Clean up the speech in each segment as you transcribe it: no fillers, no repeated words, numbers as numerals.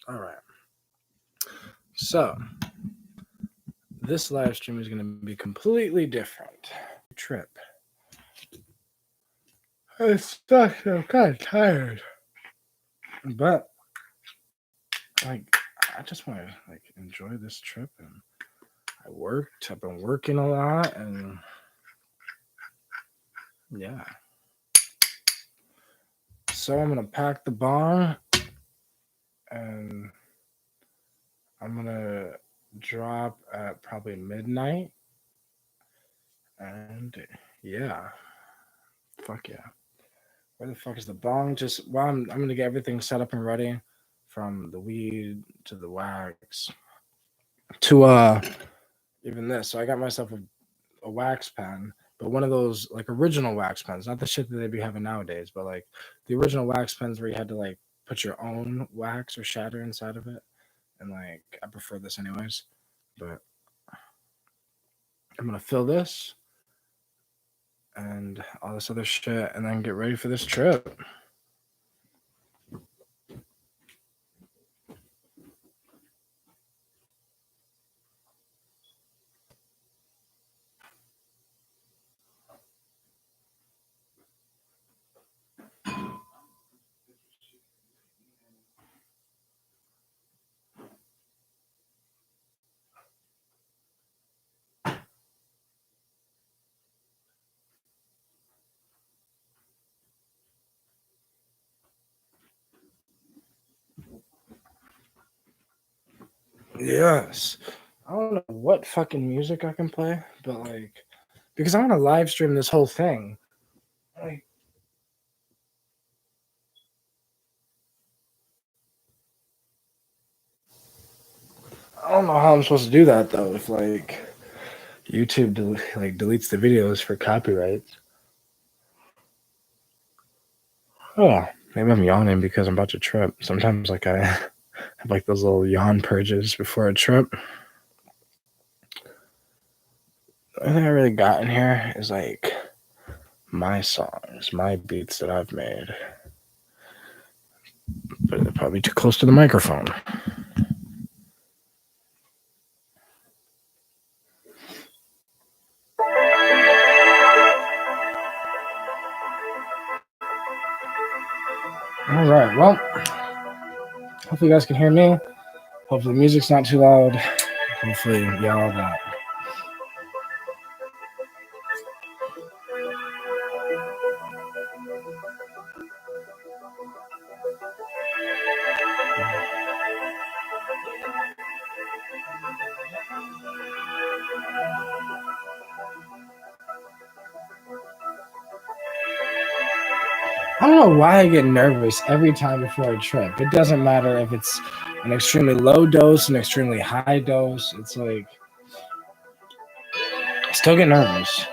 All right. So this live stream is going to be completely different. Trip. I'm stuck. I'm kind of tired, but like I just want to like enjoy this trip. And I've been working a lot, and yeah. So I'm gonna pack the bong, and I'm gonna drop at probably midnight, and yeah, fuck yeah. Where the fuck is the bong? Just well, I'm gonna get everything set up and ready, from the weed to the wax to even this. So I got myself a wax pen, but one of those like original wax pens, not the shit that they be having nowadays, but like the original wax pens where you had to like put your own wax or shatter inside of it. And like I prefer this anyways. But I'm gonna fill this and all this other shit and then get ready for this trip. Yes. I don't know what fucking music I can play, but like because I want to live stream this whole thing. Like I don't know how I'm supposed to do that though. If like YouTube deletes the videos for copyrights. Oh, maybe I'm yawning because I'm about to trip. Sometimes like I have like those little yawn purges before a trip. The only thing I really got in here is like my songs, my beats that I've made. But they're probably too close to the microphone. All right, well, hopefully you guys can hear me. Hopefully the music's not too loud. Hopefully y'all got. I don't know why I get nervous every time before a trip. It doesn't matter if it's an extremely low dose, an extremely high dose. It's like I still get nervous.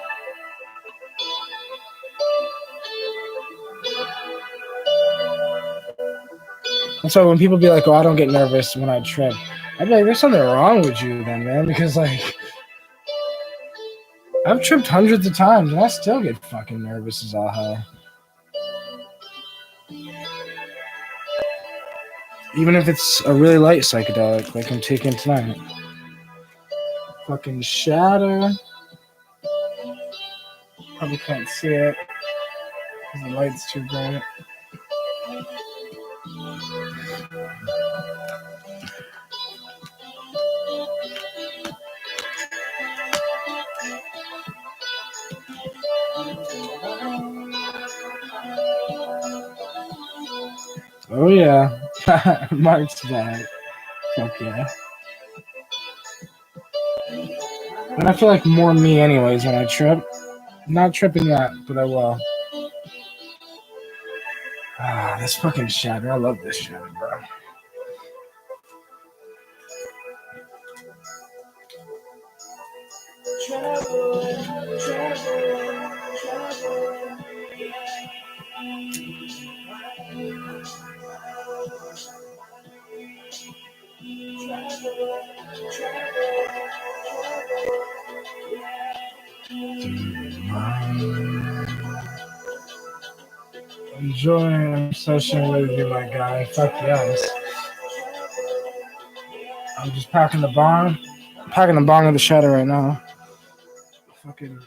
And so when people be like, "Oh, I don't get nervous when I trip," I'd be like, "There's something wrong with you, then, man." Because like I've tripped hundreds of times and I still get fucking nervous as all hell. Even if it's a really light psychedelic, like I'm taking tonight. Fucking shatter. Probably can't see it because the light's too bright. Oh yeah, Mark's back. Fuck yeah. And I feel like more me anyways when I trip. Not tripping yet, but I will. Ah, this fucking shatter. I love this shatter, bro. Enjoying a session with you, my guy. Fuck yes. I'm just packing the bong. Packing the bong of the shadow right now. Fucking.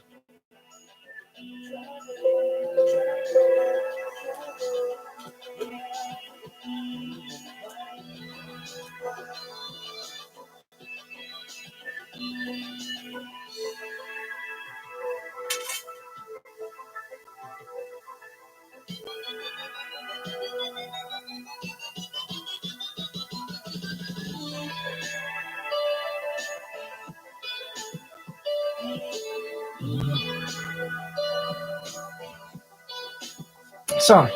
So,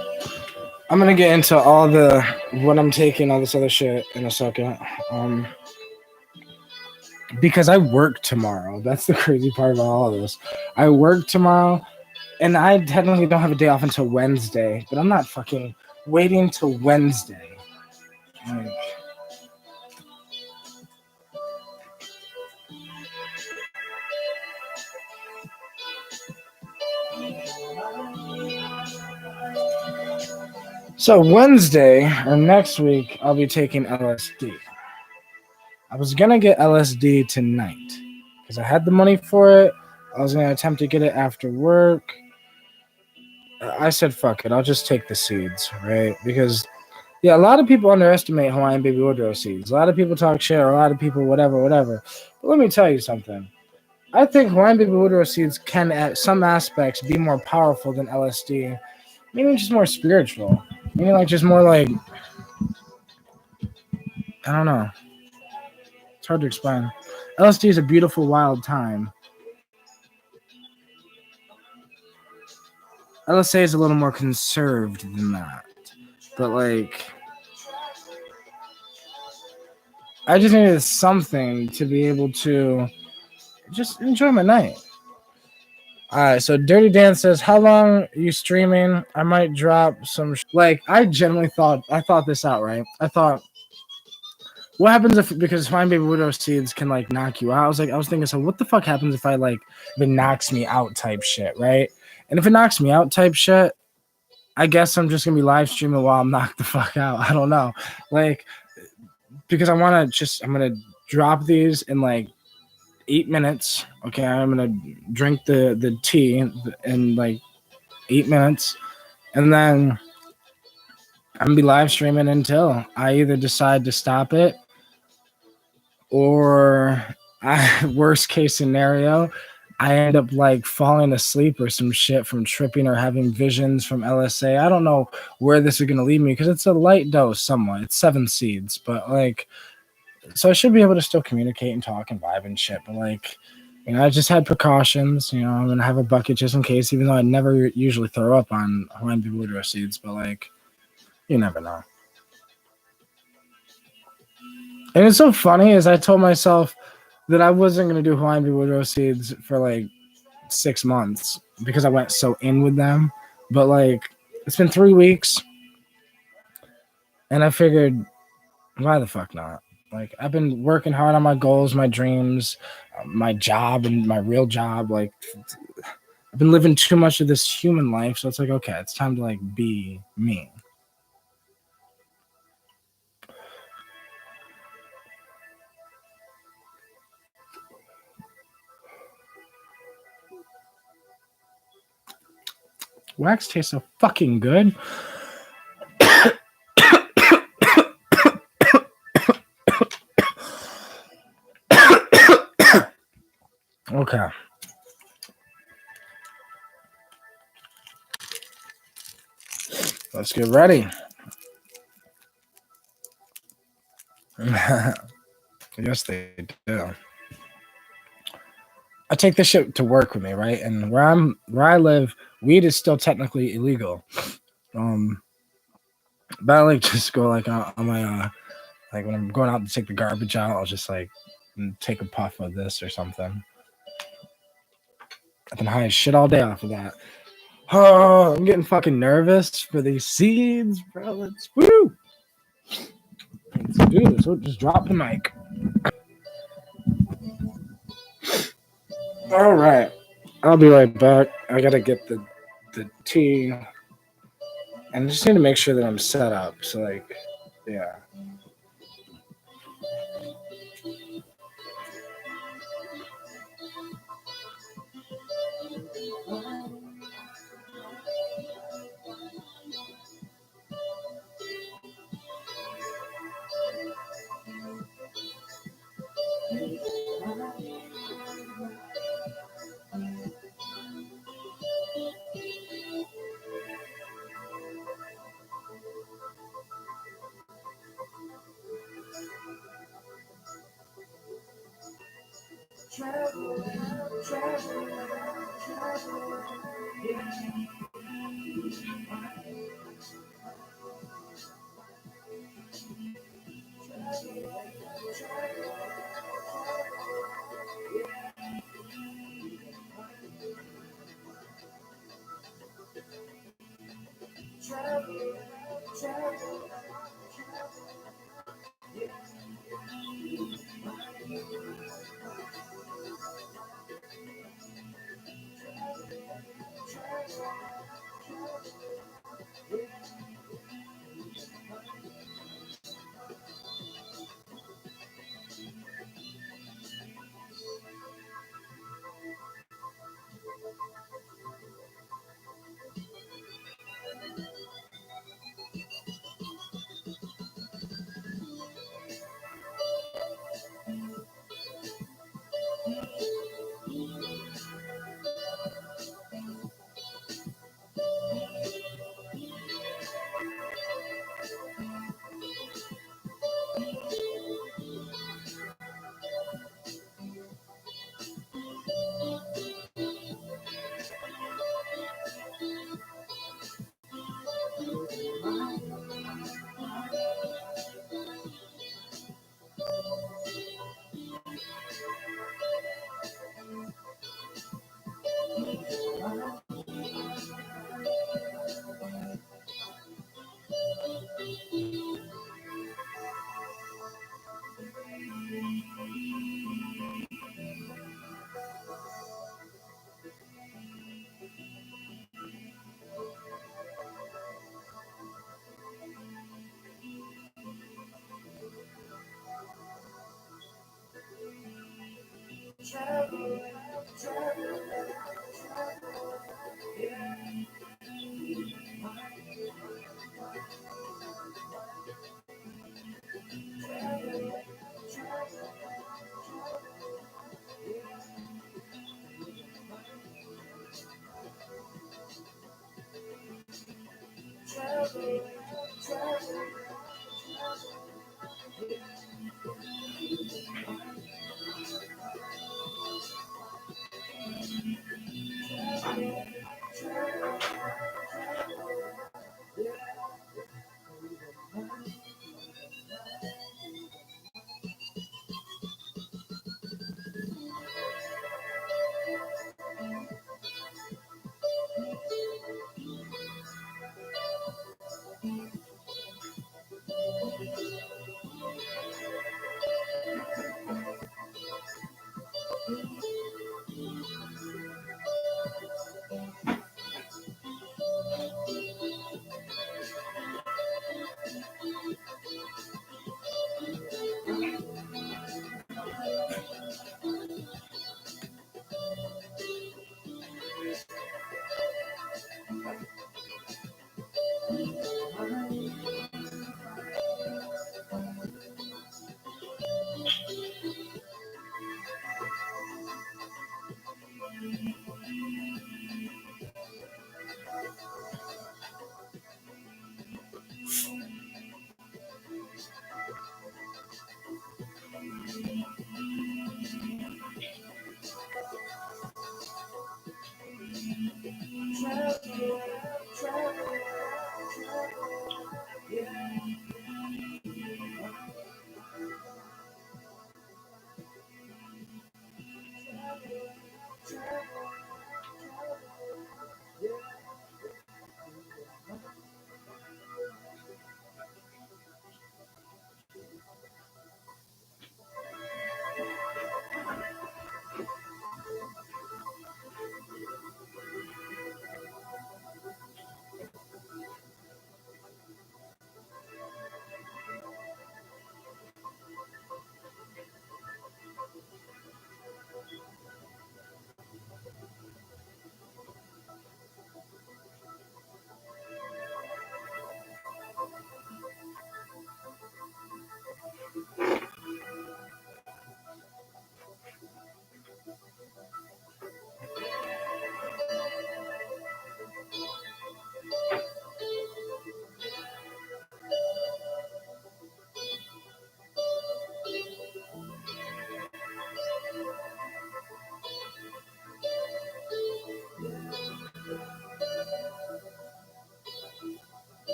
I'm gonna get into all the what I'm taking, all this other shit in a second. Because I work tomorrow. That's the crazy part about all of this. I work tomorrow, and I technically don't have a day off until Wednesday, but I'm not fucking waiting till Wednesday. Like, so Wednesday or next week, I'll be taking LSD. I was gonna get LSD tonight because I had the money for it. I was gonna attempt to get it after work. I said, "Fuck it, I'll just take the seeds, right?" Because yeah, a lot of people underestimate Hawaiian baby woodrow seeds. A lot of people talk shit, or a lot of people whatever. But let me tell you something. I think Hawaiian baby woodrow seeds can, at some aspects, be more powerful than LSD. Meaning just more spiritual. Meaning like just more like I don't know. It's hard to explain. LSD is a beautiful, wild time. LSA is a little more conserved than that. But like I just needed something to be able to just enjoy my night. Alright, so Dirty Dan says, how long are you streaming? I might drop some like I genuinely thought this out, right? I thought what happens if because Fine Baby Widow seeds can like knock you out? I was thinking, so what the fuck happens if I like if it knocks me out type shit, right? And if it knocks me out type shit, I guess I'm just gonna be live streaming while I'm knocked the fuck out. I don't know. Like because I'm gonna drop these in like 8 minutes. Okay, I'm gonna drink the tea in like 8 minutes, and then I'm gonna be live streaming until I either decide to stop it or worst case scenario, I end up like falling asleep or some shit from tripping or having visions from LSA. I don't know where this is gonna lead me because it's a light dose somewhat. It's 7 seeds, but like, so I should be able to still communicate and talk and vibe and shit. But like, you know, I just had precautions. You know, I'm gonna have a bucket just in case, even though I never usually throw up on Hawaiian Bewilderer seeds. But like, you never know. And it's so funny is I told myself that I wasn't gonna do Hawaiian Bewilderer seeds for like 6 months because I went so in with them. But like, it's been 3 weeks, and I figured, why the fuck not? Like, I've been working hard on my goals, my dreams, my job, and my real job. Like, I've been living too much of this human life, so it's like, okay, it's time to like be me. Wax tastes so fucking good. Okay. Let's get ready. Yes, they do. I take this shit to work with me, right? And where I live, weed is still technically illegal. But I like just go like on my like when I'm going out to take the garbage out, I'll just like take a puff of this or something. I've been high as shit all day off of that. Oh, I'm getting fucking nervous for these seeds, bro. Let's woo. Let's do this. We'll just drop the mic. All right, I'll be right back. I gotta get the tea, and I just need to make sure that I'm set up. So like, yeah.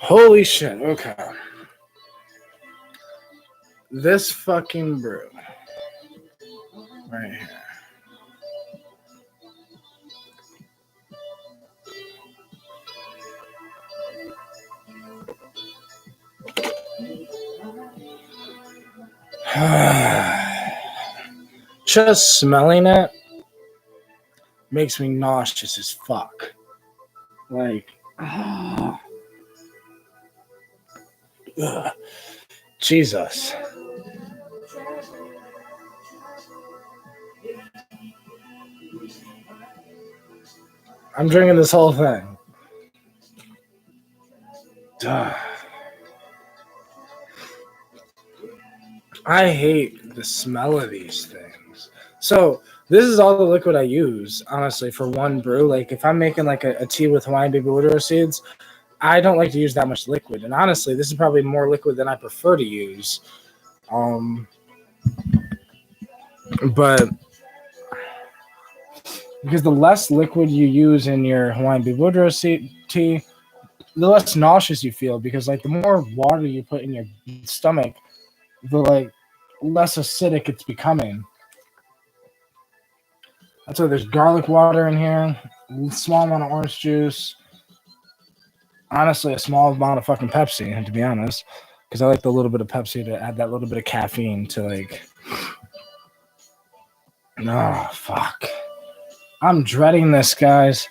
Holy shit. Okay. This fucking brew. Right here. Just smelling it makes me nauseous as fuck. Like, Jesus. I'm drinking this whole thing. Duh. I hate the smell of these things. So this is all the liquid I use, honestly, for one brew. Like if I'm making like a tea with Hawaiian baby woodrow seeds, I don't like to use that much liquid. And honestly, this is probably more liquid than I prefer to use. But because the less liquid you use in your Hawaiian baby woodrow seed tea, the less nauseous you feel. Because like the more water you put in your stomach, the like less acidic it's becoming. That's why there's garlic water in here, a small amount of orange juice. Honestly, a small amount of fucking Pepsi, to be honest, because I like the little bit of Pepsi to add that little bit of caffeine to like. Oh fuck! I'm dreading this, guys.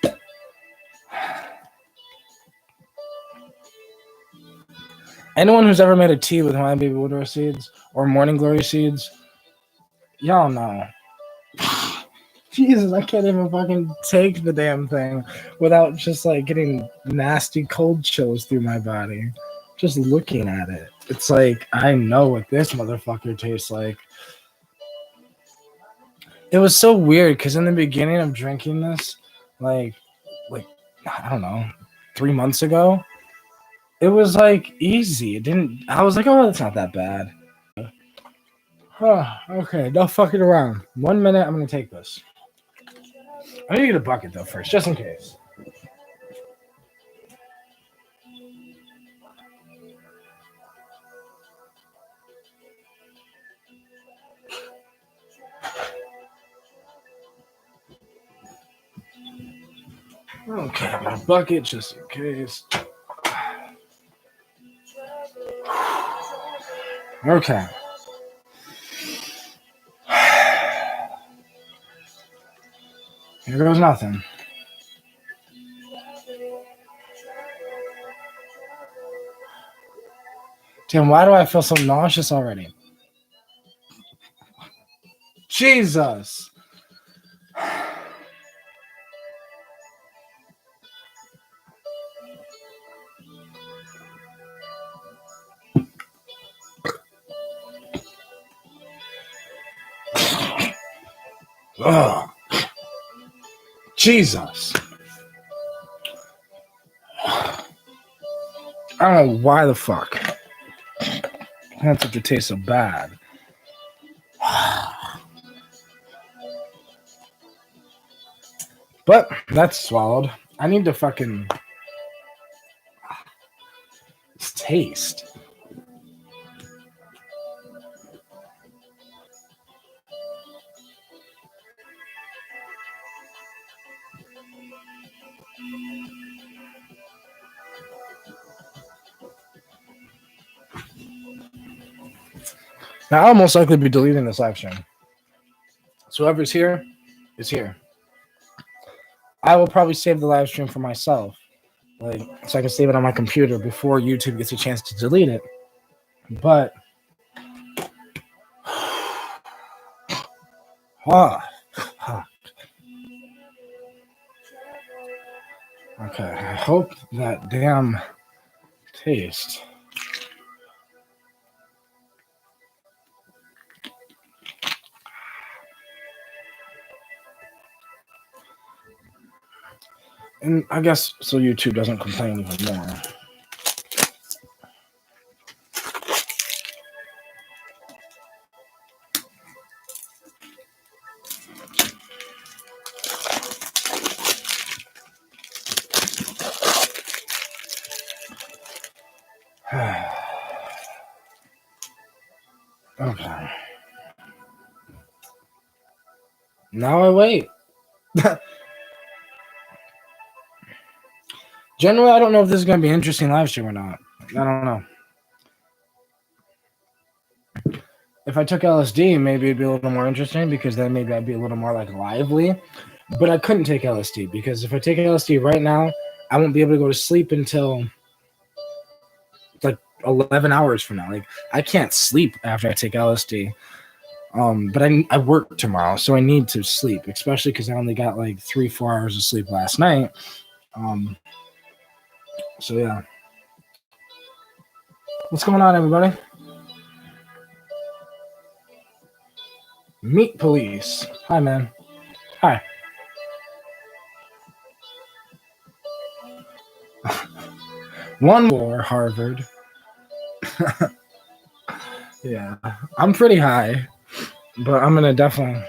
Anyone who's ever made a tea with Hawaiian baby woodrow seeds or morning glory seeds, y'all know. Jesus, I can't even fucking take the damn thing without just like getting nasty cold chills through my body. Just looking at it. It's like, I know what this motherfucker tastes like. It was so weird because in the beginning of drinking this, like, I don't know, 3 months ago, it was like easy. It didn't, I was like, oh, that's not that bad. Okay, no fucking around. 1 minute, I'm going to take this. I need to get a bucket though first, just in case. Okay, I got a bucket just in case. Okay. Here goes nothing. Damn, why do I feel so nauseous already? Jesus. Ugh. Jesus. I don't know why the fuck that's what to taste so bad. But that's swallowed. I need to fucking taste. Now I'll most likely be deleting this live stream. So whoever's here is here. I will probably save the live stream for myself, like so I can save it on my computer before YouTube gets a chance to delete it. But okay, I hope that damn taste. And I guess so YouTube doesn't complain even more. Now I wait. Generally, I don't know if this is going to be an interesting live stream or not. I don't know. If I took LSD, maybe it'd be a little more interesting because then maybe I'd be a little more like lively. But I couldn't take LSD because if I take LSD right now, I won't be able to go to sleep until like 11 hours from now. Like I can't sleep after I take LSD. But I work tomorrow, so I need to sleep, especially because I only got like 3-4 hours of sleep last night. So yeah. What's going on, everybody? Meat Police. Hi, man. Hi. One more Harvard. Yeah, I'm pretty high, but I'm gonna definitely,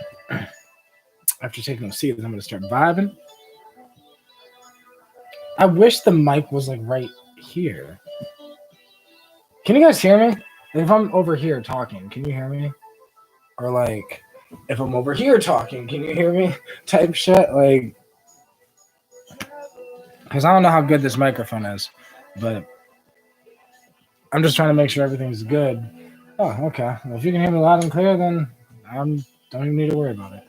after taking those seeds, I'm gonna start vibing. I wish the mic was like right here. Can you guys hear me? If I'm over here talking, can you hear me? Or like, if I'm over here talking, can you hear me? Type shit, like, because I don't know how good this microphone is, but I'm just trying to make sure everything's good. Oh, okay. Well, if you can hear me loud and clear, then I don't even need to worry about it.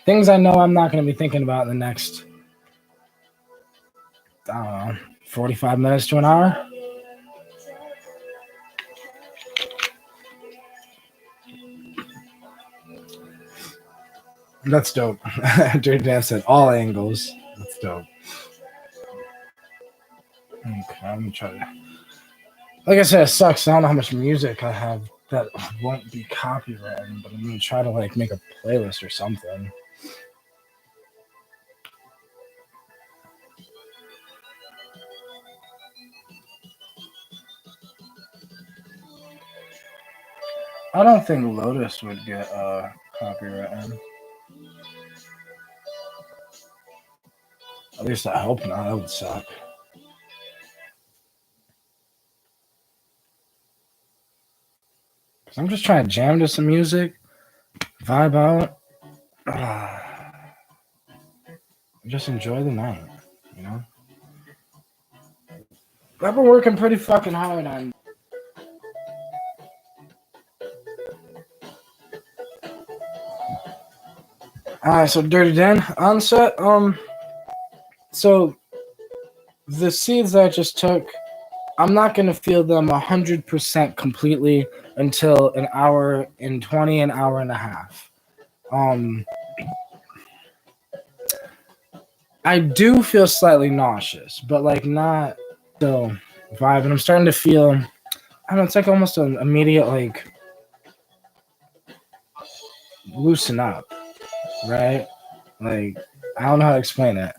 Things I know I'm not going to be thinking about in the next, I don't know, 45 minutes to an hour. That's dope. Dirty Dan said all angles. That's dope. Okay, I'm gonna try to. Like I said, it sucks. I don't know how much music I have that won't be copyrighted, but I'm gonna try to like make a playlist or something. I don't think Lotus would get copyrighted. At least I hope not. That would suck. I'm just trying to jam to some music, vibe out, just enjoy the night, you know? I've been working pretty fucking hard on. Alright, so Dirty Dan, onset, so the seeds that I just took, I'm not going to feel them 100% completely until an hour and 20, an hour and a half. I do feel slightly nauseous, but like not so vibe. And I'm starting to feel, I don't know, it's like almost an immediate like loosen up, right? Like, I don't know how to explain it.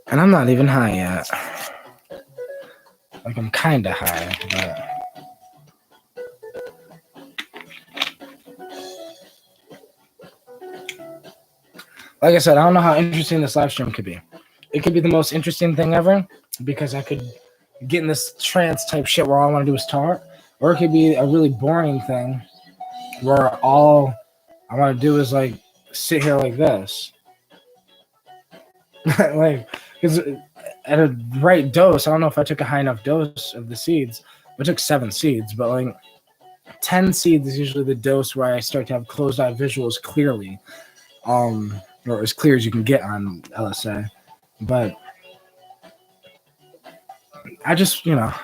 And I'm not even high yet. Like, I'm kind of high, but... Like I said, I don't know how interesting this live stream could be. It could be the most interesting thing ever, because I could get in this trance type shit where all I want to do is talk. Or it could be a really boring thing where all I want to do is, like, sit here like this. Like, because at a right dose, I don't know if I took a high enough dose of the seeds. I took 7 seeds, but like 10 seeds is usually the dose where I start to have closed eye visuals clearly, or as clear as you can get on LSA. But I just, just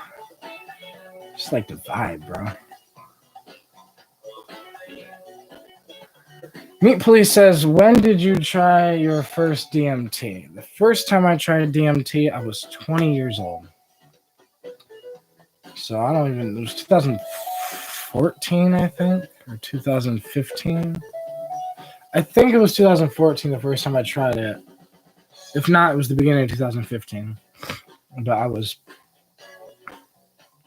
like the vibe, bro. Meat Police says, when did you try your first DMT? The first time I tried DMT, I was 20 years old. So I don't even, it was 2014, I think, or 2015. I think it was 2014 the first time I tried it. If not, it was the beginning of 2015. But I was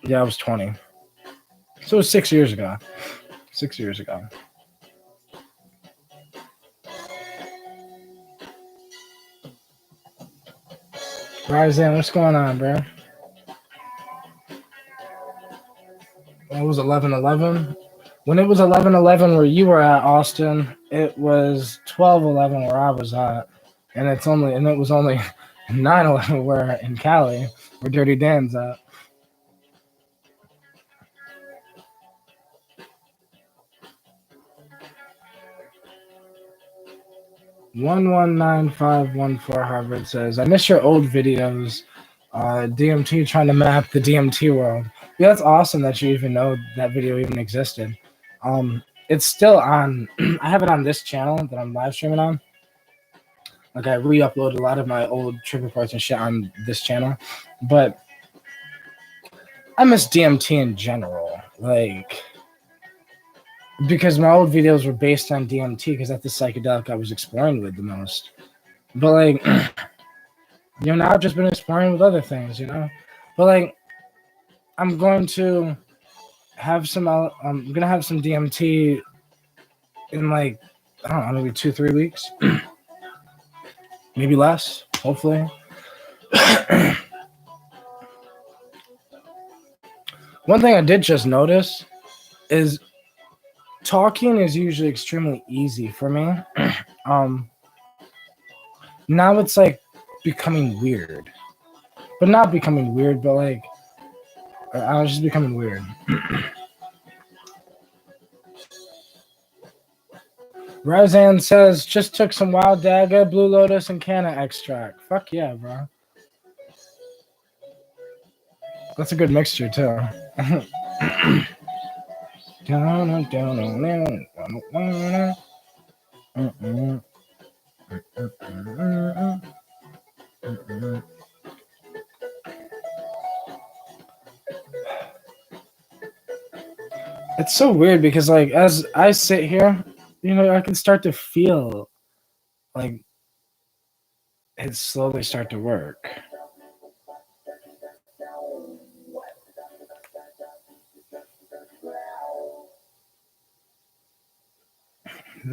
20. So it was 6 years ago. 6 years ago. Ryzen, what's going on, bro? It was 11:11. When it was 11:11 where you were at, Austin, it was 12:11 where I was at, and it was only 9:11 where in Cali, where Dirty Dan's at. 119514 Harvard says, I miss your old videos. DMT trying to map the DMT world. Yeah, that's awesome that you even know that video even existed. It's still on. I have it on this channel that I'm live streaming on. Like I re-upload a lot of my old trip reports and shit on this channel, but I miss DMT in general. Like because my old videos were based on DMT because that's the psychedelic I was exploring with the most. But like, now I've just been exploring with other things, But like, I'm going to have some. I'm gonna have some DMT in like I don't know, maybe 2-3 weeks, maybe less. Hopefully. One thing I did just notice is talking is usually extremely easy for me. Now it's like becoming weird, but not becoming weird, but like I was just becoming weird. Razan says, just took some Wild Dagger, Blue Lotus, and Canna extract. Fuck yeah, bro. That's a good mixture, too. It's so weird because, like, as I sit here, I can start to feel like it slowly start to work.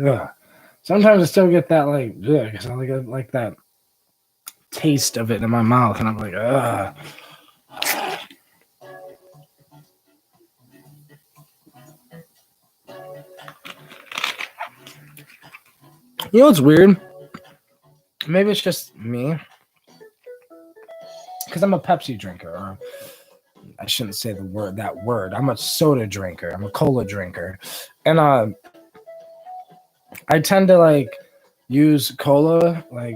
Ugh. Sometimes I still get that like, because I like that taste of it in my mouth, and I'm like, ugh. You know what's weird? Maybe it's just me, because I'm a Pepsi drinker, or I shouldn't say that word. I'm a soda drinker. I'm a cola drinker, and I tend to like use cola, like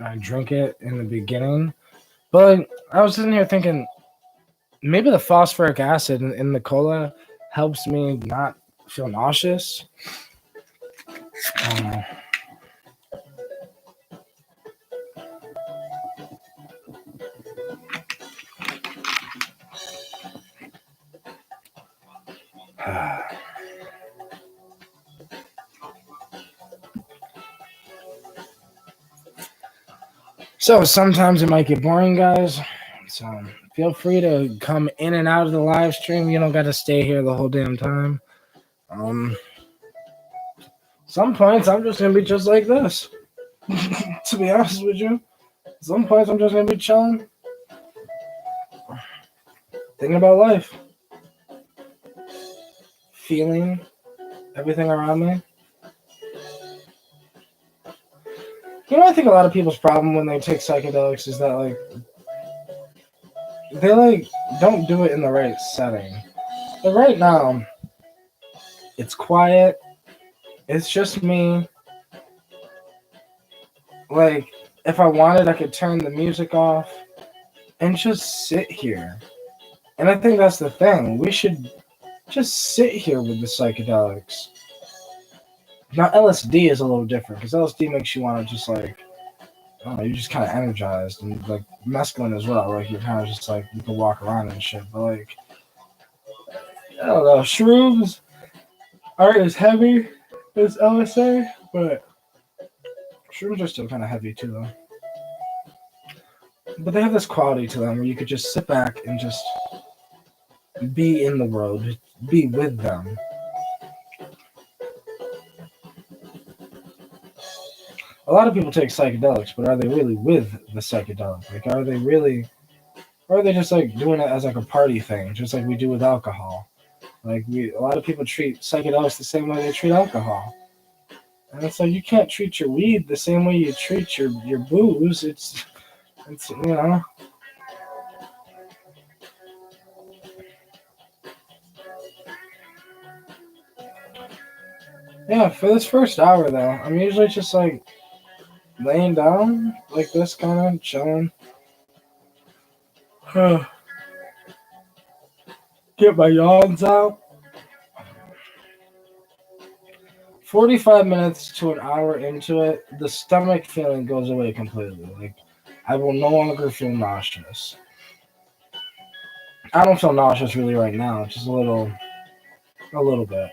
I drink it in the beginning. But I was sitting here thinking, maybe the phosphoric acid in the cola helps me not feel nauseous. So sometimes it might get boring, guys. So feel free to come in and out of the live stream. You don't got to stay here the whole damn time. Some points I'm just gonna be just like this. To be honest with you, some points I'm just gonna be chilling, thinking about life, feeling everything around me. I think a lot of people's problem when they take psychedelics is that like they like don't do it in the right setting. But right now, it's quiet. It's just me. Like, if I wanted, I could turn the music off and just sit here. And I think that's the thing. We should just sit here with the psychedelics. Now, LSD is a little different because LSD makes you want to just like, I don't know, you're just kind of energized, and like mescaline as well. Like, you're kind of just like, you can walk around and shit. But like, I don't know, shrooms aren't as heavy as LSD, but shrooms are still kind of heavy too, though. But they have this quality to them where you could just sit back and just be in the world, be with them. A lot of people take psychedelics, but are they really with the psychedelic? Like, are they really, or are they just like doing it as like a party thing, just like we do with alcohol? Like a lot of people treat psychedelics the same way they treat alcohol, and it's like you can't treat your weed the same way you treat your booze. It's you know. Yeah, for this first hour though, I'm usually just like laying down like this, kind of chilling. Get my yawns out. 45 minutes to an hour into it, the stomach feeling goes away completely. Like, I will no longer feel nauseous. I don't feel nauseous really right now, just a little bit.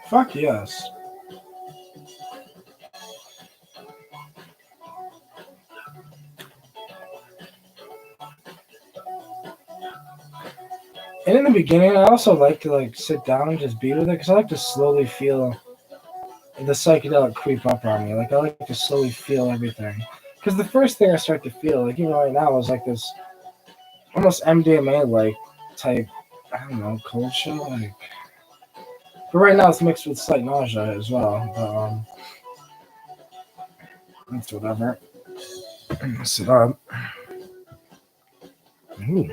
Fuck yes. And in the beginning, I also like to like sit down and just be with it because I like to slowly feel the psychedelic creep up on me. Like I like to slowly feel everything. Because the first thing I start to feel, like even right now, is like this almost MDMA like type. I don't know, cold chill. Like, but right now it's mixed with slight nausea as well. But that's whatever. Sit up. Ooh.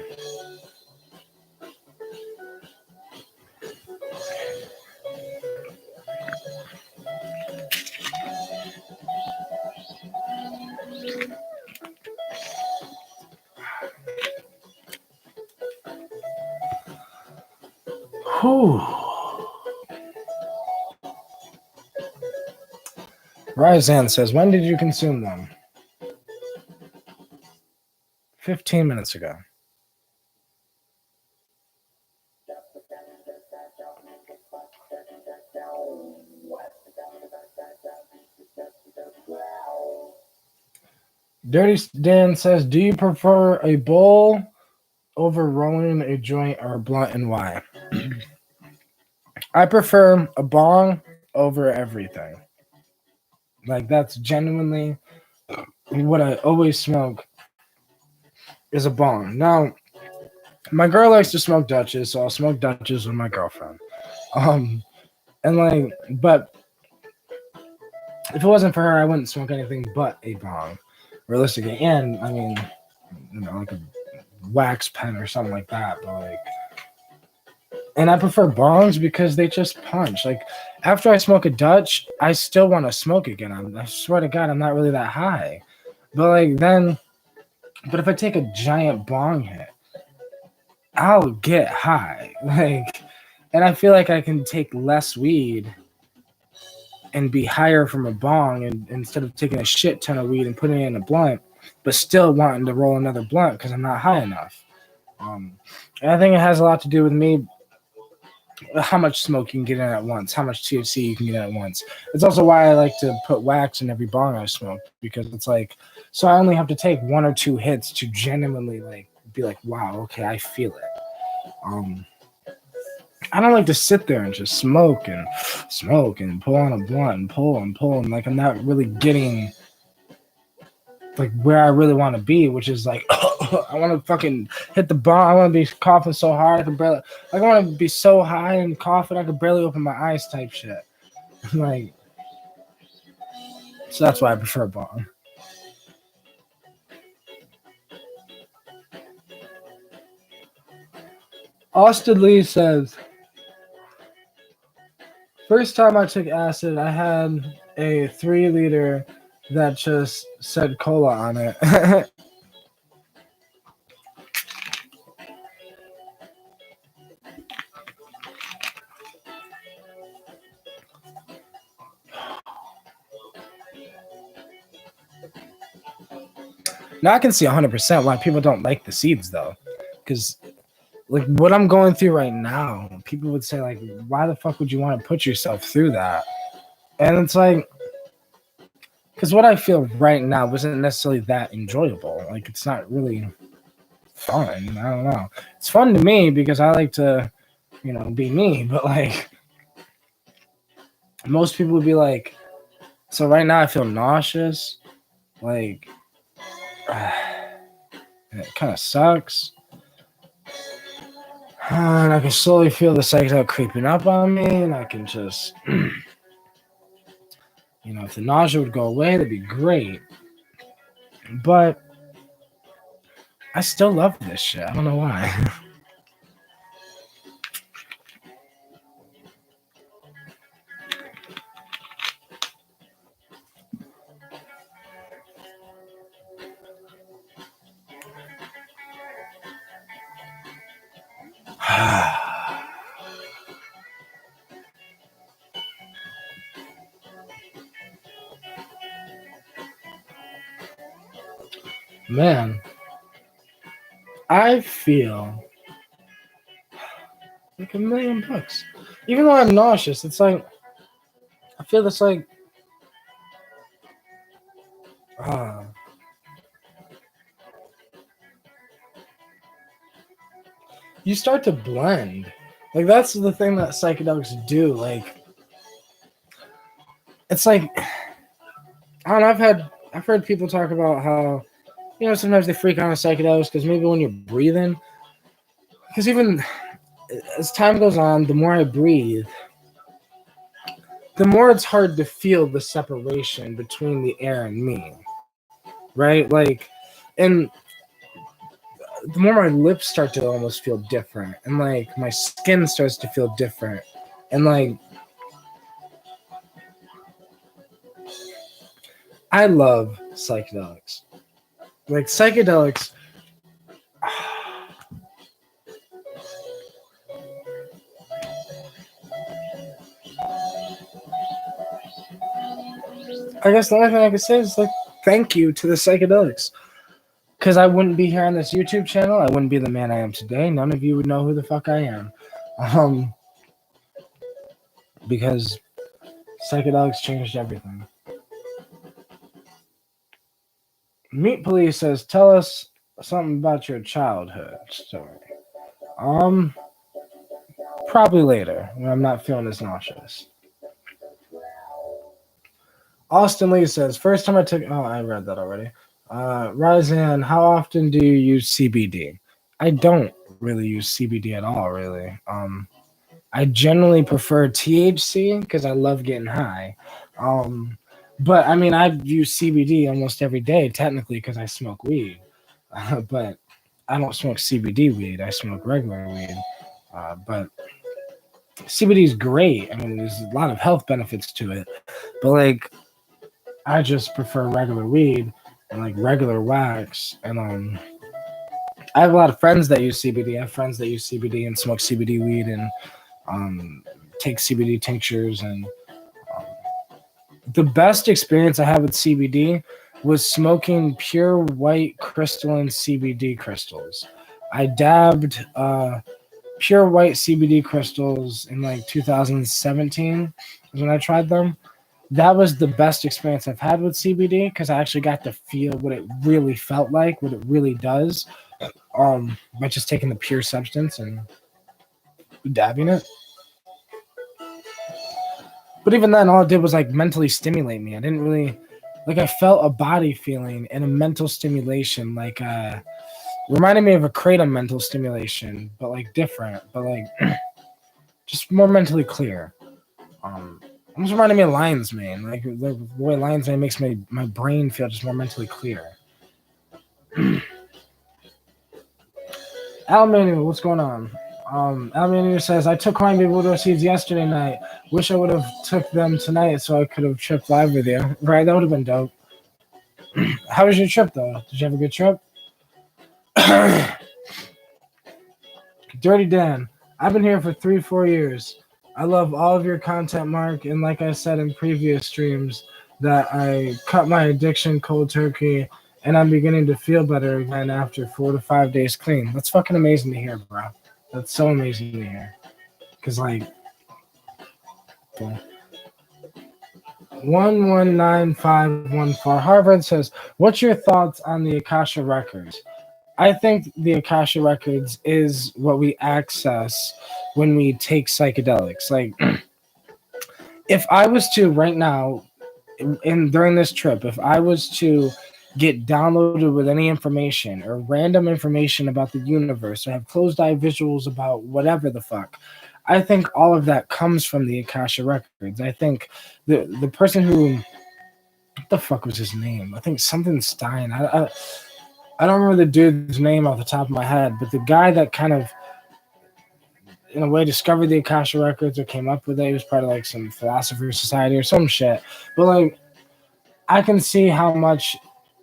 Whew. Ryzan says, when did you consume them? 15 minutes ago. Dirty Dan says, do you prefer a bowl over rolling a joint or a blunt, and why? I prefer a bong over everything. Like, that's genuinely what I always smoke is a bong. Now, my girl likes to smoke Dutches, so I'll smoke Dutches with my girlfriend. And like, but if it wasn't for her, I wouldn't smoke anything but a bong, realistically. And I mean, you know, like a wax pen or something like that. But like, and I prefer bongs because they just punch. Like, after I smoke a Dutch, I still want to smoke again. I swear to God, I'm not really that high. But like then, but if I take a giant bong hit, I'll get high. Like, and I feel like I can take less weed and be higher from a bong, and instead of taking a shit ton of weed and putting it in a blunt, but still wanting to roll another blunt because I'm not high enough. And I think it has a lot to do with me, how much smoke you can get in at once, how much THC you can get in at once. It's also why I like to put wax in every bong I smoke, because it's like, so I only have to take one or two hits to genuinely like be like, wow, okay, I feel it. I don't like to sit there and just smoke and pull on a blunt and pull and like I'm not really getting like where I really want to be, which is like I want to fucking hit the bong. I want to be coughing so hard I can barely. Like, I want to be so high and coughing I could barely open my eyes, type shit. Like, so that's why I prefer a bong. Austin Lee says, first time I took acid, I had a 3-liter that just said cola on it. Now I can see 100% why people don't like the seeds, though, because like what I'm going through right now, people would say like, why the fuck would you want to put yourself through that? And it's like, because what I feel right now wasn't necessarily that enjoyable. Like, it's not really fun. I don't know. It's fun to me because I like to, be me. But like, most people would be like, so right now I feel nauseous. Like, it kind of sucks. And I can slowly feel the psychedelic creeping up on me, and I can just, if the nausea would go away, that'd be great. But I still love this shit. I don't know why. Man, I feel like $1,000,000. Even though I'm nauseous, it's like, I feel this like, you start to blend. Like, that's the thing that psychedelics do. Like, it's like, I don't know, I've heard people talk about how, sometimes they freak out on psychedelics because maybe when you're breathing, because even as time goes on, the more I breathe, the more it's hard to feel the separation between the air and me, right? Like, and the more my lips start to almost feel different, and like my skin starts to feel different, and like, I love psychedelics. Like, psychedelics, I guess the only thing I could say is, like, thank you to the psychedelics. Because I wouldn't be here on this YouTube channel. I wouldn't be the man I am today. None of you would know who the fuck I am. Because psychedelics changed everything. Meat Police says, tell us something about your childhood story. Probably later, when I'm not feeling as nauseous. Austin Lee says, first time I took... Oh, I read that already. Ryzan, how often do you use CBD? I don't really use CBD at all, really. I generally prefer THC because I love getting high. But, I mean, I use CBD almost every day, technically, because I smoke weed. But I don't smoke CBD weed. I smoke regular weed. But CBD is great. I mean, there's a lot of health benefits to it. But, like, I just prefer regular weed and, like, regular wax. And I have a lot of friends that use CBD. I have friends that use CBD and smoke CBD weed and take CBD tinctures. And the best experience I had with CBD was smoking pure white crystalline CBD crystals. I dabbed pure white CBD crystals in like 2017 is when I tried them. That was the best experience I've had with CBD because I actually got to feel what it really felt like, what it really does, by just taking the pure substance and dabbing it. But even then, all it did was like mentally stimulate me. I didn't really, like, I felt a body feeling and a mental stimulation, like reminded me of a kratom mental stimulation, but like different, but like just more mentally clear. Almost reminded me of Lion's Mane. Like the way Lion's Mane makes my brain feel just more mentally clear. Al Manu, what's going on? Al Manu says, I took Climbing Buddha seeds yesterday night. Wish I would have took them tonight so I could have tripped live with you. Right, that would have been dope. How was your trip, though? Did you have a good trip? Dirty Dan, I've been here for 3-4 years. I love all of your content, Mark, and like I said in previous streams, that I cut my addiction cold turkey, and I'm beginning to feel better again after 4 to 5 days clean. That's fucking amazing to hear, bro. That's so amazing to hear. Because, like, 119514. Harvard says, "What's your thoughts on the Akasha records?" I think the Akasha records is what we access when we take psychedelics. Like, if I was to right now, in during this trip, if I was to get downloaded with any information or random information about the universe or have closed eye visuals about whatever the fuck, I think all of that comes from the Akasha records. I think the person who, what the fuck was his name? I think something Stein. I don't remember the dude's name off the top of my head, but the guy that kind of in a way discovered the Akasha records or came up with it. He was part of like some philosopher society or some shit. But like, I can see how much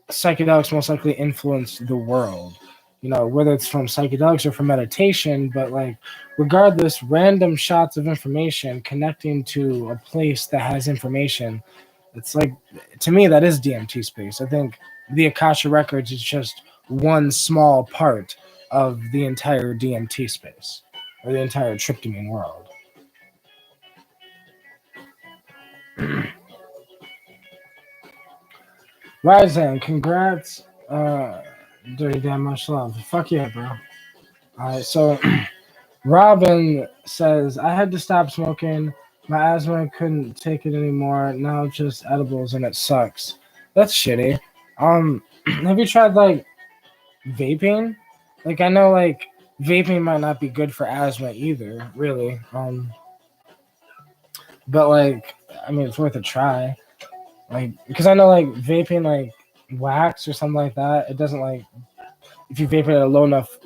psychedelics most likely influenced the world. You know, whether it's from psychedelics or from meditation, but like, regardless, random shots of information connecting to a place that has information. It's like, to me, that is DMT space. I think the Akasha records is just one small part of the entire DMT space or the entire tryptamine world. Ryzen, congrats. Dirty damn much love. Fuck yeah, bro. Alright, so Robin says, I had to stop smoking. My asthma couldn't take it anymore. Now it's just edibles and it sucks. That's shitty. Have you tried like vaping? Like I know like vaping might not be good for asthma either, really. But like I mean it's worth a try. Like because I know like vaping like wax or something like that, it doesn't like if you vape it at a low enough,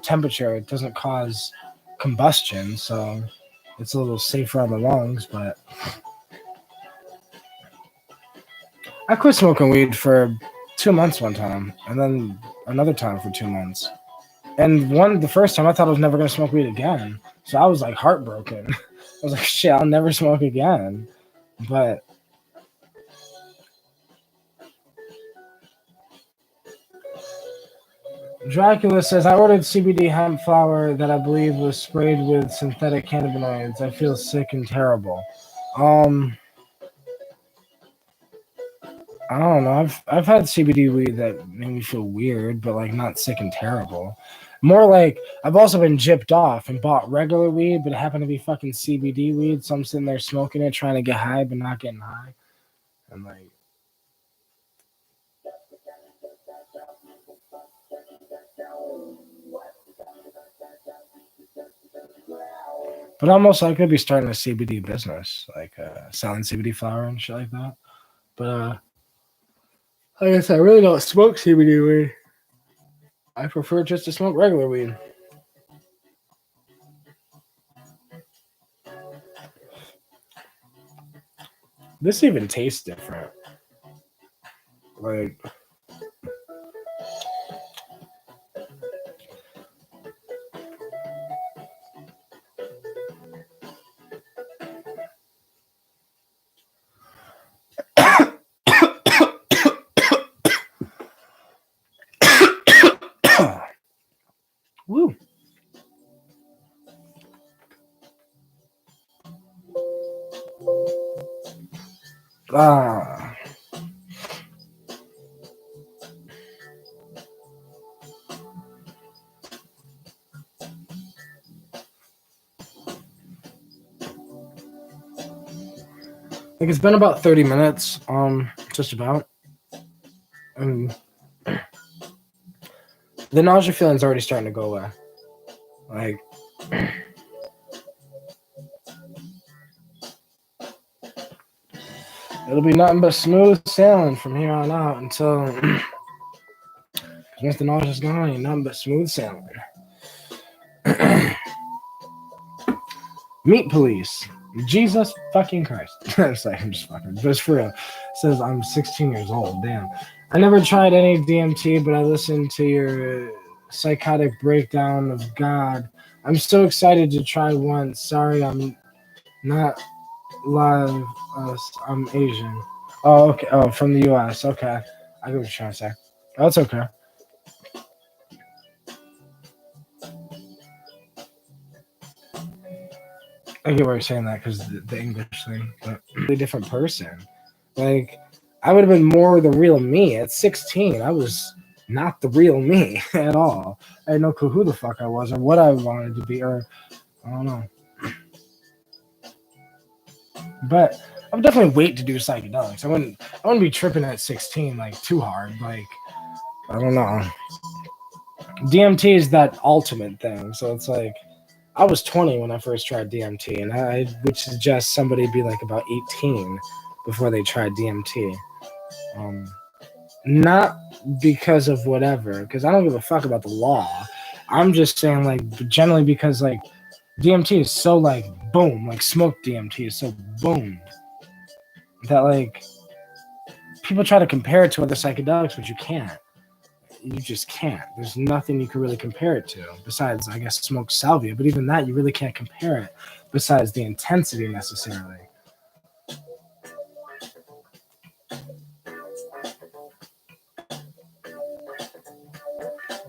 temperature, it doesn't cause combustion, so it's a little safer on the lungs. But I quit smoking weed for 2 months one time, and then another time for 2 months. And the first time I thought I was never gonna smoke weed again, so I was like heartbroken. I was like, shit, I'll never smoke again. But Dracula says, I ordered CBD hemp flower that I believe was sprayed with synthetic cannabinoids. I feel sick and terrible. Um, I don't know. I've had CBD weed that made me feel weird, but like not sick and terrible. More like I've also been gypped off and bought regular weed, but it happened to be fucking CBD weed. So I'm sitting there smoking it, trying to get high, but not getting high. And like, but I'm most likely be starting a CBD business, like selling CBD flower and shit like that. But like I said, I really don't smoke CBD weed. I prefer just to smoke regular weed. This even tastes different. Like, woo. Ah. Like it's been about 30 minutes, just about. And the nausea feeling's already starting to go away. Like it'll be nothing but smooth sailing from here on out until once the nausea's gone, ain't nothing but smooth sailing. Meat police. Jesus fucking Christ. It's like I'm just fucking, but it's for real. It says I'm 16 years old. Damn. I never tried any DMT, but I listened to your psychotic breakdown of God. I'm so excited to try one. Sorry, I'm not live. I'm Asian. Oh, okay. Oh, from the U.S. Okay. I get what you're trying to say. Oh, that's okay. I get why you're saying that because the English thing, but really different person. Like, I would have been more the real me at 16. I was not the real me at all. I had no clue who the fuck I was or what I wanted to be, or I don't know. But I would definitely wait to do psychedelics. I wouldn't be tripping at 16 like too hard. Like, I don't know. DMT is that ultimate thing. So it's like I was 20 when I first tried DMT, and I would suggest somebody be like about 18 before they tried DMT. Um, Not because of whatever, because I don't give a fuck about the law. I'm just saying, like, generally because, like, DMT is so, like, boom, like, smoke DMT is so boom that, like, people try to compare it to other psychedelics, but you can't. You just can't. There's nothing you can really compare it to besides, I guess, smoke salvia, but even that, you really can't compare it besides the intensity necessarily.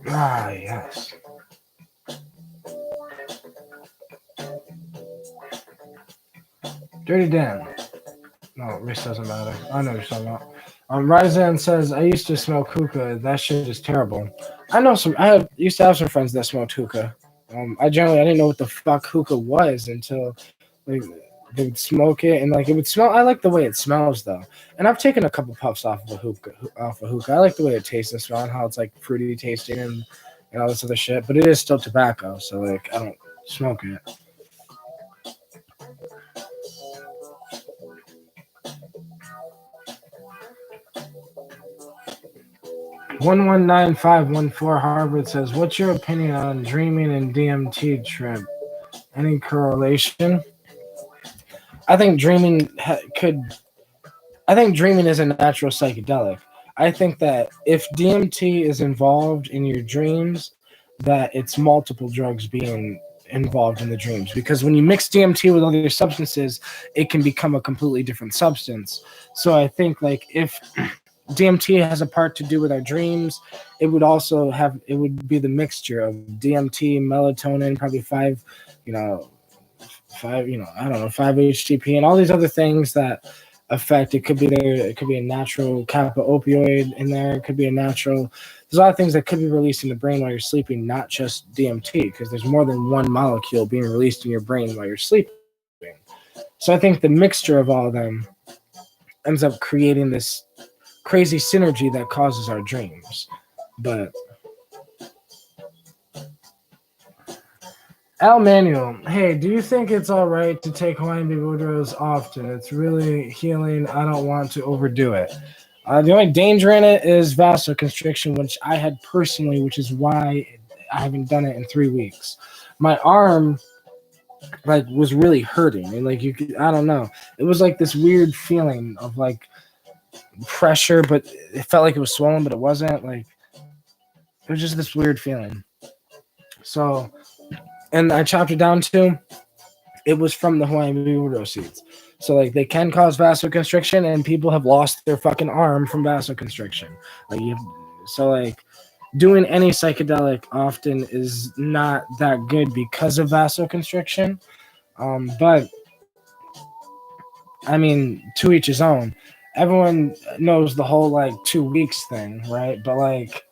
Ah, yes. Dirty Dan. No, race doesn't matter. I know what you're talking about. Ryzen says, I used to smoke hookah. That shit is terrible. I know some, used to have some friends that smoked hookah. I didn't know what the fuck hookah was until like they would smoke it and like it would smell. I like the way it smells though. And I've taken a couple puffs off a hookah. I like the way it tastes and smells, how it's like fruity tasting and all this other shit. But it is still tobacco, so like I don't smoke it. 119514 Harvard says, "What's your opinion on dreaming and DMT trip? Any correlation?" I think dreaming could. I think dreaming is a natural psychedelic. I think that if DMT is involved in your dreams, that it's multiple drugs being involved in the dreams. Because when you mix DMT with other substances, it can become a completely different substance. So I think like if DMT has a part to do with our dreams, it would be the mixture of DMT, melatonin, probably you know, I don't know, 5-HTP and all these other things that affect. It could be there. It could be a natural kappa opioid in there. It could be a natural. There's a lot of things that could be released in the brain while you're sleeping, not just DMT, because there's more than one molecule being released in your brain while you're sleeping. So I think the mixture of all of them ends up creating this crazy synergy that causes our dreams. But Al Manuel, hey, do you think it's all right to take Hawaiian baby Woodrows often? It's really healing. I don't want to overdo it. The only danger in it is vasoconstriction, which I had personally, which is why I haven't done it in 3 weeks. My arm, like, was really hurting, and like I don't know. It was like this weird feeling of like pressure, but it felt like it was swollen, but it wasn't. Like it was just this weird feeling. So, and I chopped it down too. It was from the Hawaiian baby Woodrow seeds. So like they can cause vasoconstriction, and people have lost their fucking arm from vasoconstriction. So like doing any psychedelic often is not that good because of vasoconstriction. But I mean, to each his own. Everyone knows the whole like 2 weeks thing, right? But like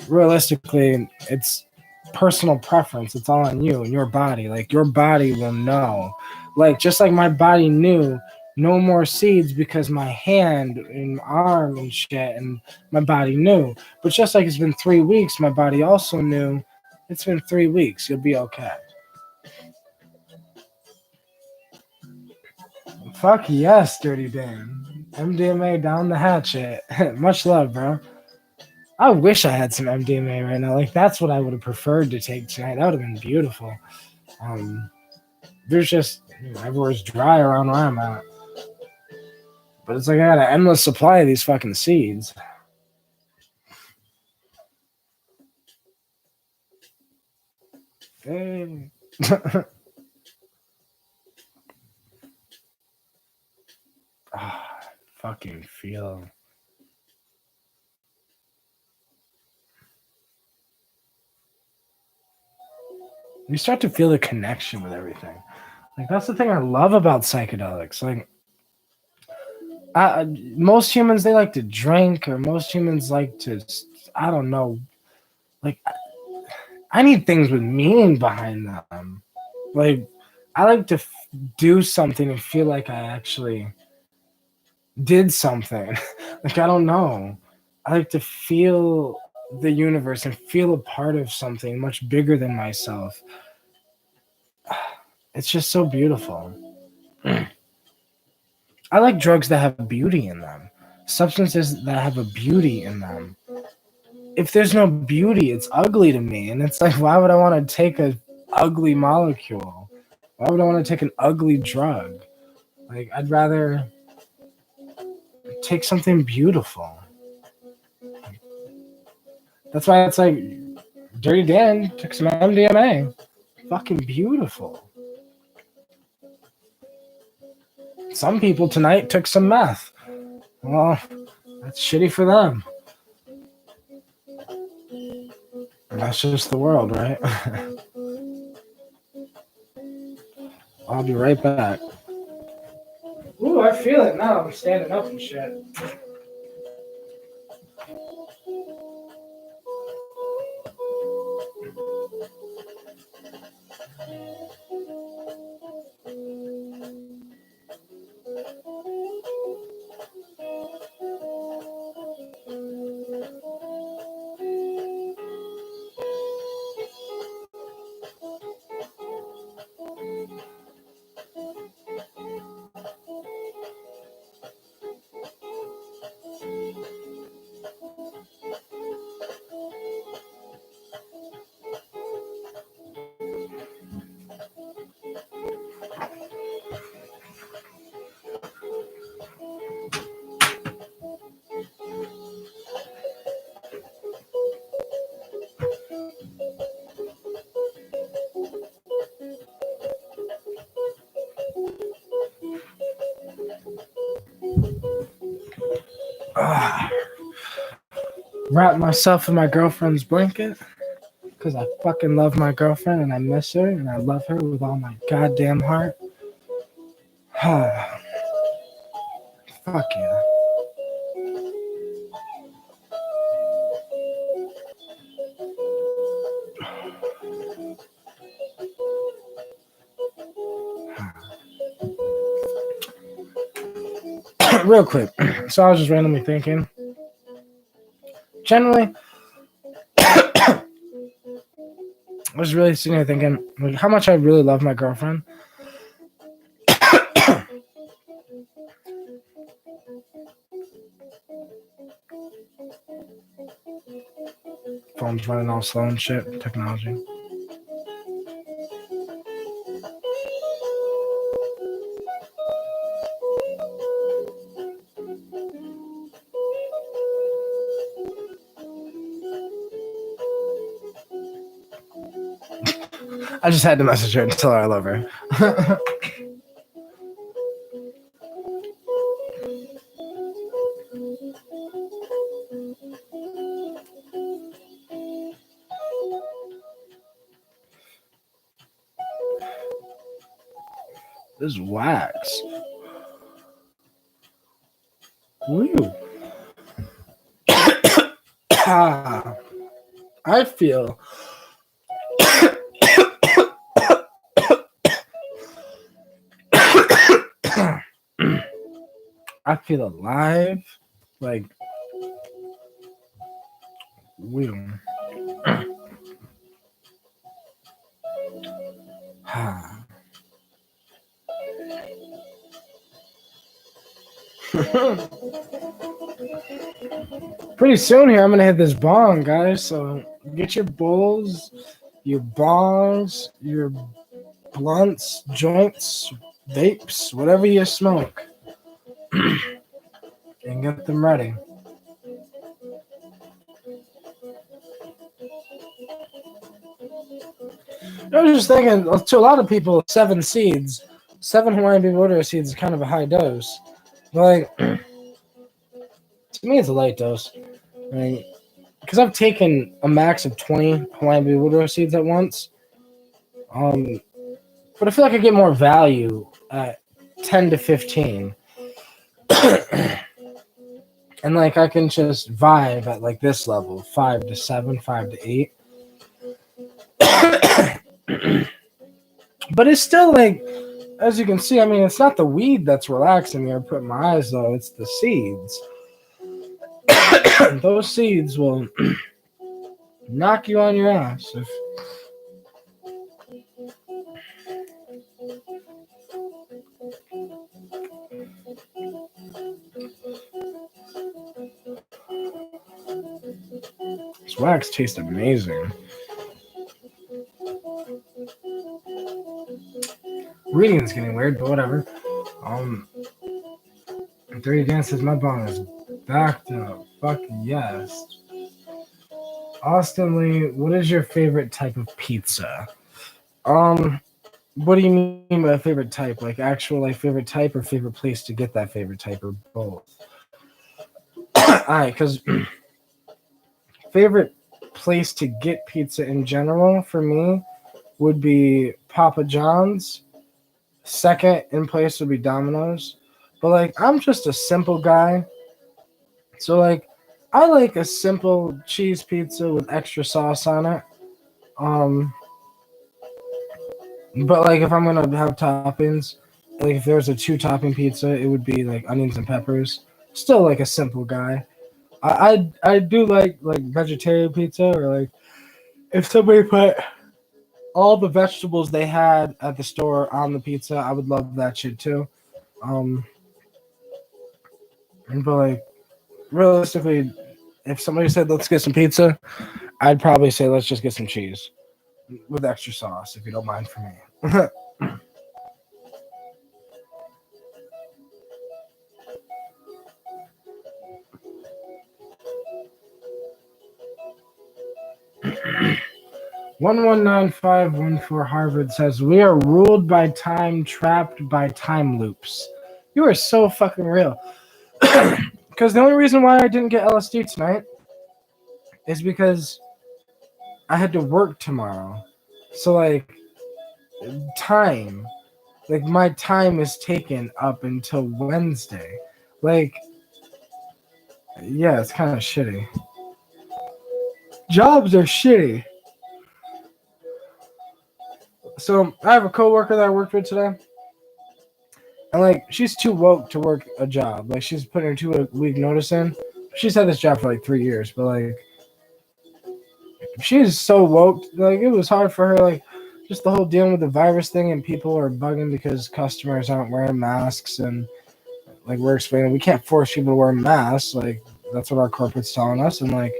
realistically, it's personal preference. It's all on you and your body. Like your body will know. Like just like my body knew no more seeds because my hand and arm and shit and my body knew. But just like it's been 3 weeks, my body also knew it's been 3 weeks. You'll be okay. Fuck yes, Dirty Dan. MDMA down the hatchet. Much love, bro. I wish I had some MDMA right now. Like that's what I would have preferred to take tonight. That would have been beautiful. Um, there's just everywhere's dry around where I'm at. But it's like I got an endless supply of these fucking seeds. Hey. Fucking feel. You start to feel the connection with everything. Like that's the thing I love about psychedelics. Like most humans, they like to drink, or most humans like to, I don't know. Like I need things with meaning behind them. Like I like to do something and feel like I actually did something. Like I don't know. I like to feel the universe and feel a part of something much bigger than myself. It's just so beautiful. I like drugs that have beauty in them, substances that have a beauty in them. If there's no beauty, it's ugly to me. And it's like, why would I want to take a ugly molecule? Why would I want to take an ugly drug? Like, I'd rather take something beautiful. That's why it's like Dirty Dan took some MDMA. Fucking beautiful. Some people tonight took some meth. Well, that's shitty for them. That's just the world, right? I'll be right back. Ooh, I feel it now. I'm standing up and shit. Wrap myself in my girlfriend's blanket because I fucking love my girlfriend and I miss her and I love her with all my goddamn heart. Fuck yeah. Real quick. So I was just randomly thinking. Generally, I was really sitting here thinking like how much I really love my girlfriend. Phone's running all slow and shit. Technology. I just had to message her and tell her I love her. This is wax. Woo. I feel I feel alive. Like woo. Pretty soon here, I'm gonna hit this bong, guys. So get your bowls, your bongs, your blunts, joints, vapes, whatever you smoke, and get them ready. I was just thinking, to a lot of people, 7 seeds, 7 Hawaiian Baby Order seeds is kind of a high dose. But like, to me, it's a light dose. I mean, because I've taken a max of 20 Hawaiian Baby Order seeds at once. but I feel like I get more value at 10 to 15. And like I can just vibe at like this level, 5 to 7, 5 to 8. But it's still like, as you can see, I mean, it's not the weed that's relaxing me or putting my eyes though, it's the seeds. Those seeds will knock you on your ass. This wax tastes amazing. Reading is getting weird, but whatever. 30 Dan says my bong is backed up. Fuck yes. Austin Lee, what is your favorite type of pizza? What do you mean by favorite type? Like actual like favorite type or favorite place to get that favorite type or both? Alright, because favorite place to get pizza in general for me would be Papa John's. Second in place would be Domino's. But like I'm just a simple guy. So like I like a simple cheese pizza with extra sauce on it. Um but like if I'm gonna have toppings, like if there's a 2 topping pizza, it would be like onions and peppers. Still like a simple guy. I do like vegetarian pizza or like if somebody put all the vegetables they had at the store on the pizza, I would love that shit too. Um, but like realistically, if somebody said let's get some pizza, I'd probably say let's just get some cheese with extra sauce if you don't mind for me. 119514 Harvard says we are ruled by time, trapped by time loops. You are so fucking real. Because the only reason why I didn't get LSD tonight is because I had to work tomorrow. So like time, like my time is taken up until Wednesday. Like yeah, it's kind of shitty. Jobs are shitty. So I have a coworker that I worked with today. And like she's too woke to work a job. Like she's putting her 2-week notice in. She's had this job for like 3 years, but like she's so woke. Like it was hard for her. Like just the whole dealing with the virus thing, and people are bugging because customers aren't wearing masks, and like we're explaining we can't force people to wear masks. Like that's what our corporate's telling us, and like.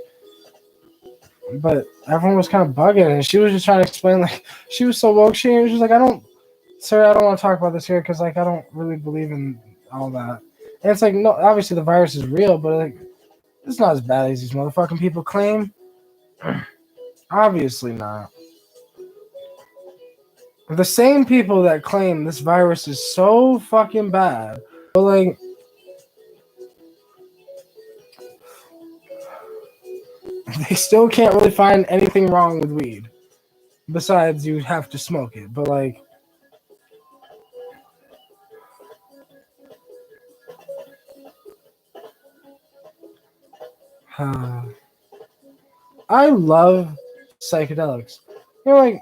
But everyone was kind of bugging, and she was just trying to explain. Like she was so woke, she was just like, Sir, I don't want to talk about this here because like I don't really believe in all that. And it's like no, obviously the virus is real, but like it's not as bad as these motherfucking people claim. Obviously not. The same people that claim this virus is so fucking bad, but like they still can't really find anything wrong with weed. Besides you have to smoke it. But like I love psychedelics. You know, like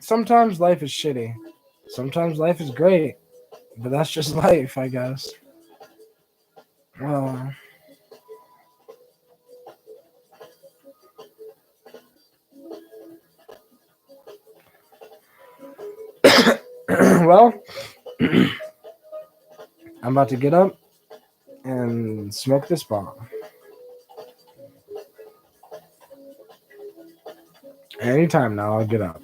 sometimes life is shitty. Sometimes life is great. But that's just life, I guess. Uh, well, I'm about to get up and smoke this bomb. Anytime now, I'll get up.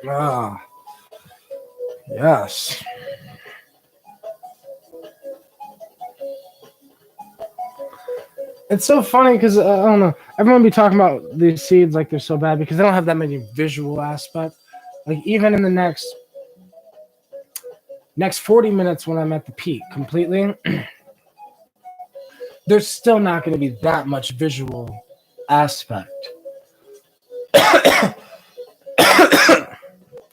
Ah, yes. It's so funny because I don't know. Everyone be talking about these seeds like they're so bad because they don't have that many visual aspects. Like even in the next 40 minutes when I'm at the peak completely, there's still not going to be that much visual aspect.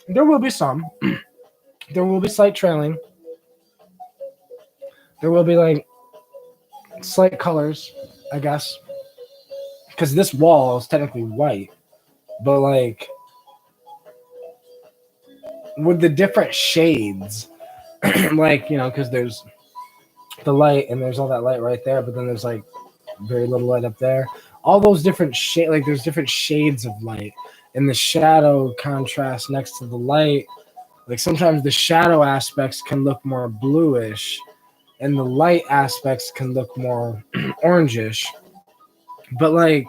There will be some. There will be slight trailing. There will be like slight colors, I guess, because this wall is technically white, but like with the different shades, like because there's the light and there's all that light right there, but then there's like very little light up there. All those different shade, like there's different shades of light, and the shadow contrast next to the light. Like sometimes the shadow aspects can look more bluish, and the light aspects can look more orangish. But like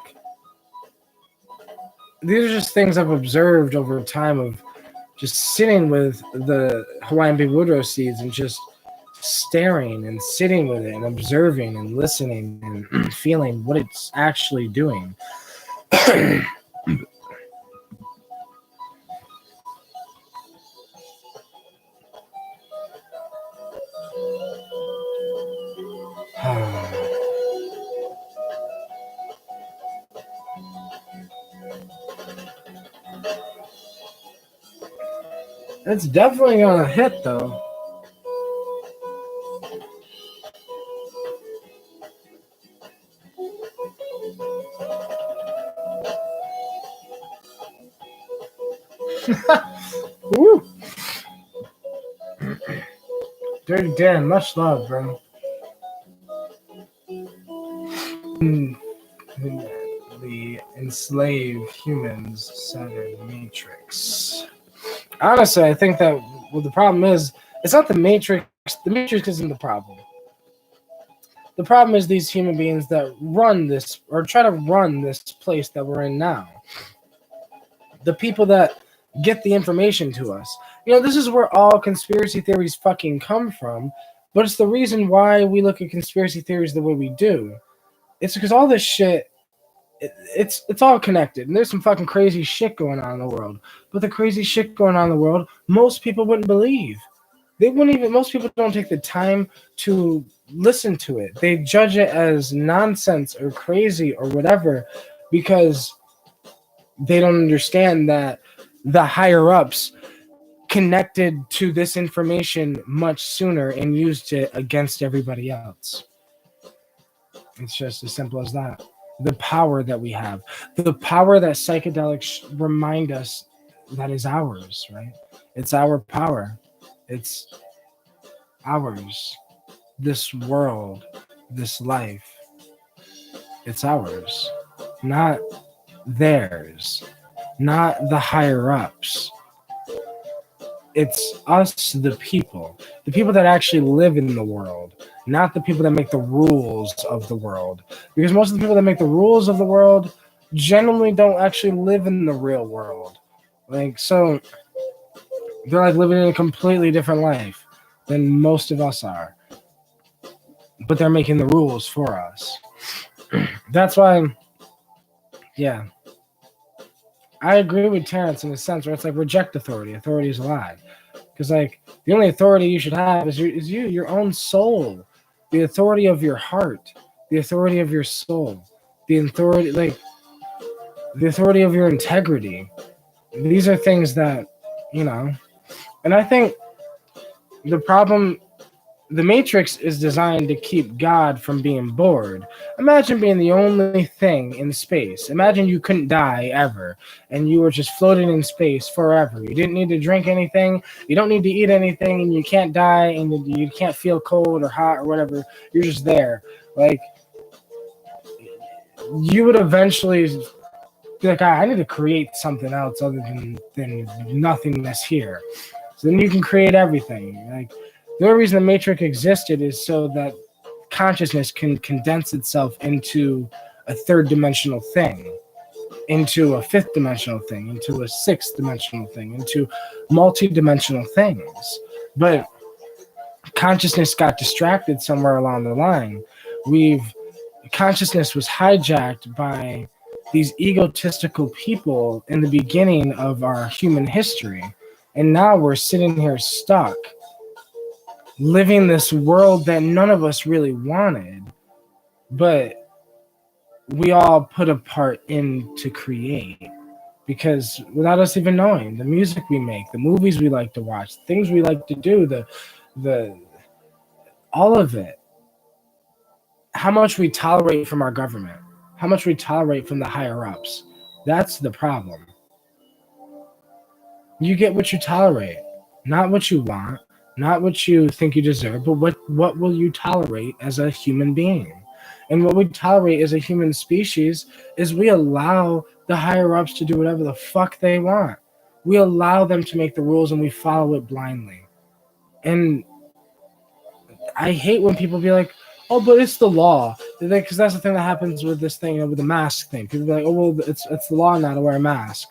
these are just things I've observed over time of just sitting with the Hawaiian Big Woodrow seeds and just staring and sitting with it and observing and listening and feeling what it's actually doing. It's definitely gonna hit though. Woo. Dirty Dan, much love, bro. The enslaved humans centered matrix. Honestly, I think that the problem is it's not the matrix. The matrix isn't the problem. The problem is these human beings that run this or try to run this place that we're in now. The people that get the information to us. This is where all conspiracy theories fucking come from, but it's the reason why we look at conspiracy theories the way we do. It's because all this shit, it's all connected, and there's some fucking crazy shit going on in the world. But the crazy shit going on in the world, most people wouldn't believe. They wouldn't even. Most people don't take the time to listen to it. They judge it as nonsense or crazy or whatever because they don't understand that the higher ups connected to this information much sooner and used it against everybody else. It's just as simple as that. The power that we have, the power that psychedelics remind us that is ours, right? It's our power. It's ours. This world, this life, it's ours, not theirs, not the higher ups. It's us, the people that actually live in the world, not the people that make the rules of the world. Because most of the people that make the rules of the world generally don't actually live in the real world. So they're like living in a completely different life than most of us are. But they're making the rules for us. That's why, yeah. I agree with Terrence in a sense where it's like reject authority. Authority is a lie. Because the only authority you should have is your own soul, the authority of your heart, the authority of your soul, the authority of your integrity. These are things that, and I think the Matrix is designed to keep God from being bored. Imagine being the only thing in space. Imagine you couldn't die ever, and you were just floating in space forever. You didn't need to drink anything. You don't need to eat anything, and you can't die, and you can't feel cold or hot or whatever. You're just there. You would eventually be like, I need to create something else other than nothingness here. So then you can create everything. The only reason the Matrix existed is so that consciousness can condense itself into a third dimensional thing, into a fifth dimensional thing, into a sixth dimensional thing, into multi-dimensional things. But consciousness got distracted somewhere along the line. We've consciousness was hijacked by these egotistical people in the beginning of our human history. And now we're sitting here stuck, living this world that none of us really wanted, but we all put a part in to create. Because without us even knowing, the music we make, the movies we like to watch, the things we like to do, the all of it, how much we tolerate from our government, how much we tolerate from the higher ups, that's the problem. You get what you tolerate, not what you want, not what you think you deserve, but what will you tolerate as a human being? And what we tolerate as a human species is we allow the higher ups to do whatever the fuck they want. We allow them to make the rules and we follow it blindly. And I hate when people be like, oh, but it's the law. Because that's the thing that happens with this thing, with the mask thing. People be like, oh, well, it's the law now to wear a mask.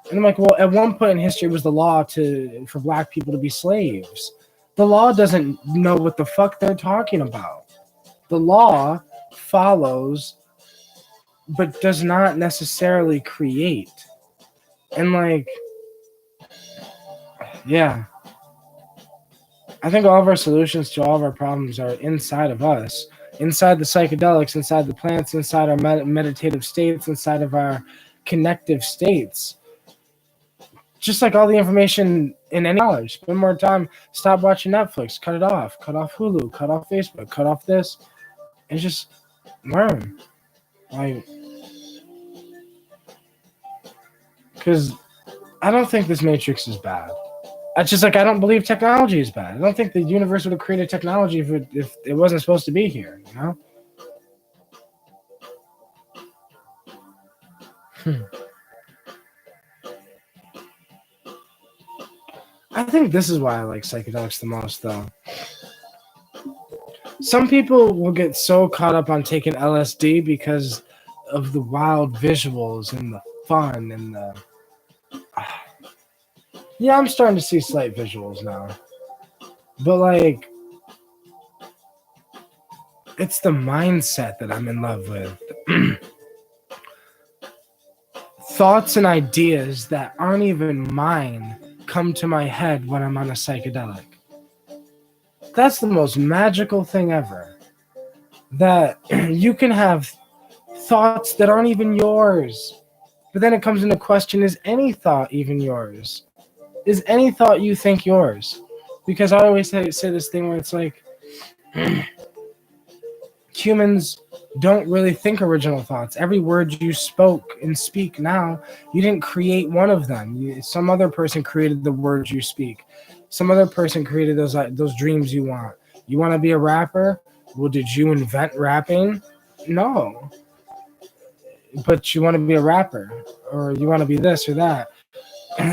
And I'm like, well, at one point in history, it was the law for black people to be slaves. The law doesn't know what the fuck they're talking about. The law follows, but does not necessarily create. And like, yeah, I think all of our solutions to all of our problems are inside of us, inside the psychedelics, inside the plants, inside our meditative states, inside of our connective states. Just like all the information in any knowledge. Spend more time, stop watching Netflix, cut it off, cut off Hulu, cut off Facebook, cut off this, and just learn. Like, because I don't think this matrix is bad. It's just like I don't believe technology is bad. I don't think the universe would have created technology if it wasn't supposed to be here, you know? I think this is why I like psychedelics the most, though. Some people will get so caught up on taking LSD because of the wild visuals and the fun and the... Yeah, I'm starting to see slight visuals now. But, like, it's the mindset that I'm in love with. Thoughts and ideas that aren't even mine come to my head when I'm on a psychedelic. That's the most magical thing ever. That you can have thoughts that aren't even yours. But then it comes into question, is any thought even yours? Is any thought you think yours? Because I always say this thing where it's like, humans don't really think original thoughts. Every word you spoke and speak now, you didn't create one of them. Some other person created the words you speak. Some other person created those dreams you want. You want to be a rapper? Well, did you invent rapping? No. But you want to be a rapper, or you want to be this or that.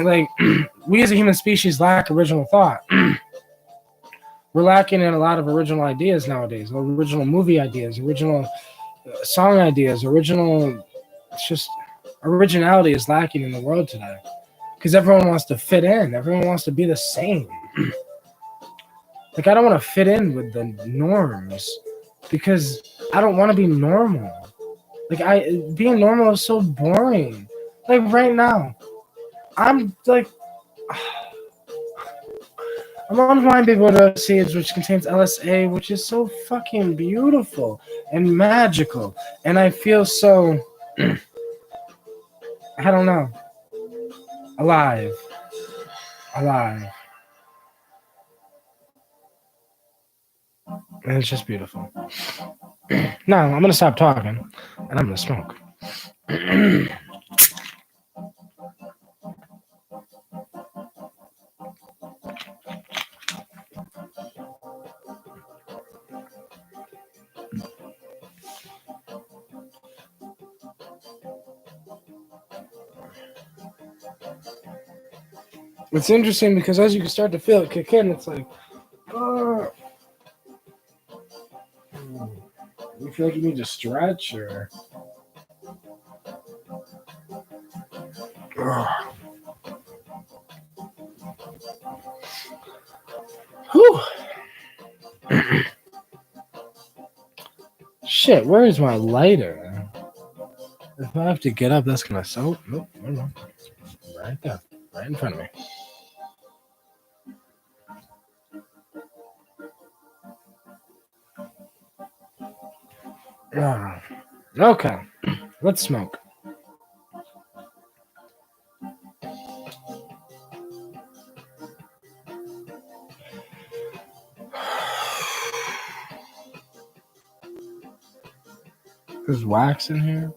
Like, we as a human species lack original thought. We're lacking in a lot of original ideas nowadays, original movie ideas, original song ideas, it's just originality is lacking in the world today because everyone wants to fit in. Everyone wants to be the same. Like, I don't want to fit in with the norms because I don't want to be normal. Like, being normal is so boring. Like, right now, I'm like... I'm on Mind Big Buddha Seeds, which contains LSA, which is so fucking beautiful and magical. And I feel so, I don't know, alive. And it's just beautiful. Now, I'm going to stop talking, and I'm going to smoke. It's interesting because as you can start to feel it kick in, it's like, you feel like you need to stretch or... Whew. Shit, where is my lighter? If I have to get up, that's gonna so. Nope, no. Right there, right in front of me. Okay, let's smoke. There's wax in here.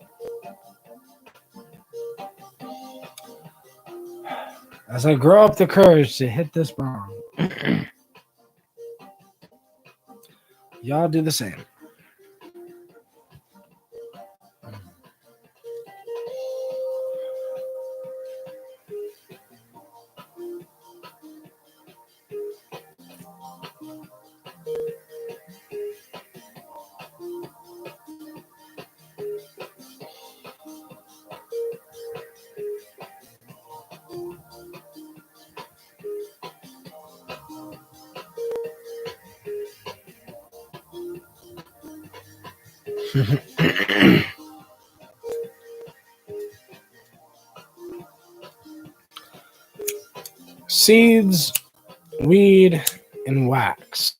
As I grow up the courage to hit this bomb, y'all do the same. Seeds, weed, and wax.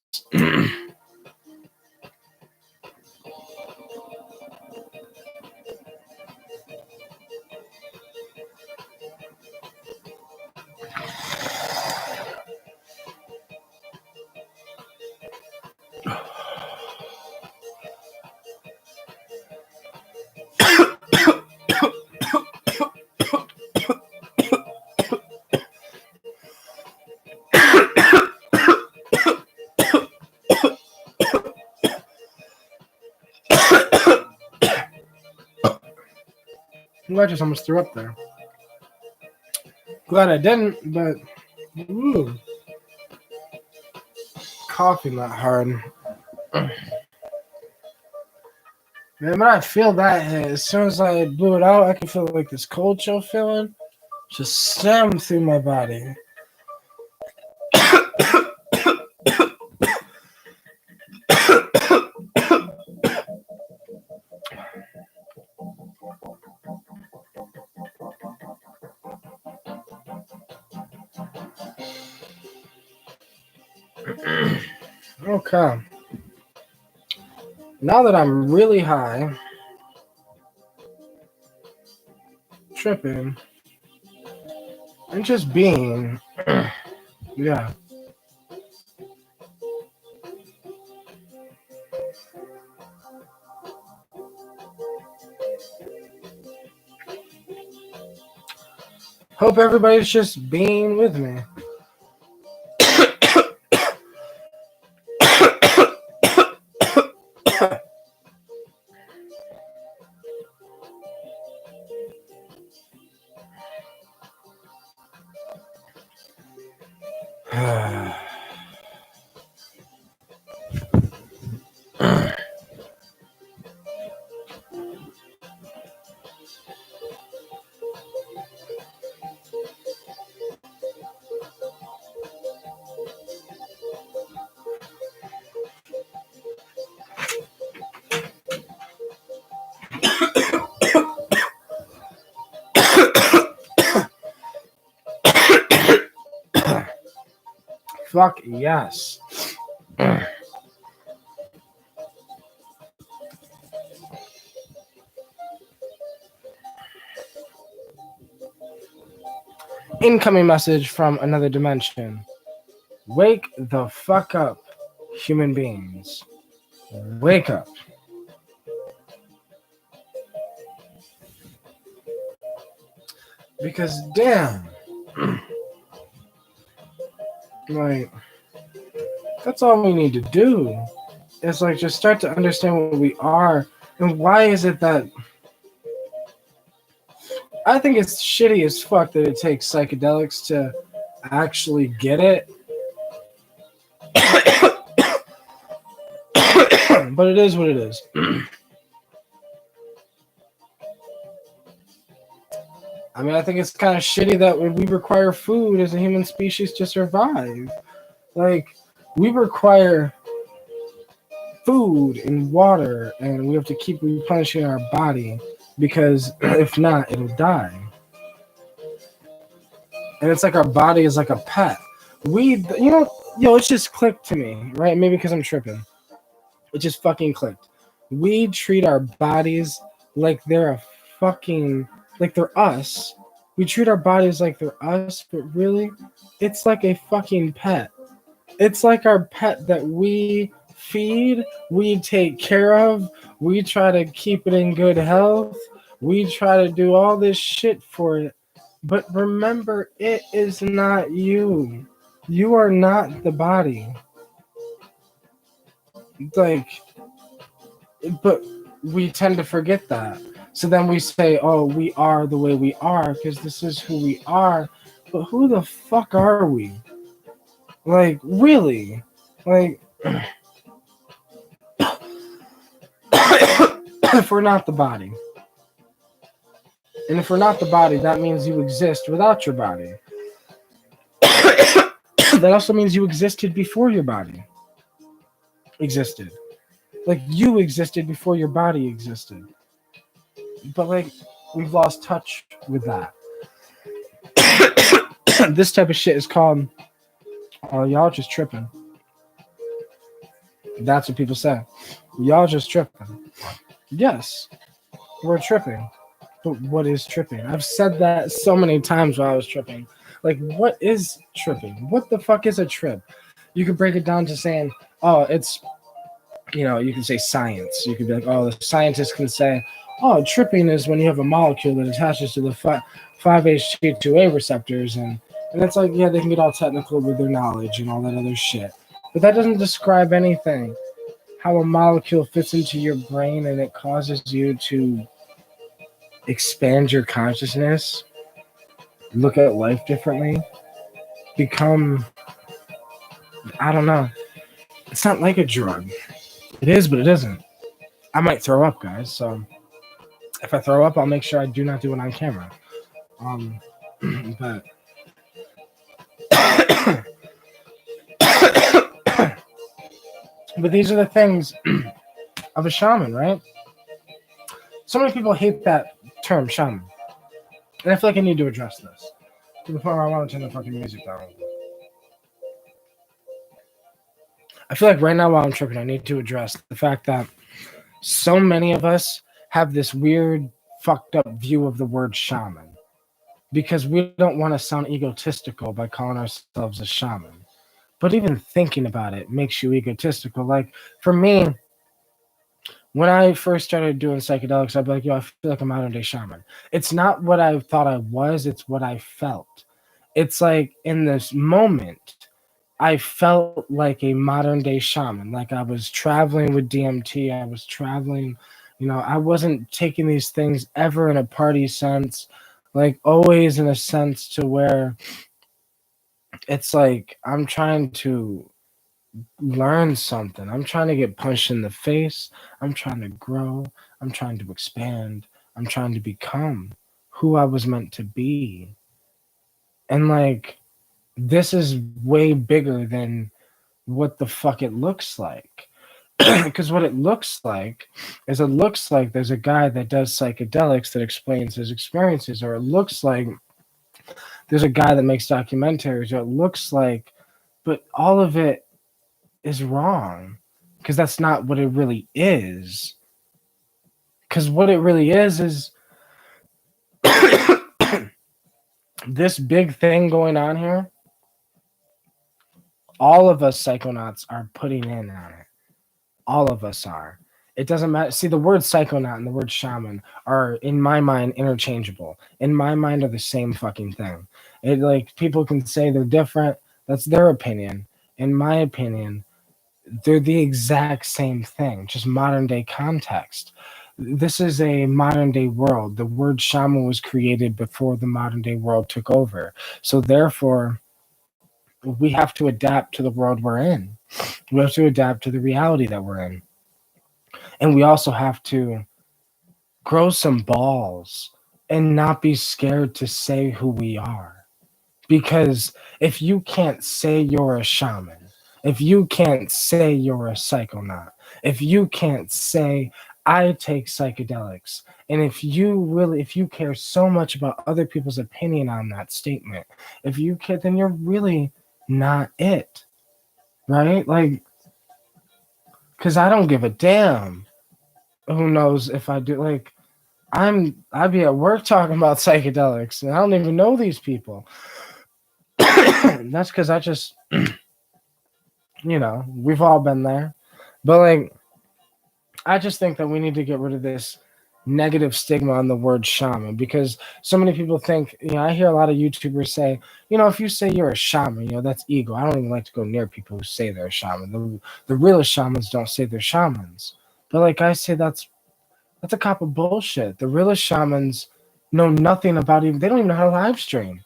I just almost threw up there. Glad I didn't, but ooh, coughing that hard. Man, when I feel that hit, as soon as I blew it out, I can feel like this cold chill feeling just stem through my body. Okay. Now that I'm really high, tripping, and just being, yeah. Hope everybody's just being with me. Fuck yes. Incoming message from another dimension. Wake the fuck up, human beings. Wake up. Because damn. Like, that's all we need to do. It's like just start to understand what we are. And why is it that I think it's shitty as fuck that it takes psychedelics to actually get it. But it is what it is. I mean, I think it's kind of shitty that we require food as a human species to survive. Like, we require food and water, and we have to keep replenishing our body because if not, it'll die. And it's like our body is like a pet. It just clicked to me, right? Maybe because I'm tripping. It just fucking clicked. We treat our bodies like they're a fucking, like they're us. We treat our bodies like they're us, but really, it's like a fucking pet. It's like our pet that we feed, we take care of, we try to keep it in good health, we try to do all this shit for it. But remember, it is not you. You are not the body. Like, but we tend to forget that. So then we say, oh, we are the way we are because this is who we are. But who the fuck are we? Like, really? Like, if we're not the body. And if we're not the body, that means you exist without your body. That also means you existed before your body existed. Like, you existed before your body existed. But, like, we've lost touch with that. This type of shit is called, oh, y'all just tripping. That's what people say. Y'all just tripping. Yes, we're tripping. But what is tripping? I've said that so many times while I was tripping. Like, what is tripping? What the fuck is a trip? You could break it down to saying, oh, it's, you can say science. You could be like, oh, the scientists can say, oh, tripping is when you have a molecule that attaches to the 5-HT2A receptors. And it's like, yeah, they can get all technical with their knowledge and all that other shit. But that doesn't describe anything. How a molecule fits into your brain and it causes you to expand your consciousness, look at life differently, become, I don't know. It's not like a drug. It is, but it isn't. I might throw up, guys. So if I throw up, I'll make sure I do not do it on camera. But but these are the things of a shaman, right? So many people hate that term, shaman. And I feel like I need to address this. To the point where I want to turn the fucking music down. I feel like right now while I'm tripping, I need to address the fact that so many of us have this weird, fucked up view of the word shaman. Because we don't want to sound egotistical by calling ourselves a shaman. But even thinking about it makes you egotistical. Like, for me, when I first started doing psychedelics, I'd be like, yo, I feel like a modern day shaman. It's not what I thought I was, it's what I felt. It's like in this moment, I felt like a modern day shaman. Like I was traveling with DMT. I was traveling, I wasn't taking these things ever in a party sense, like always in a sense to where it's like I'm trying to learn something. I'm trying to get punched in the face. I'm trying to grow. I'm trying to expand. I'm trying to become who I was meant to be. And like, this is way bigger than what the fuck it looks like. Because what it looks like is there's a guy that does psychedelics that explains his experiences, or it looks like there's a guy that makes documentaries, or it looks like, but all of it is wrong, because that's not what it really is. Because what it really is this big thing going on here. All of us psychonauts are putting in on it. All of us are. It doesn't matter. See, the word psychonaut and the word shaman are, in my mind, interchangeable. In my mind, are the same fucking thing. It, like, people can say they're different. That's their opinion. In my opinion, they're the exact same thing, just modern day context. This is a modern day world. The word shaman was created before the modern day world took over. So therefore, we have to adapt to the world we're in. We have to adapt to the reality that we're in. And we also have to grow some balls and not be scared to say who we are. Because if you can't say you're a shaman, if you can't say you're a psychonaut, if you can't say, I take psychedelics, and if you care so much about other people's opinion on that statement, if you care, then you're really not it, right? Like, because I don't give a damn. Who knows if I do? Like, I'd be at work talking about psychedelics, and I don't even know these people. That's because I just, we've all been there. But like, I just think that we need to get rid of this negative stigma on the word shaman, because so many people think, I hear a lot of YouTubers say, if you say you're a shaman, that's ego. I don't even like to go near people who say they're a shaman. The realest shamans don't say they're shamans. But like I say, that's a cop of bullshit. The realest shamans know nothing about even, they don't even know how to live stream.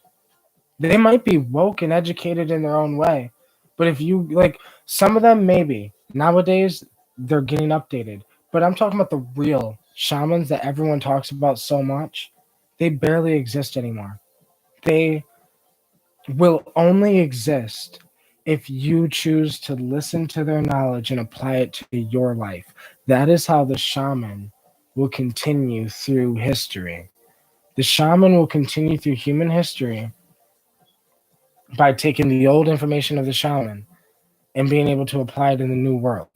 They might be woke and educated in their own way, but if you like, some of them maybe nowadays they're getting updated. But I'm talking about the real shamans that everyone talks about so much. They barely exist anymore. They will only exist if you choose to listen to their knowledge and apply it to your life. That is how the shaman will continue through history. The shaman will continue through human history by taking the old information of the shaman and being able to apply it in the new world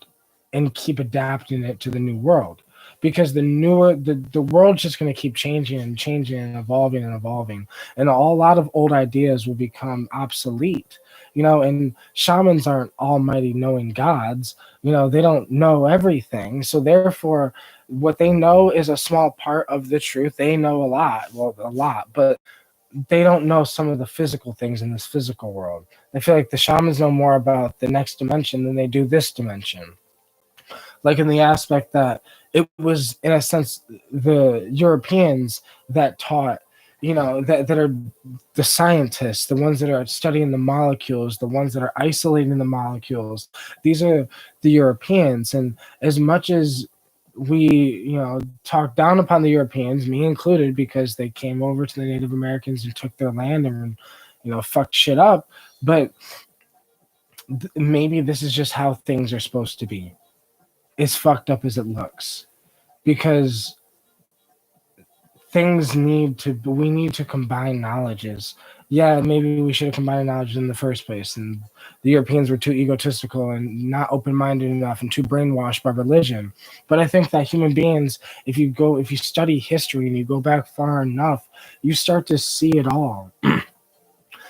and keep adapting it to the new world. Because the world's just going to keep changing and changing and evolving and evolving. And a lot of old ideas will become obsolete. And shamans aren't almighty knowing gods. They don't know everything. So therefore, what they know is a small part of the truth. They know a lot, but they don't know some of the physical things in this physical world. I feel like the shamans know more about the next dimension than they do this dimension. Like, in the aspect that it was, in a sense, the Europeans that taught, that are the scientists, the ones that are studying the molecules, the ones that are isolating the molecules. These are the Europeans. And as much as we, talk down upon the Europeans, me included, because they came over to the Native Americans and took their land and, fucked shit up. But maybe this is just how things are supposed to be. As fucked up as it looks, because we need to combine knowledges. Yeah, maybe we should have combined knowledge in the first place, and the Europeans were too egotistical and not open-minded enough and too brainwashed by religion. But I think that human beings, if you study history and you go back far enough, you start to see it all.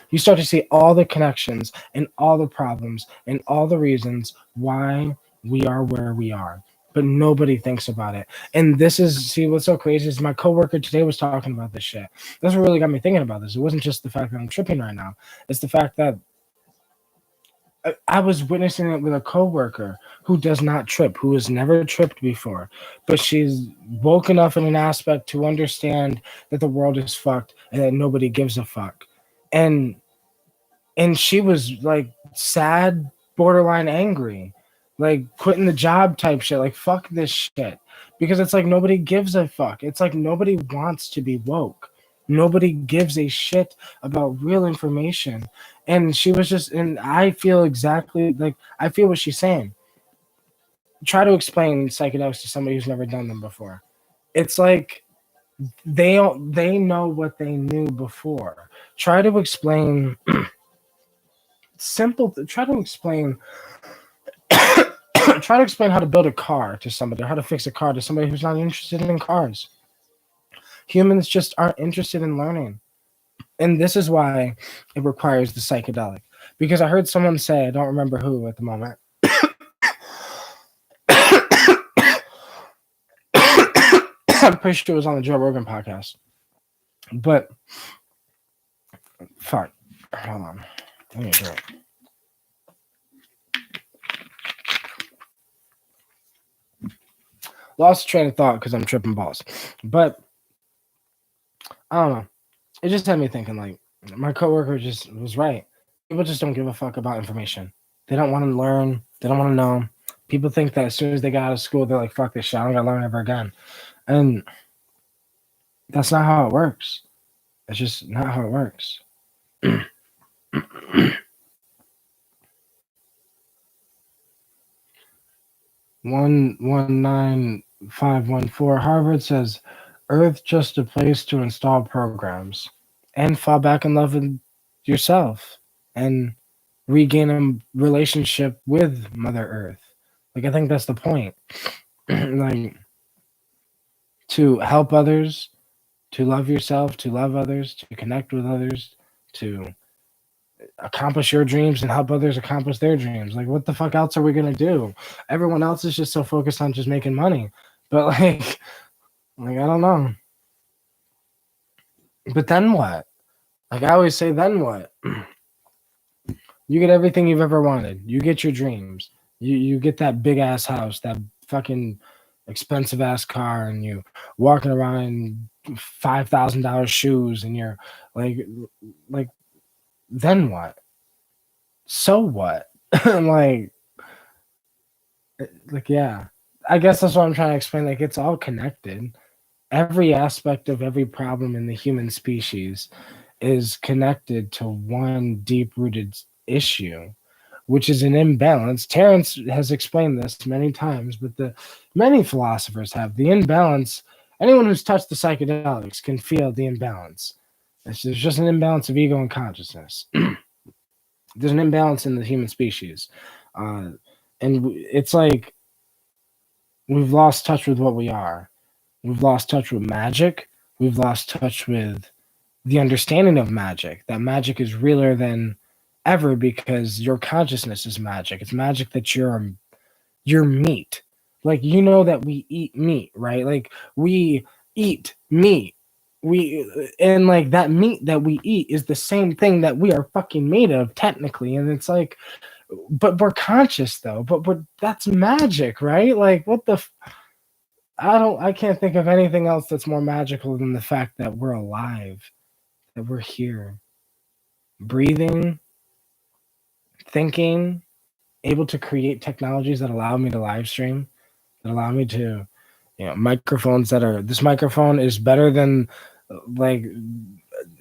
You start to see all the connections and all the problems and all the reasons why we are where we are. But nobody thinks about it. And what's so crazy is my coworker today was talking about this shit. That's what really got me thinking about this. It wasn't just the fact that I'm tripping right now. It's the fact that I was witnessing it with a coworker who does not trip, who has never tripped before, but she's woke enough in an aspect to understand that the world is fucked and that nobody gives a fuck. And she was like sad, borderline angry, like quitting the job type shit, like fuck this shit. Because it's like nobody gives a fuck. It's like nobody wants to be woke. Nobody gives a shit about real information. And she was just, and I feel exactly like, I feel what she's saying. Try to explain psychedelics to somebody who's never done them before. It's like they know what they knew before. Try to explain try to explain try to explain how to build a car to somebody, or how to fix a car to somebody who's not interested in cars. Humans just aren't interested in learning. And this is why it requires the psychedelic. Because I heard someone say, I don't remember who at the moment. I'm pretty sure it was on the Joe Rogan podcast. But fuck. Hold on. Let me do it. Lost train of thought because I'm tripping balls. But I don't know. It just had me thinking, like, my coworker just was right. People just don't give a fuck about information. They don't want to learn. They don't want to know. People think that as soon as they get out of school, they're like, fuck this shit. I don't got to learn ever again. And that's not how it works. It's just not how it works. 19514. Harvard says Earth just a place to install programs and fall back in love with yourself and regain a relationship with Mother Earth. Like I think that's the point. Like to help others, to love yourself, to love others, to connect with others, to accomplish your dreams and help others accomplish their dreams. Like, what the fuck else are we gonna do? Everyone else is just so focused on just making money. But like I don't know. But then what? Like I always say, then what? You get everything you've ever wanted. You get your dreams. You get that big ass house, that fucking expensive ass car, and you walking around in $5,000 shoes, and you're like, like, then what? So what? like, yeah. I guess that's what I'm trying to explain. Like, it's all connected. Every aspect of every problem in the human species is connected to one deep rooted issue, which is an imbalance. Terence has explained this many times, but the many philosophers have the imbalance. Anyone who's touched the psychedelics can feel the imbalance. There's just an imbalance of ego and consciousness. There's an imbalance in the human species, uh, and it's like we've lost touch with what we are. We've lost touch with magic. We've lost touch with the understanding of magic. That magic is realer than ever because your consciousness is magic. It's magic that you're meat. Like you know that we eat meat, right? Like we eat meat. We and like that meat that we eat is the same thing that we are fucking made of technically, and it's like, but we're conscious though. But that's magic, right? Like what the I can't think of anything else that's more magical than the fact that we're alive, that we're here, breathing, thinking, able to create technologies that allow me to live stream, that allow me to, microphones that are, this microphone is better than like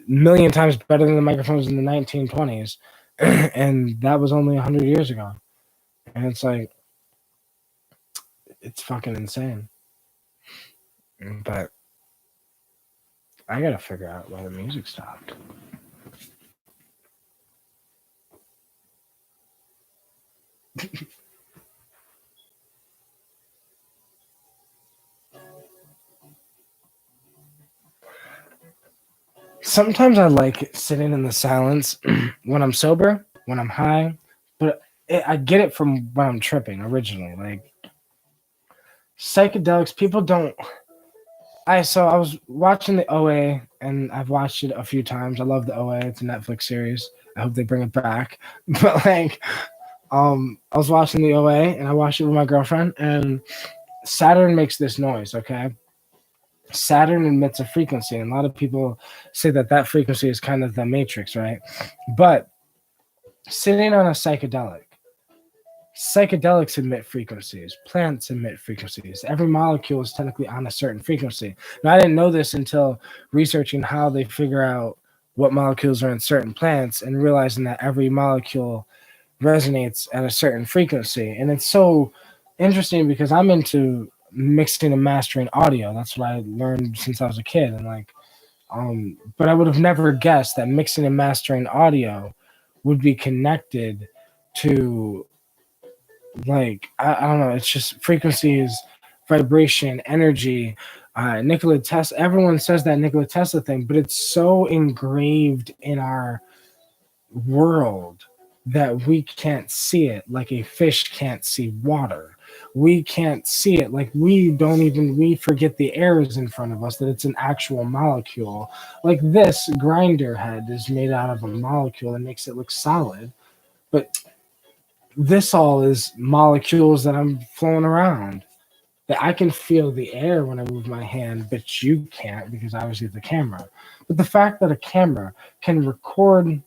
million times better than the microphones in the 1920s. And that was only 100 years ago. And it's like, it's fucking insane. But I gotta figure out why the music stopped. Sometimes I like sitting in the silence when I'm sober, when I'm high, but I get it from when I'm tripping originally. Like psychedelics, people don't. I was watching the OA, and I've watched it a few times. I love the OA. It's a Netflix series. I hope they bring it back. But like, I was watching the OA, and I watched it with my girlfriend, and Saturn makes this noise. Okay, Saturn emits a frequency, and a lot of people say that that frequency is kind of the matrix, right? But sitting on a psychedelics emit frequencies, plants emit frequencies. Every molecule is technically on a certain frequency. Now, I didn't know this until researching how they figure out what molecules are in certain plants and realizing that every molecule resonates at a certain frequency. And it's so interesting because I'm into mixing and mastering audio. That's what I learned since I was a kid. And like, but I would have never guessed that mixing and mastering audio would be connected to like I don't know. It's just frequencies, vibration, energy. Nikola Tesla. Everyone says that Nikola Tesla thing, but it's so engraved in our world that we can't see it like a fish can't see water. We can't see it like we forget the air is in front of us, that it's an actual molecule. Like this grinder head is made out of a molecule that makes it look solid, but this all is molecules that I'm flowing around. That I can feel the air when I move my hand, but you can't because obviously the camera. But the fact that a camera can record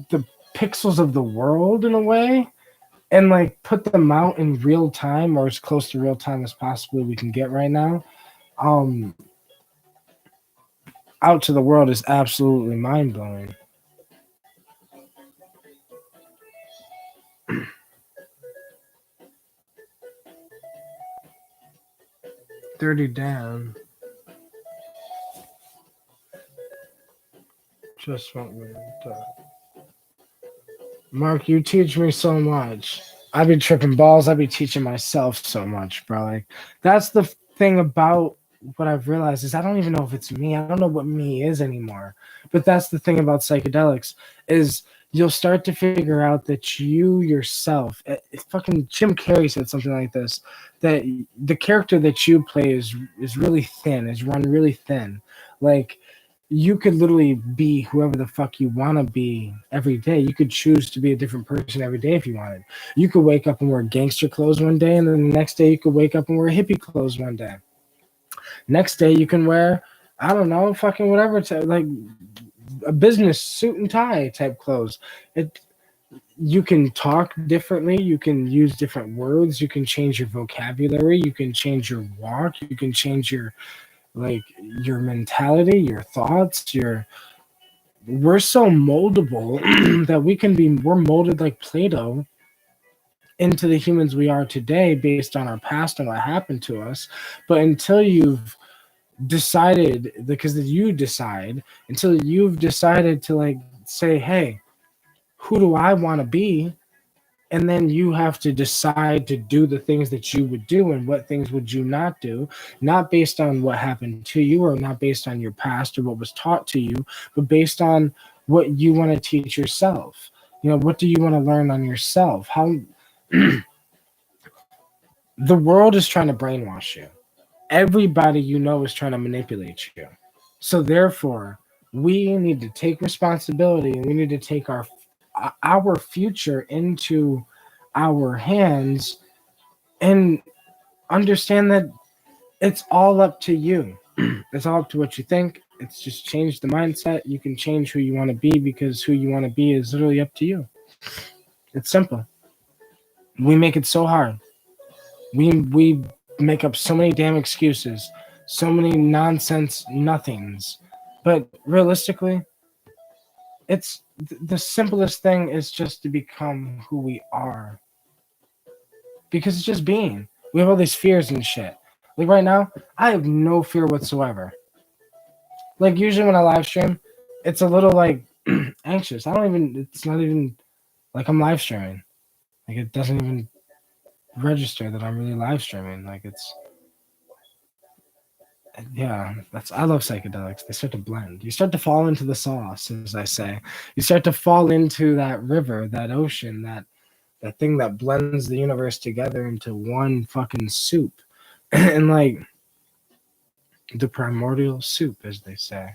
the pixels of the world in a way and like put them out in real time or as close to real time as possibly we can get right now, um out to the world is absolutely mind-blowing. Dirty Dan just went with Mark, you teach me so much. I be tripping balls. I be teaching myself so much, bro. Like that's the thing about what I've realized is I don't even know if it's me. I don't know what me is anymore. But that's the thing about psychedelics is you'll start to figure out that you yourself, fucking Jim Carrey said something like this, that the character that you play is really thin, is run really thin. Like you could literally be whoever the fuck you want to be every day. You could choose to be a different person every day if you wanted. You could wake up and wear gangster clothes one day, and then the next day you could wake up and wear hippie clothes one day. Next day you can wear, I don't know, fucking whatever, like a business suit and tie type clothes. It You can talk differently, you can use different words, you can change your vocabulary, you can change your walk, you can change your like your mentality, your thoughts, your we're so moldable that we're molded like Play-Doh into the humans we are today based on our past and what happened to us. But until you've decided, because you decide, until you've decided to like say, hey, who do I want to be? And then you have to decide to do the things that you would do and what things would you not do, not based on what happened to you or not based on your past or what was taught to you, but based on what you want to teach yourself. You know, what do you want to learn on yourself? How the world is trying to brainwash you. Everybody you know is trying to manipulate you. So therefore, we need to take responsibility and we need to take our future into our hands and understand that it's all up to you. It's all up to what you think. It's just change the mindset. You can change who you want to be because who you want to be is literally up to you. It's simple. We make it so hard. We make up so many damn excuses, so many nonsense nothings. But realistically, it's the simplest thing is just to become who we are. Because it's just being. We have all these fears and shit. Like right now, I have no fear whatsoever. Like usually when I live stream, it's a little like anxious. I don't even. It's not even like I'm live streaming. Like it doesn't even register that I'm really live streaming. Like it's yeah. That's I love psychedelics. They start to blend. You start to fall into the sauce, as I say. You start to fall into that river, that ocean, that thing that blends the universe together into one fucking soup. And like the primordial soup, as they say.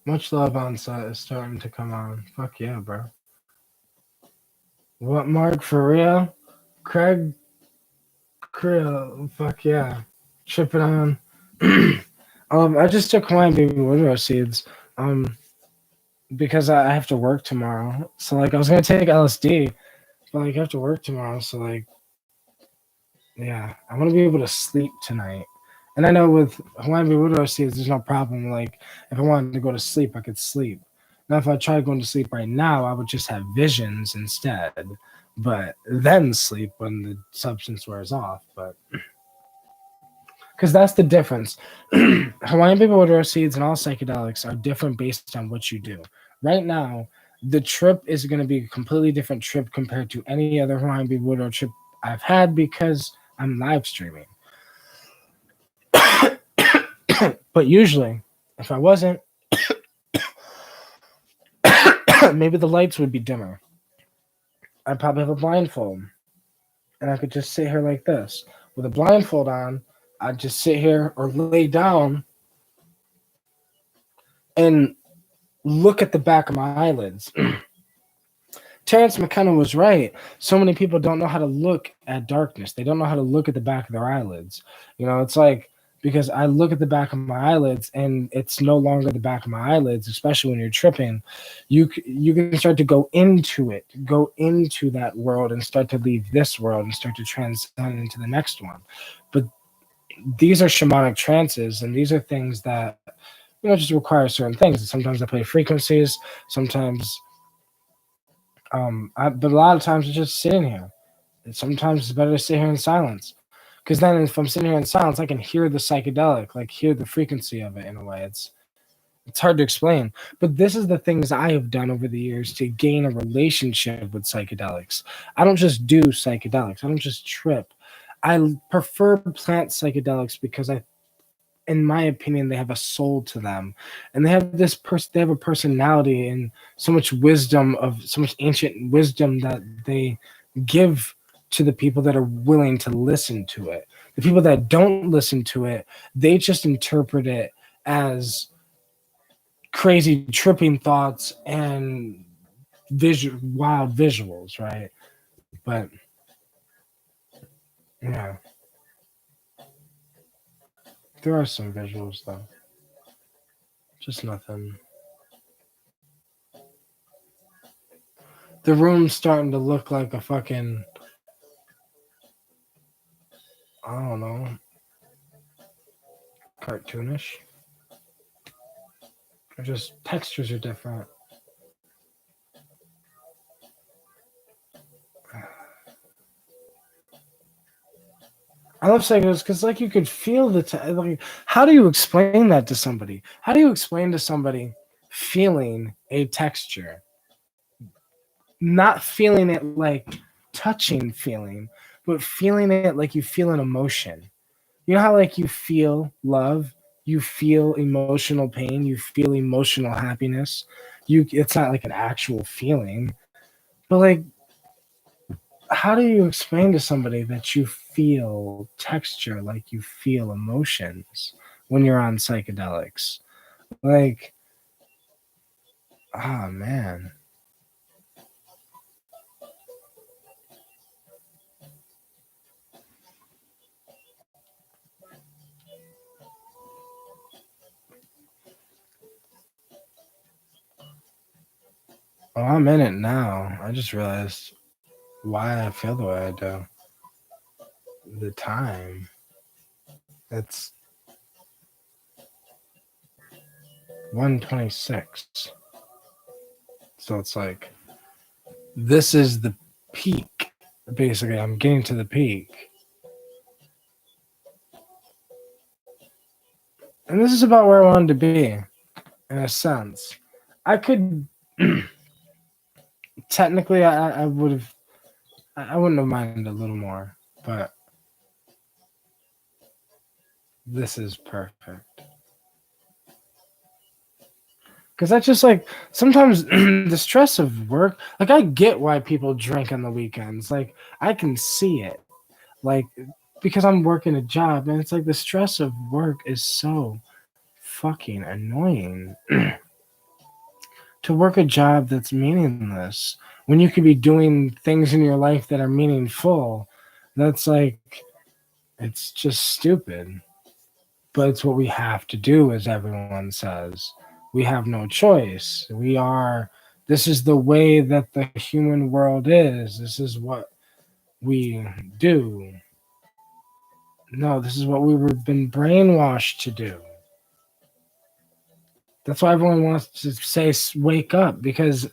Much love on set is starting to come on. Fuck yeah, bro. What, Mark, for real? Craig Creel, fuck yeah. Tripping on. I just took Hawaiian baby woodrow seeds. Because I have to work tomorrow. So like I was gonna take LSD, but like I have to work tomorrow, so like yeah, I want to be able to sleep tonight. And I know with Hawaiian Woodrow seeds, there's no problem. Like, if I wanted to go to sleep, I could sleep. Now, if I tried going to sleep right now, I would just have visions instead. But then sleep when the substance wears off. But because that's the difference. Hawaiian baby Woodrow seeds and all psychedelics are different based on what you do. Right now, the trip is going to be a completely different trip compared to any other Hawaiian baby Woodrow trip I've had because I'm live streaming. But usually, if I wasn't, maybe the lights would be dimmer. I'd probably have a blindfold. And I could just sit here like this. With a blindfold on, I'd just sit here or lay down and look at the back of my eyelids. Terrence McKenna was right. So many people don't know how to look at darkness. They don't know how to look at the back of their eyelids. You know, it's like, because I look at the back of my eyelids and it's no longer the back of my eyelids, especially when you're tripping. You can start to go into it, go into that world and start to leave this world and start to transcend into the next one. But these are shamanic trances, and these are things that just requires certain things. Sometimes I play frequencies. Sometimes, but a lot of times it's just sitting here. And sometimes it's better to sit here in silence, because then if I'm sitting here in silence, I can hear the psychedelic, like hear the frequency of it in a way. It's hard to explain, but this is the things I have done over the years to gain a relationship with psychedelics. I don't just do psychedelics. I don't just trip. I prefer plant psychedelics because in my opinion, they have a soul to them, and they have this person. They have a personality and so much wisdom of so much ancient wisdom that they give to the people that are willing to listen to it. The people that don't listen to it, they just interpret it as crazy tripping thoughts and wild visuals, right? But yeah, there are some visuals though. Just nothing. The room's starting to look like a fucking, I don't know, cartoonish. Or just textures are different. I love psychedelics because, like, you could feel like. How do you explain that to somebody? How do you explain to somebody feeling a texture, not feeling it like touching feeling, but feeling it like you feel an emotion? You know how like you feel love, you feel emotional pain, you feel emotional happiness. It's not like an actual feeling, but like how do you explain to somebody that you feel texture like you feel emotions when you're on psychedelics? Like, oh man. Oh, I'm in it now. I just realized why I feel the way I do. The time. It's 1:26. So it's like this is the peak. Basically, I'm getting to the peak. And this is about where I wanted to be, in a sense. I could technically I would have I wouldn't have minded a little more, but this is perfect. Because that's just like sometimes the stress of work. Like I get why people drink on the weekends. Like I can see it. Like because I'm working a job, and it's like the stress of work is so fucking annoying. To work a job that's meaningless when you could be doing things in your life that are meaningful. That's like it's just stupid. But it's what we have to do, as everyone says. We have no choice. This is the way that the human world is. This is what we do. No, this is what we were been brainwashed to do. That's why everyone wants to say wake up, because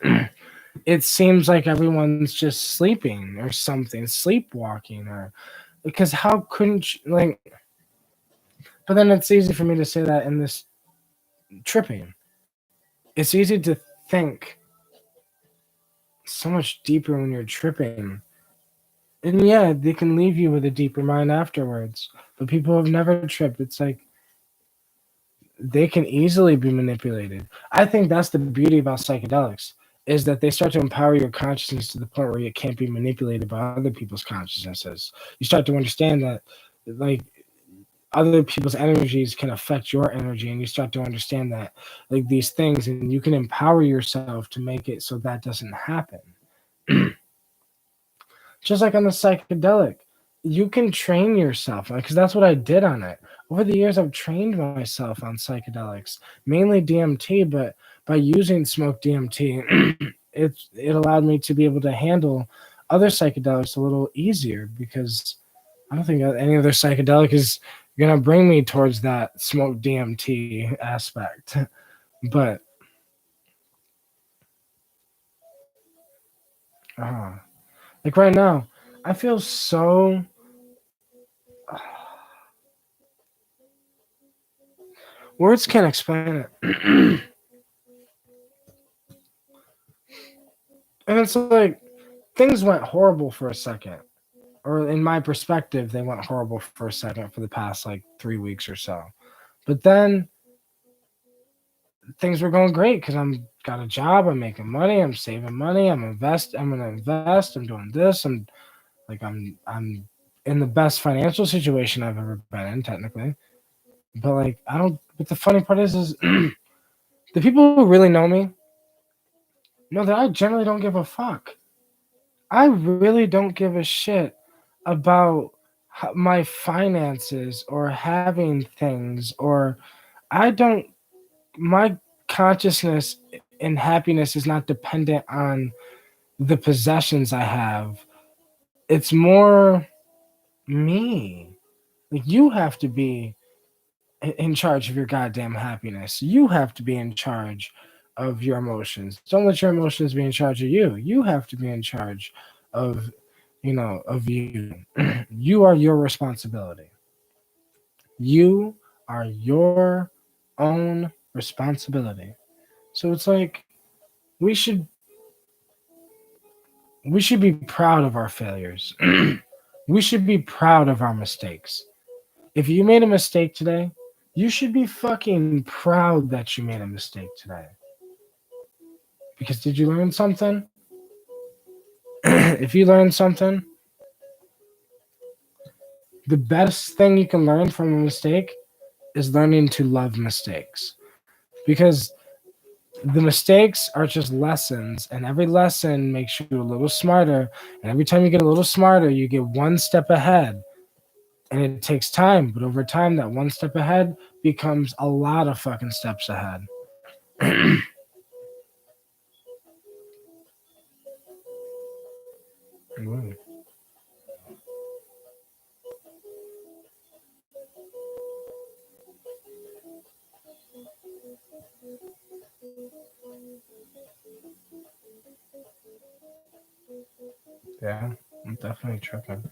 it seems like everyone's just sleeping or something, sleepwalking, or because how couldn't you, like? But then it's easy for me to say that in this tripping. It's easy to think so much deeper when you're tripping. And yeah, they can leave you with a deeper mind afterwards. But people who have never tripped, it's like they can easily be manipulated. I think that's the beauty about psychedelics, is that they start to empower your consciousness to the point where it can't be manipulated by other people's consciousnesses. You start to understand that like other people's energies can affect your energy, and you start to understand that like these things, and you can empower yourself to make it so that doesn't happen. Just like on the psychedelic, you can train yourself because that's what I did on it. Over the years, I've trained myself on psychedelics, mainly DMT, but by using smoked DMT, it allowed me to be able to handle other psychedelics a little easier, because I don't think any other psychedelic is you're gonna bring me towards that smoke DMT aspect. But uh, like right now, I feel so. Words can't explain it. And it's like things went horrible for a second, or in my perspective, they went horrible for a second for the past like 3 weeks or so. But then things were going great because I'm got a job, I'm making money, I'm saving money, I'm gonna invest, I'm doing this, I'm in the best financial situation I've ever been in, technically. But like I don't. But the funny part is the people who really know me know that I generally don't give a fuck. I really don't give a shit about my finances or having things, or I don't. My consciousness and happiness is not dependent on the possessions I have. It's more me. Like you have to be in charge of your goddamn happiness. You have to be in charge of your emotions. Don't let your emotions be in charge of you. You have to be in charge of, of you. You are your responsibility. You are your own responsibility. So it's like we should we should be proud of our failures. We should be proud of our mistakes. If you made a mistake today, you should be fucking proud that you made a mistake today. Because did you learn something? If you learned something, the best thing you can learn from a mistake is learning to love mistakes. Because the mistakes are just lessons, and every lesson makes you a little smarter. And every time you get a little smarter, you get one step ahead. And it takes time, but over time, that one step ahead becomes a lot of fucking steps ahead. Ooh, yeah, I'm definitely tripping.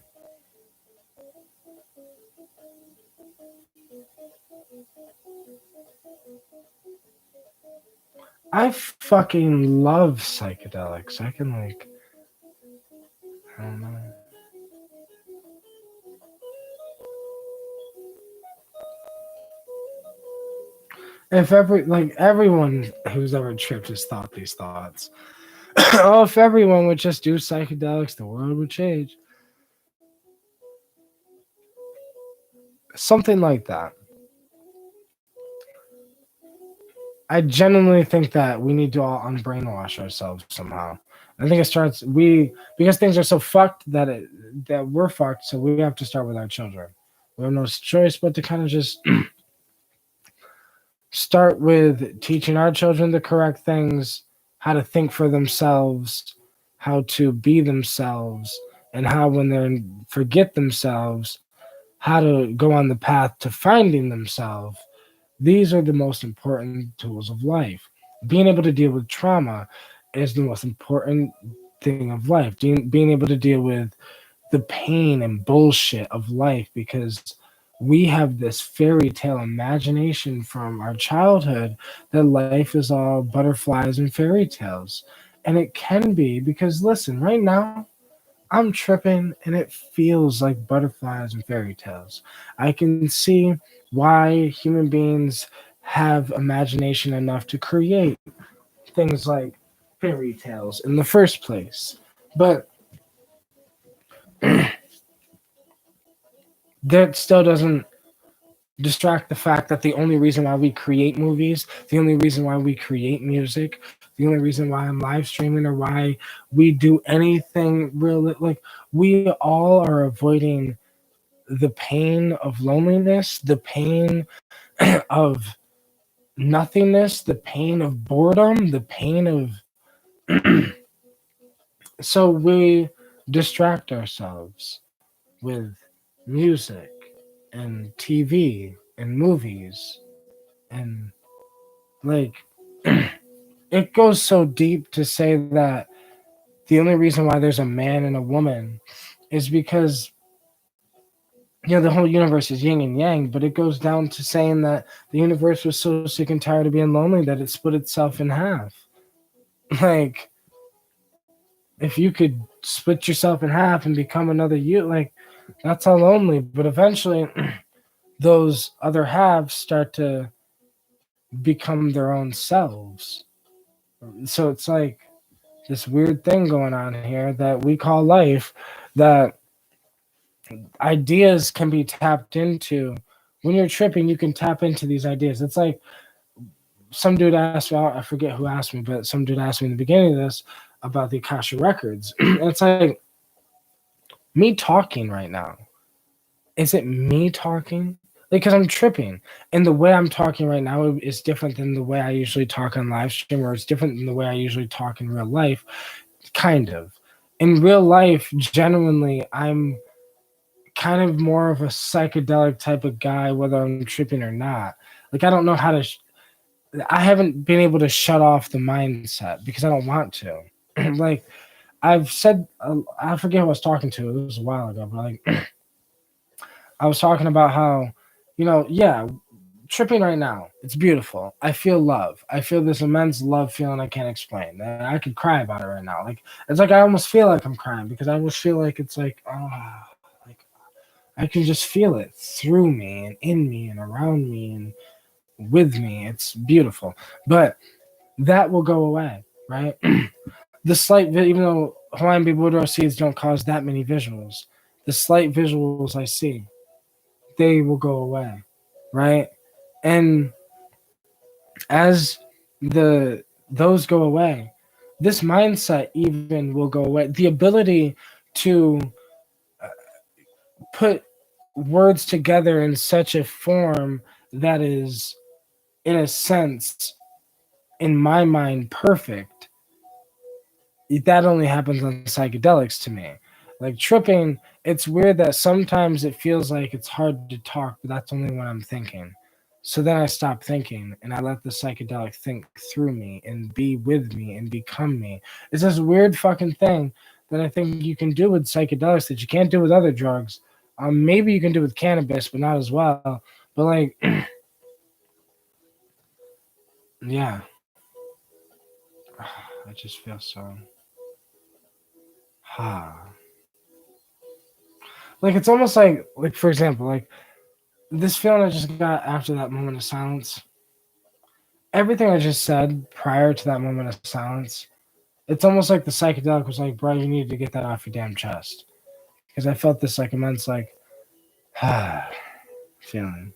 I fucking love psychedelics. I can like, I don't know. If everyone who's ever tripped has thought these thoughts. Oh, if everyone would just do psychedelics, the world would change. Something like that. I genuinely think that we need to all unbrainwash ourselves somehow. I think it starts we because things are so fucked that we're fucked, so we have to start with our children. We have no choice but to kind of just start with teaching our children the correct things, how to think for themselves, how to be themselves, and how when they forget themselves, how to go on the path to finding themselves. These are the most important tools of life. Being able to deal with trauma is the most important thing of life. Being able to deal with the pain and bullshit of life because we have this fairy tale imagination from our childhood that life is all butterflies and fairy tales. And it can be because, listen, right now, I'm tripping and it feels like butterflies and fairy tales. I can see why human beings have imagination enough to create things like fairy tales in the first place. But that still doesn't distract the fact that the only reason why we create movies, the only reason why we create music, the only reason why I'm live streaming or why we do anything real, like we all are avoiding the pain of loneliness, the pain of nothingness, the pain of boredom, the pain of so we distract ourselves with music and TV and movies and like it goes so deep to say that the only reason why there's a man and a woman is because the whole universe is yin and yang, but it goes down to saying that the universe was so sick and tired of being lonely that it split itself in half. Like, if you could split yourself in half and become another you, like, that's how lonely. But eventually, those other halves start to become their own selves. So it's like this weird thing going on here that we call life, that ideas can be tapped into. When you're tripping, you can tap into these ideas. It's like some dude asked me, I forget who asked me, but some dude asked me in the beginning of this about the Akasha records. And it's like, me talking right now, is it me talking? Like, because I'm tripping. And the way I'm talking right now is different than the way I usually talk on live stream, or it's different than the way I usually talk in real life. Kind of. In real life, genuinely, I'm kind of more of a psychedelic type of guy, whether I'm tripping or not. Like, I don't know how to. I haven't been able to shut off the mindset because I don't want to. Like, I've said, I forget who I was talking to. It was a while ago, but like, I was talking about how, yeah, tripping right now, it's beautiful. I feel love. I feel this immense love feeling I can't explain. I could cry about it right now. Like, it's like I almost feel like I'm crying because I almost feel like it's like, like I can just feel it through me and in me and around me and with me. It's beautiful. But that will go away, right? The slight, even though Hawaiian Baby Woodrow seeds don't cause that many visuals, the slight visuals I see, they will go away, right? And as those go away, this mindset even will go away. The ability to put words together in such a form that is, in a sense, in my mind, perfect, that only happens on psychedelics to me. Like, tripping, it's weird that sometimes it feels like it's hard to talk, but that's only when I'm thinking. So then I stop thinking and I let the psychedelic think through me and be with me and become me. It's this weird fucking thing that I think you can do with psychedelics that you can't do with other drugs. Maybe you can do with cannabis, but not as well. But like, yeah, I just feel so. Like, it's almost like for example, like this feeling I just got after that moment of silence. Everything I just said prior to that moment of silence, it's almost like the psychedelic was like, bro, you need to get that off your damn chest. Because I felt this like immense like feeling.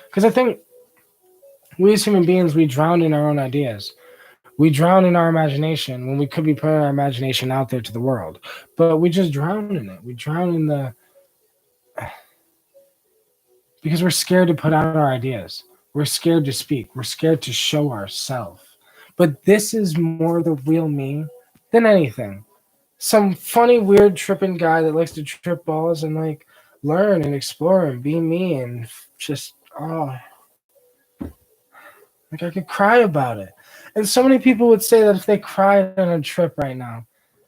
Because I think we as human beings, we drown in our own ideas. We drown in our imagination when we could be putting our imagination out there to the world. But we just drown in it. We drown in the... Because we're scared to put out our ideas. We're scared to speak. We're scared to show ourselves. But this is more the real me than anything. Some funny, weird, tripping guy that likes to trip balls and like learn and explore and be me and just, like I could cry about it. And so many people would say that if they cried on a trip right now,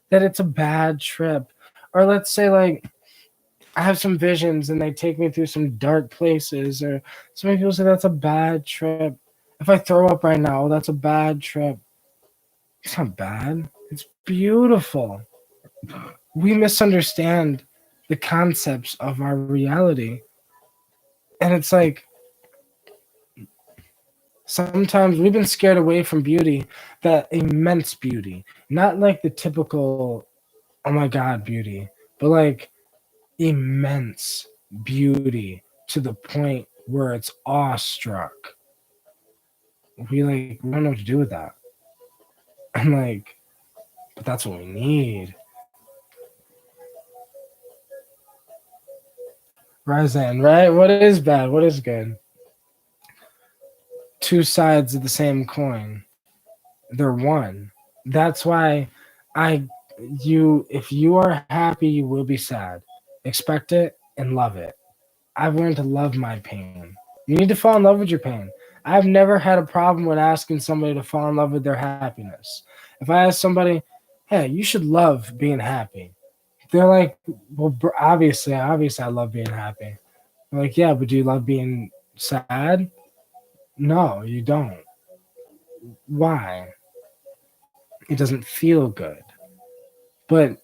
that it's a bad trip. Or let's say like I have some visions and they take me through some dark places, or so many people say that's a bad trip. If I throw up right now, that's a bad trip. It's not bad. It's beautiful. We misunderstand the concepts of our reality. And it's like sometimes we've been scared away from beauty, that immense beauty, not like the typical, oh my God, beauty, but like immense beauty to the point where it's awestruck. We don't know what to do with that. I'm like, but that's what we need. Ryzen, right? What is bad? What is good? Two sides of the same coin. They're one. That's why if you are happy, you will be sad. Expect it and love it. I've learned to love my pain. You need to fall in love with your pain. I've never had a problem with asking somebody to fall in love with their happiness. If I ask somebody, hey, you should love being happy, they're like, well, obviously, I love being happy. I'm like, yeah, but do you love being sad? No, you don't. Why? It doesn't feel good. But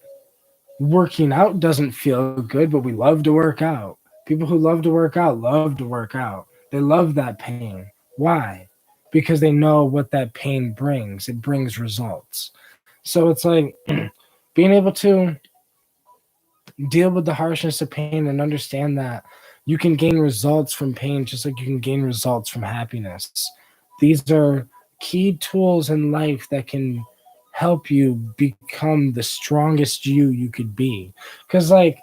working out doesn't feel good, but we love to work out. People who love to work out love to work out. They love that pain. Why? Because they know what that pain brings. It brings results. So it's like being able to deal with the harshness of pain and understand that you can gain results from pain just like you can gain results from happiness. These are key tools in life that can help you become the strongest you could be. Because, like,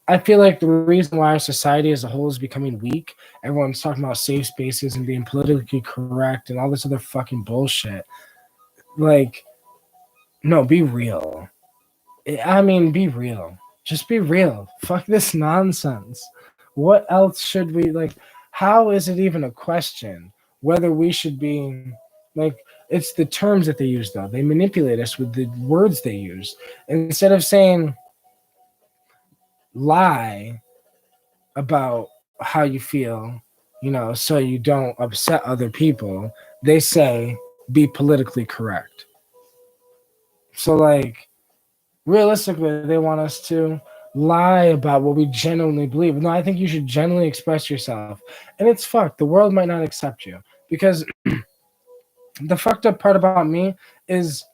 I feel like the reason why our society as a whole is becoming weak, everyone's talking about safe spaces and being politically correct and all this other fucking bullshit. Like, no, be real. I mean, be real. Just be real. Fuck this nonsense. What else should we like? How is it even a question whether we should be like? It's the terms that they use, though. They manipulate us with the words they use. Instead of saying lie about how you feel, so you don't upset other people, they say be politically correct. So, like, realistically, they want us to lie about what we genuinely believe. No, I think you should genuinely express yourself. And it's fucked. The world might not accept you. Because the fucked up part about me is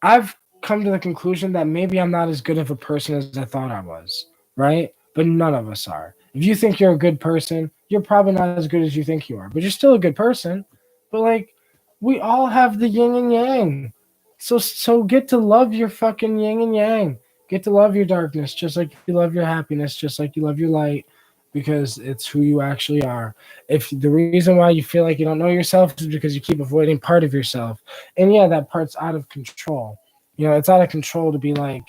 I've come to the conclusion that maybe I'm not as good of a person as I thought I was, right? But none of us are. If you think you're a good person, you're probably not as good as you think you are, but you're still a good person. But like, we all have the yin and yang. So get to love your fucking yin and yang. Get to love your darkness just like you love your happiness, just like you love your light, because it's who you actually are. If the reason why you feel like you don't know yourself is because you keep avoiding part of yourself, and yeah, that part's out of control. It's out of control to be like,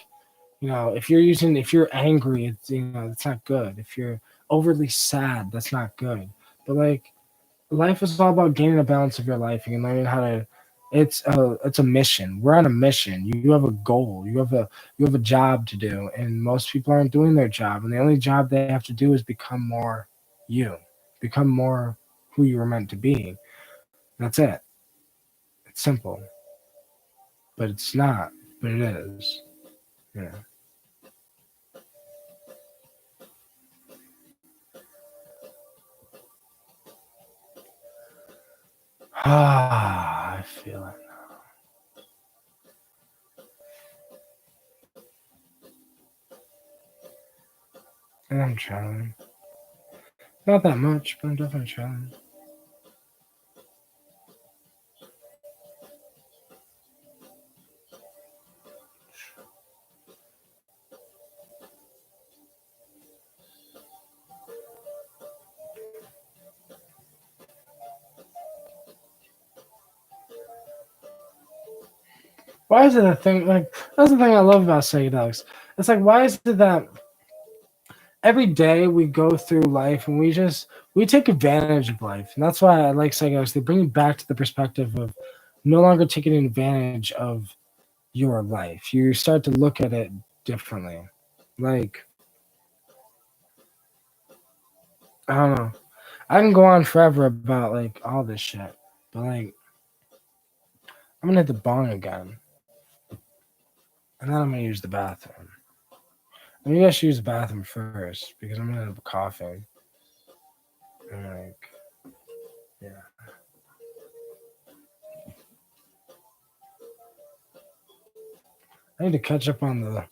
if you're angry, it's not good. If you're overly sad, that's not good. But like, life is all about gaining a balance of your life and learning how to. It's a mission. We're on a mission. You have a goal. You have a job to do, and most people aren't doing their job. And the only job they have to do is become more you, become more who you were meant to be. That's it. It's simple, but it's not. But it is. Yeah. Ah, I feel it. And I'm trying. Not that much, but I'm definitely trying. Why is it a thing? Like, that's the thing I love about psychedelics. It's like, why is it that every day we go through life and we take advantage of life, and that's why I like psychedelics. They bring you back to the perspective of no longer taking advantage of your life. You start to look at it differently. Like, I don't know. I can go on forever about like all this shit, but like, I'm gonna hit the bong again, and then I'm gonna use the bathroom. Maybe I should use the bathroom first because I'm gonna end up coughing. And like, yeah. I need to catch up on the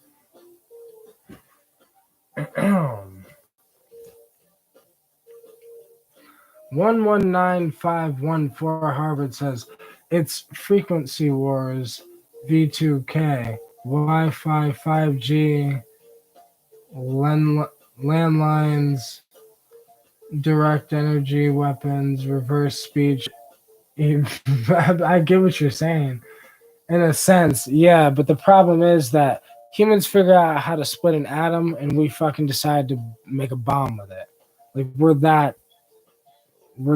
119514. Harvard says it's frequency wars, V2K, Wi-Fi, 5G, landlines, direct energy weapons, reverse speech. I get what you're saying in a sense, yeah, but the problem is that humans figure out how to split an atom, and we fucking decide to make a bomb with it. Like we're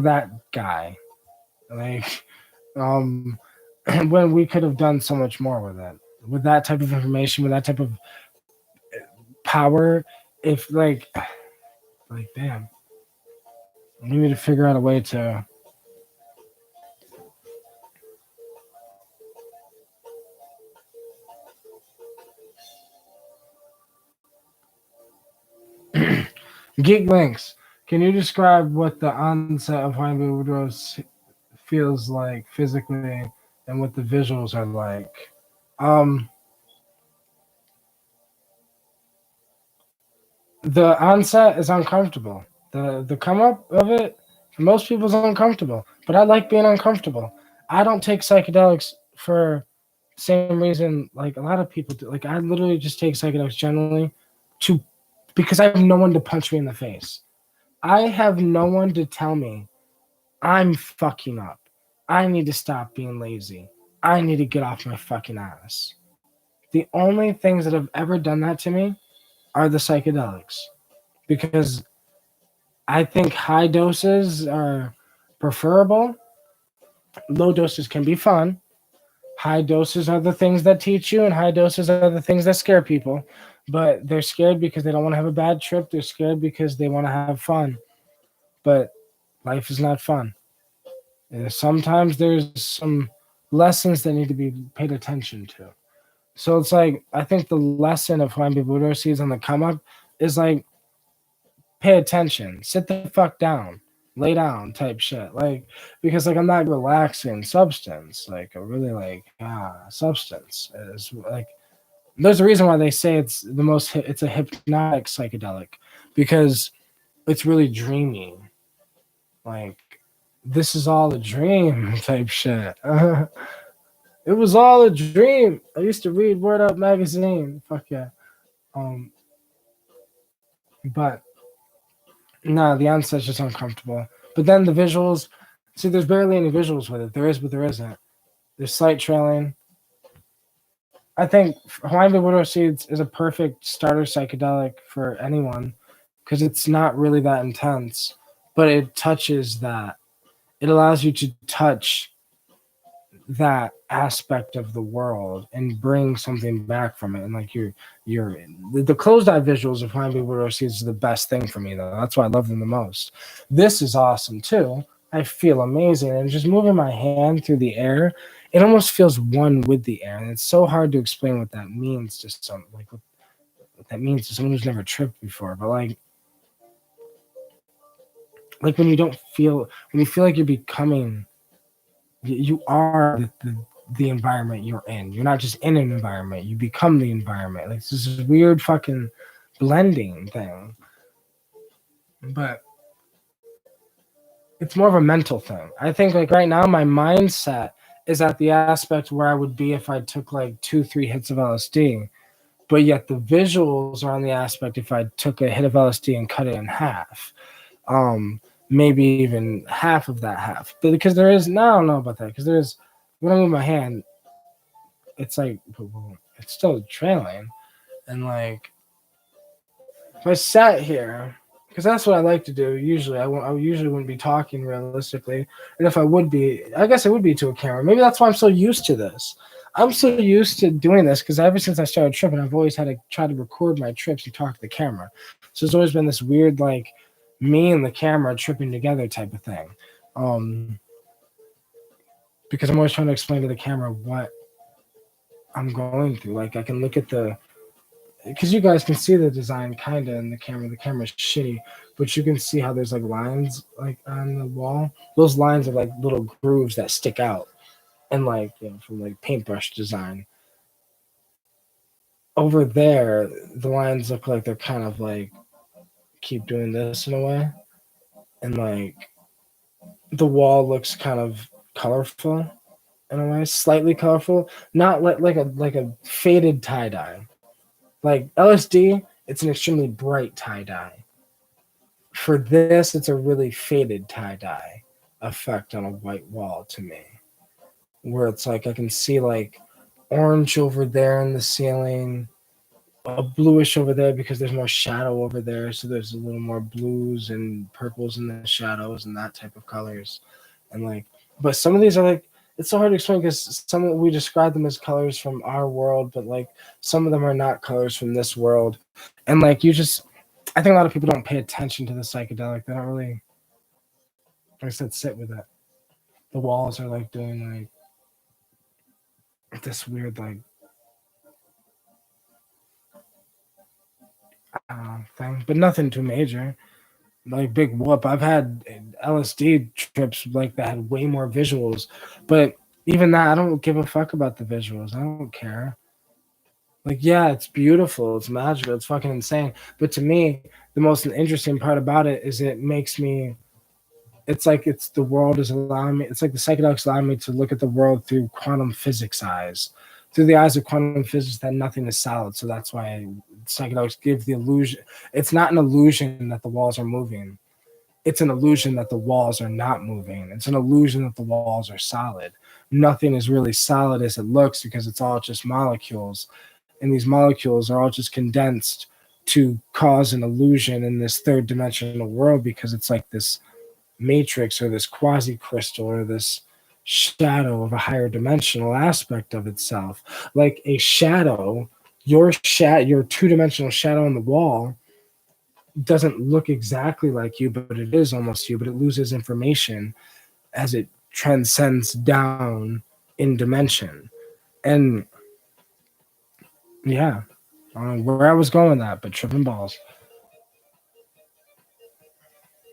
that guy. Like um, when we could have done so much more with it, with that type of information, with that type of power. If like damn, we need to figure out a way to Geek Links. Can you describe what the onset of Jaime Woodrow's feels like physically and what the visuals are like? Um, the onset is uncomfortable. The come up of it for most people is uncomfortable, but I like being uncomfortable. I don't take psychedelics for the same reason like a lot of people do. Like I literally just take psychedelics generally to because I have no one to punch me in the face. I have no one to tell me I'm fucking up. I need to stop being lazy. I need to get off my fucking ass. The only things that have ever done that to me are the psychedelics because I think high doses are preferable. Low doses can be fun. High doses are the things that teach you, and high doses are the things that scare people. But they're scared because they don't want to have a bad trip. They're scared because they want to have fun. But life is not fun. Sometimes there's some lessons that need to be paid attention to. So it's like I think the lesson of Juan Bibudo sees on the come up is like pay attention, sit the fuck down, lay down type shit. Like because like I'm not relaxing substance, like a really like substance is like there's a reason why they say it's a hypnotic psychedelic because it's really dreamy. Like this is all a dream type shit. It was all a dream. I used to read Word Up magazine. Fuck yeah. Um, but no, the onset's just uncomfortable. But then the visuals. See, there's barely any visuals with it. There is, but there isn't. There's slight trailing. I think Hawaiian Widow Seeds is a perfect starter psychedelic for anyone because it's not really that intense, but it touches that. It allows you to touch that aspect of the world and bring something back from it. And like you're the closed eye visuals of Flying People Seeds is the best thing for me though. That's why I love them the most. This is awesome too. I feel amazing. And just moving my hand through the air, it almost feels one with the air. And it's so hard to explain what that means to some what that means to someone who's never tripped before. But like when you feel like you're becoming you are the environment you're in. You're not just in an environment, you become the environment. Like it's this weird fucking blending thing. But it's more of a mental thing. I think like right now my mindset is at the aspect where I would be if I took like 2-3 hits of LSD. But yet the visuals are on the aspect if I took a hit of LSD and cut it in half. Maybe even half of that half. But because there is, no, I don't know about that. Because there's, when I move my hand, it's like, it's still trailing. And like, if I sat here, because that's what I like to do usually. I usually wouldn't be talking realistically. And if I would be, I guess it would be to a camera. Maybe that's why I'm so used to this. I'm so used to doing this because ever since I started tripping, I've always had to try to record my trips and talk to the camera. So it's always been this weird, like, me and the camera tripping together type of thing. Because I'm always trying to explain to the camera what I'm going through. Like, I can look at because you guys can see the design kind of in the camera. The camera's shitty, but you can see how there's like lines like on the wall. Those lines are like little grooves that stick out, and like from like paintbrush design. Over there, the lines look like they're kind of like keep doing this in a way, and like the wall looks kind of colorful in a way, slightly colorful, not like a faded tie dye. Like LSD, it's an extremely bright tie dye. For this, it's a really faded tie dye effect on a white wall to me, where it's like I can see like orange over there in the ceiling, a bluish over there because there's more shadow over there. So there's a little more blues and purples in the shadows and that type of colors. And like, but some of these are like, it's so hard to explain because some of, we describe them as colors from our world, but like some of them are not colors from this world. And like, you just, I think a lot of people don't pay attention to the psychedelic. They don't really, like I said, sit with it. The walls are like doing like this weird, like, thing, but nothing too major. Like big whoop. I've had LSD trips like that had way more visuals, but even that, I don't give a fuck about the visuals. I don't care. Like, yeah, it's beautiful, it's magical, it's fucking insane. But to me, the most interesting part about it is it makes me. It's like it's the world is allowing me. It's like the psychedelics allowing me to look at the world through quantum physics eyes, through the eyes of quantum physics that nothing is solid. So that's why psychedelics give the illusion. It's not an illusion that the walls are moving. It's an illusion that the walls are not moving. It's an illusion that the walls are solid. Nothing is really solid as it looks because it's all just molecules. And these molecules are all just condensed to cause an illusion in this third dimensional world because it's like this matrix or this quasi crystal or this shadow of a higher dimensional aspect of itself. Like a shadow, your two-dimensional shadow on the wall doesn't look exactly like you, but it is almost you, but it loses information as it transcends down in dimension. And yeah, I don't know where I was going with that, but tripping balls.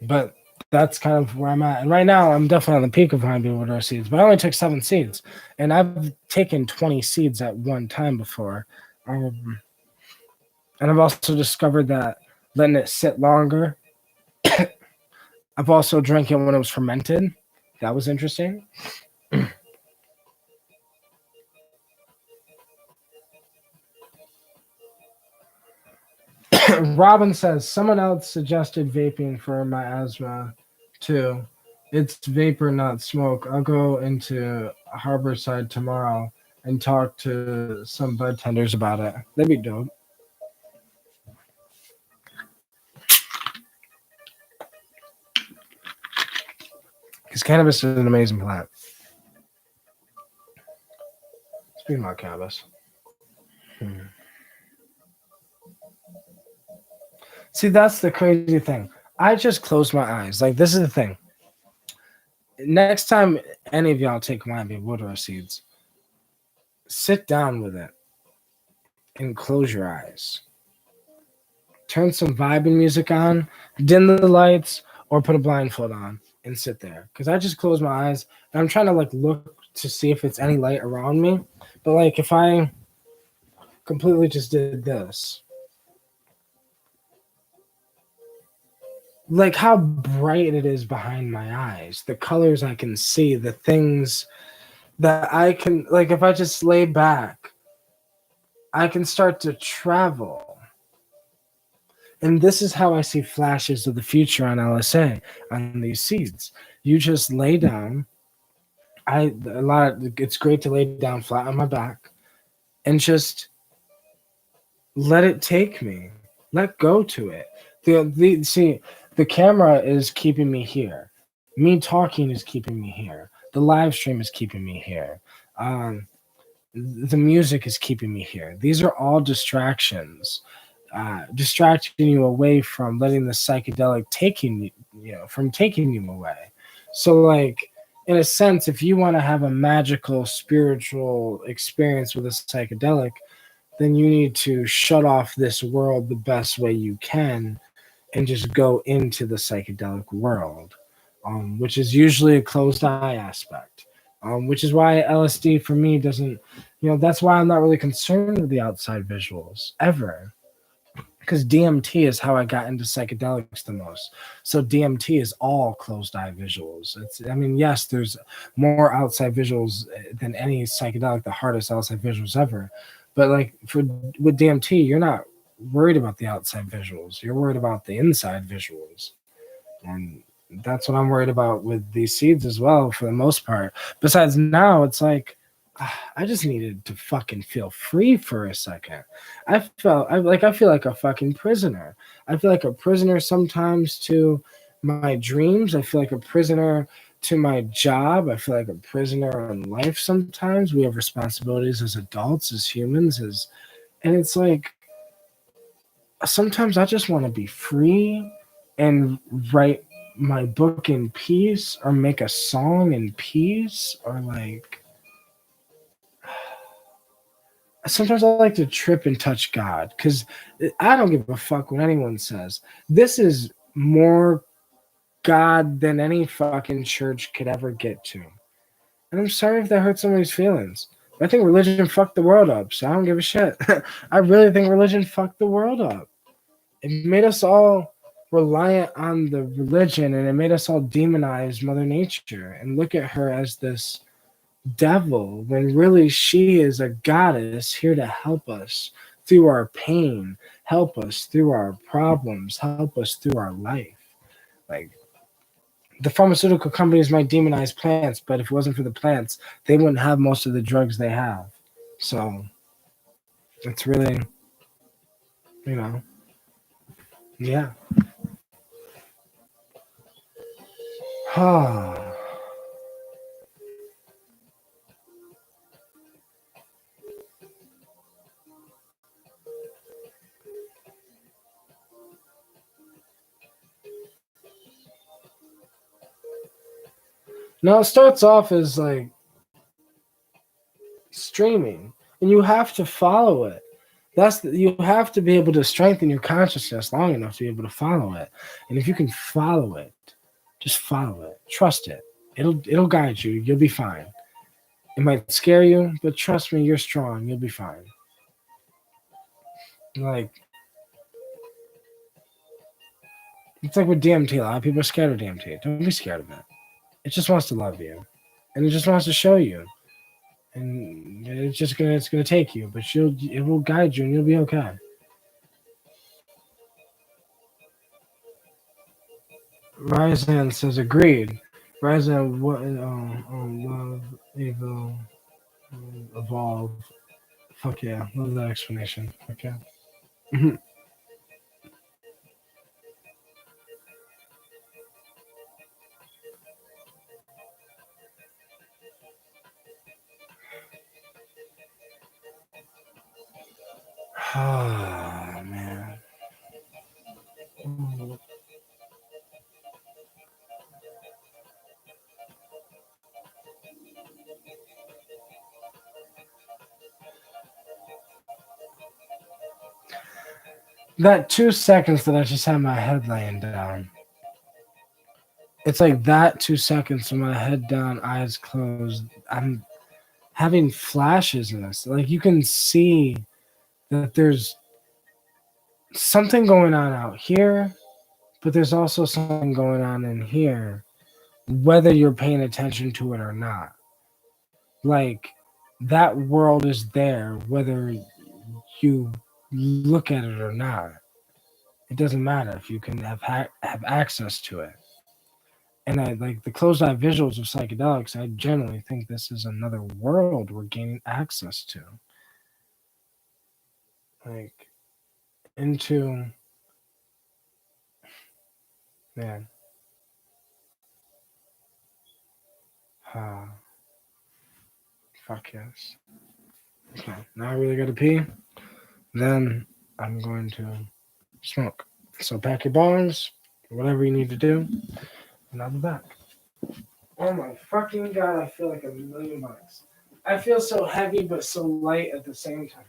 But that's kind of where I'm at. And right now, I'm definitely on the peak of Behind Water seeds, but I only took 7 seeds. And I've taken 20 seeds at one time before. And I've also discovered that letting it sit longer, I've also drank it when it was fermented. That was interesting. Robin says, someone else suggested vaping for my asthma too. It's vapor, not smoke. I'll go into Harborside tomorrow and talk to some bud tenders about it. That'd be dope. Because cannabis is an amazing plant. Speaking about cannabis. See, that's the crazy thing. I just closed my eyes. Like, this is the thing. Next time any of y'all take wine water seeds, sit down with it and close your eyes. Turn some vibing music on, dim the lights, or put a blindfold on and sit there. Because I just closed my eyes and I'm trying to like look to see if it's any light around me. But like if I completely just did this, like how bright it is behind my eyes, the colors I can see, the things that I can, like if I just lay back, I can start to travel. And this is how I see flashes of the future on LSA, on these seeds. You just lay down. It's great to lay down flat on my back and just let it take me. Let go to it. The camera is keeping me here. Me talking is keeping me here. The live stream is keeping me here. The music is keeping me here. These are all distractions. Distracting you away from letting the psychedelic taking you away. So like in a sense, if you want to have a magical spiritual experience with a psychedelic, then you need to shut off this world the best way you can and just go into the psychedelic world, which is usually a closed eye aspect, which is why LSD for me doesn't, that's why I'm not really concerned with the outside visuals ever. Because DMT is how I got into psychedelics the most. So DMT is all closed eye visuals. Yes, there's more outside visuals than any psychedelic, the hardest outside visuals ever. But like with DMT, you're not worried about the outside visuals. You're worried about the inside visuals. And that's what I'm worried about with these seeds as well, for the most part. Besides now, it's like I just needed to fucking feel free for a second. I feel like a fucking prisoner. I feel like a prisoner sometimes to my dreams. I feel like a prisoner to my job. I feel like a prisoner in life sometimes. We have responsibilities as adults, as humans, and it's like sometimes I just want to be free and write my book in peace or make a song in peace or like sometimes I like to trip and touch God because I don't give a fuck what anyone says. This is more God than any fucking church could ever get to. And I'm sorry if that hurt somebody's feelings. But I think religion fucked the world up, so I don't give a shit. I really think religion fucked the world up. It made us all reliant on the religion and it made us all demonize Mother Nature and look at her as this devil when really she is a goddess here to help us through our pain, help us through our problems, help us through our life. Like the pharmaceutical companies might demonize plants, but if it wasn't for the plants, they wouldn't have most of the drugs they have. So it's really, you know, yeah. Now it starts off as like streaming, and you have to follow it. You have to be able to strengthen your consciousness long enough to be able to follow it. And if you can follow it, just follow it. Trust it. It'll guide you. You'll be fine. It might scare you, but trust me, you're strong. You'll be fine. Like it's like with DMT. A lot of people are scared of DMT. Don't be scared of it. It just wants to love you, and it just wants to show you. And it's gonna take you, but it will guide you, and you'll be okay. Ryzen says agreed. Ryzen, what? Love, evil, evolve. Fuck yeah, love that explanation. Okay. Oh man. That 2 seconds that I just had my head laying down. It's like that 2 seconds with my head down, eyes closed. I'm having flashes in this. Like you can see that there's something going on out here, but there's also something going on in here, whether you're paying attention to it or not. Like that world is there, whether you look at it or not. It doesn't matter if you can have access to it. And I like the closed eye visuals of psychedelics. I generally think this is another world we're gaining access to, like into man. Ah, fuck yes. Okay, now I really gotta pee. Then I'm going to smoke. So pack your bongs, whatever you need to do, and I'll be back. Oh my fucking god, I feel like $1,000,000. I feel so heavy but so light at the same time.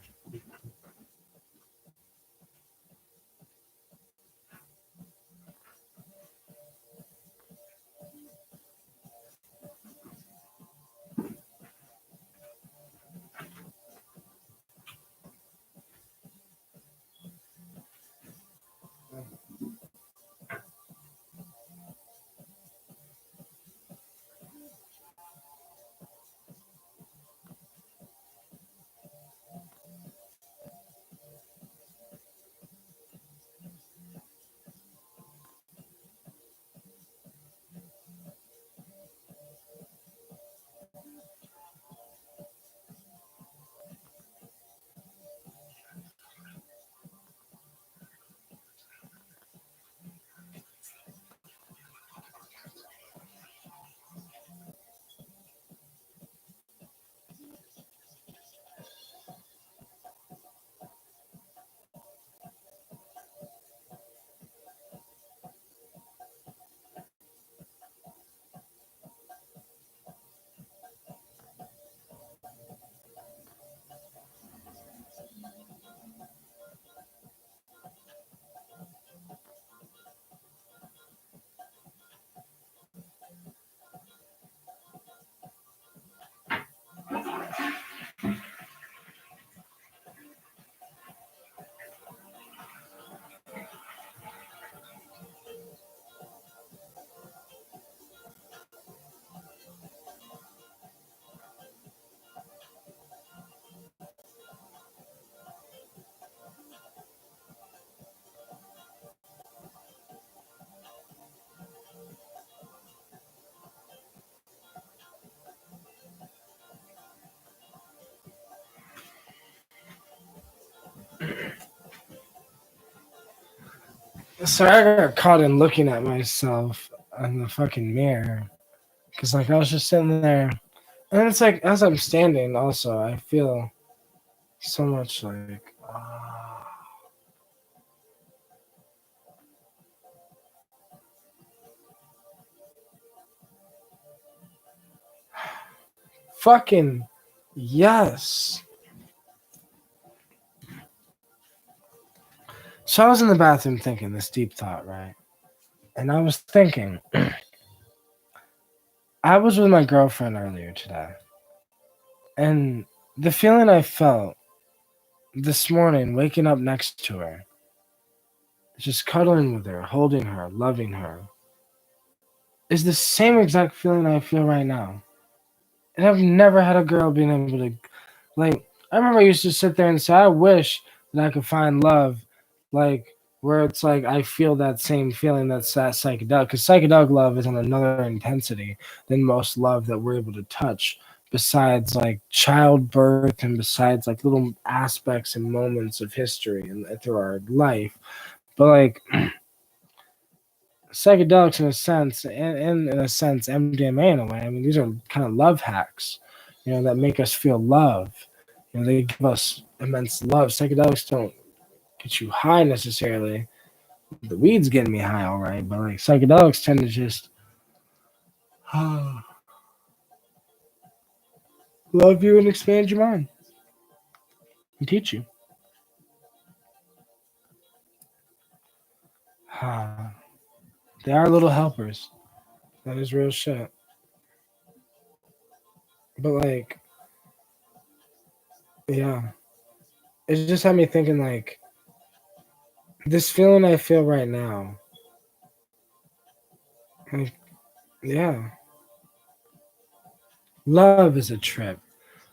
So I got caught in looking at myself in the fucking mirror. Because, like, I was just sitting there. And it's like, as I'm standing, also, I feel so much like, fucking yes. So I was in the bathroom thinking this deep thought, right? And I was thinking, I was with my girlfriend earlier today. And the feeling I felt this morning, waking up next to her, just cuddling with her, holding her, loving her, is the same exact feeling I feel right now. And I've never had a girl being able to, like, I remember I used to sit there and say, I wish that I could find love, like, where it's like I feel that same feeling that's that psychedelic, because psychedelic love is on another intensity than most love that we're able to touch, besides like childbirth and besides like little aspects and moments of history and through our life. But like, psychedelics in a sense, and in a sense, MDMA in a way. I mean, these are kind of love hacks, that make us feel love. They give us immense love. Psychedelics don't get you high necessarily. The weed's getting me high, all right, but like psychedelics tend to just love you and expand your mind and teach you. They are little helpers. That is real shit. But like, yeah, it just had me thinking like this feeling I feel right now. Like, yeah, love is a trip.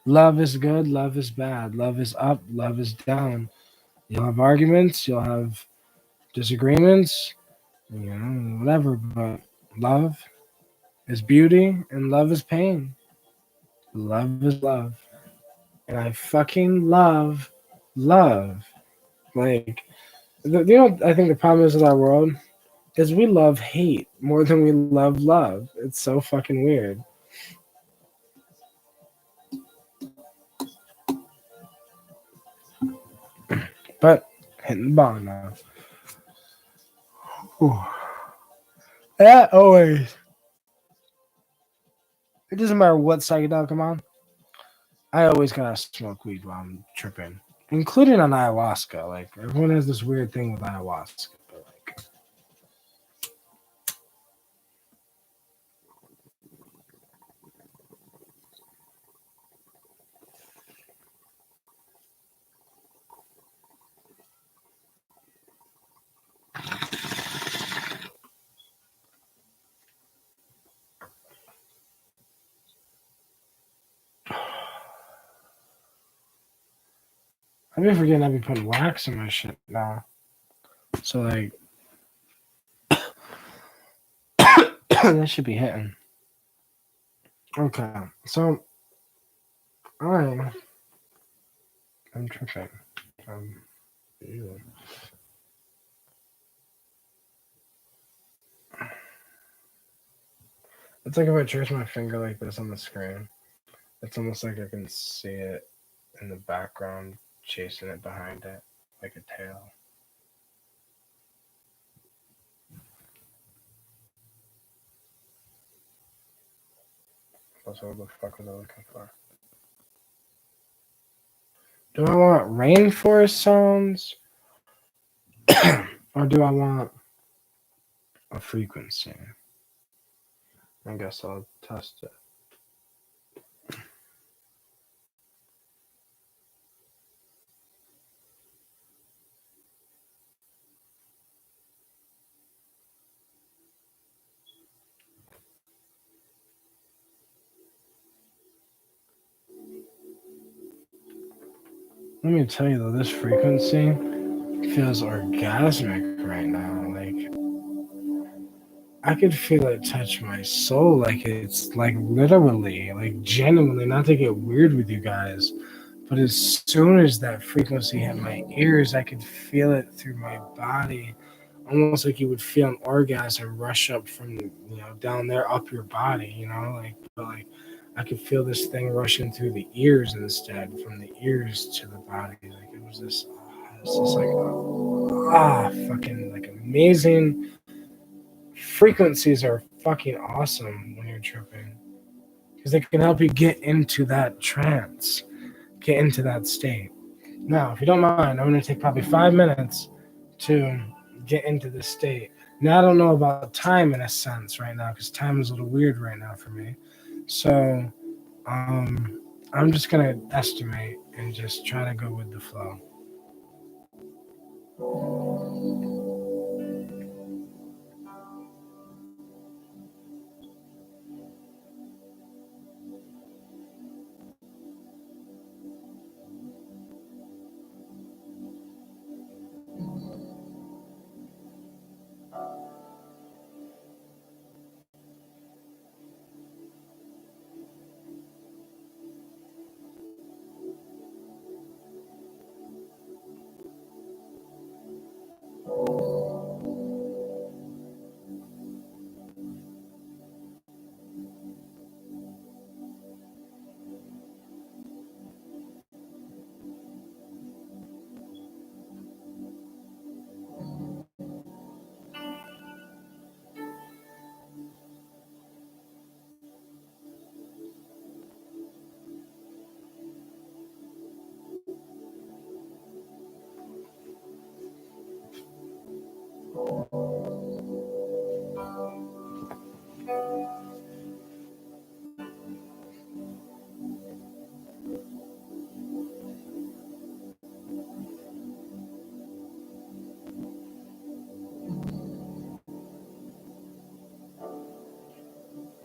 Love is good, love is bad, love is up, love is down. You'll have arguments, you'll have disagreements, whatever, but love is beauty and love is pain. Love is love. And I fucking love love. Like, I think the problem is with our world is we love hate more than we love love. It's so fucking weird. But hitting the bong now. Whew. That always. It doesn't matter what psychedelic I'm on. I always gotta smoke weed while I'm tripping, including on ayahuasca. Like everyone has this weird thing with ayahuasca, but like, I've been forgetting I've been putting wax in my shit now. So like, that should be hitting. Okay, so I I'm tripping. Um, ew. It's like if I trace my finger like this on the screen, it's almost like I can see it in the background, chasing it behind it like a tail. That's what the fuck was I looking for? Do I want rainforest sounds or do I want a frequency? I guess I'll test it. Let me tell you though, this frequency feels orgasmic right now. Like I could feel it touch my soul. Like it's like literally, like genuinely, not to get weird with you guys, but as soon as that frequency hit my ears, I could feel it through my body almost like you would feel an orgasm rush up from down there up your body, but like I could feel this thing rushing through the ears instead, from the ears to the body. Like it was this, it's just like fucking like amazing. Frequencies are fucking awesome when you're tripping because they can help you get into that trance, get into that state. Now, if you don't mind, I'm going to take probably 5 minutes to get into this state. Now, I don't know about time in a sense right now because time is a little weird right now for me. So, I'm just going to estimate and just try to go with the flow.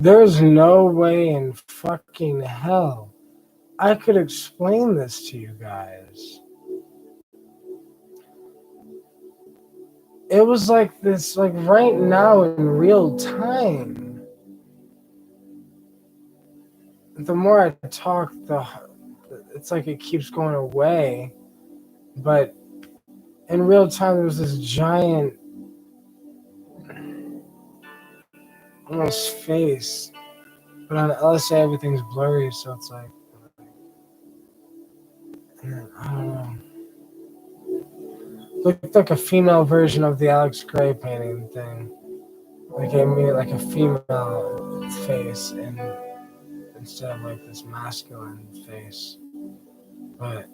There's no way in fucking hell I could explain this to you guys. It was like this, like right now in real time. The more I talk, it's like it keeps going away. But in real time, there was this giant, almost face. But on LSA, everything's blurry, so it's like, I don't know. Looked like a female version of the Alex Gray painting thing. They gave me like a female face, and instead of like this masculine face. But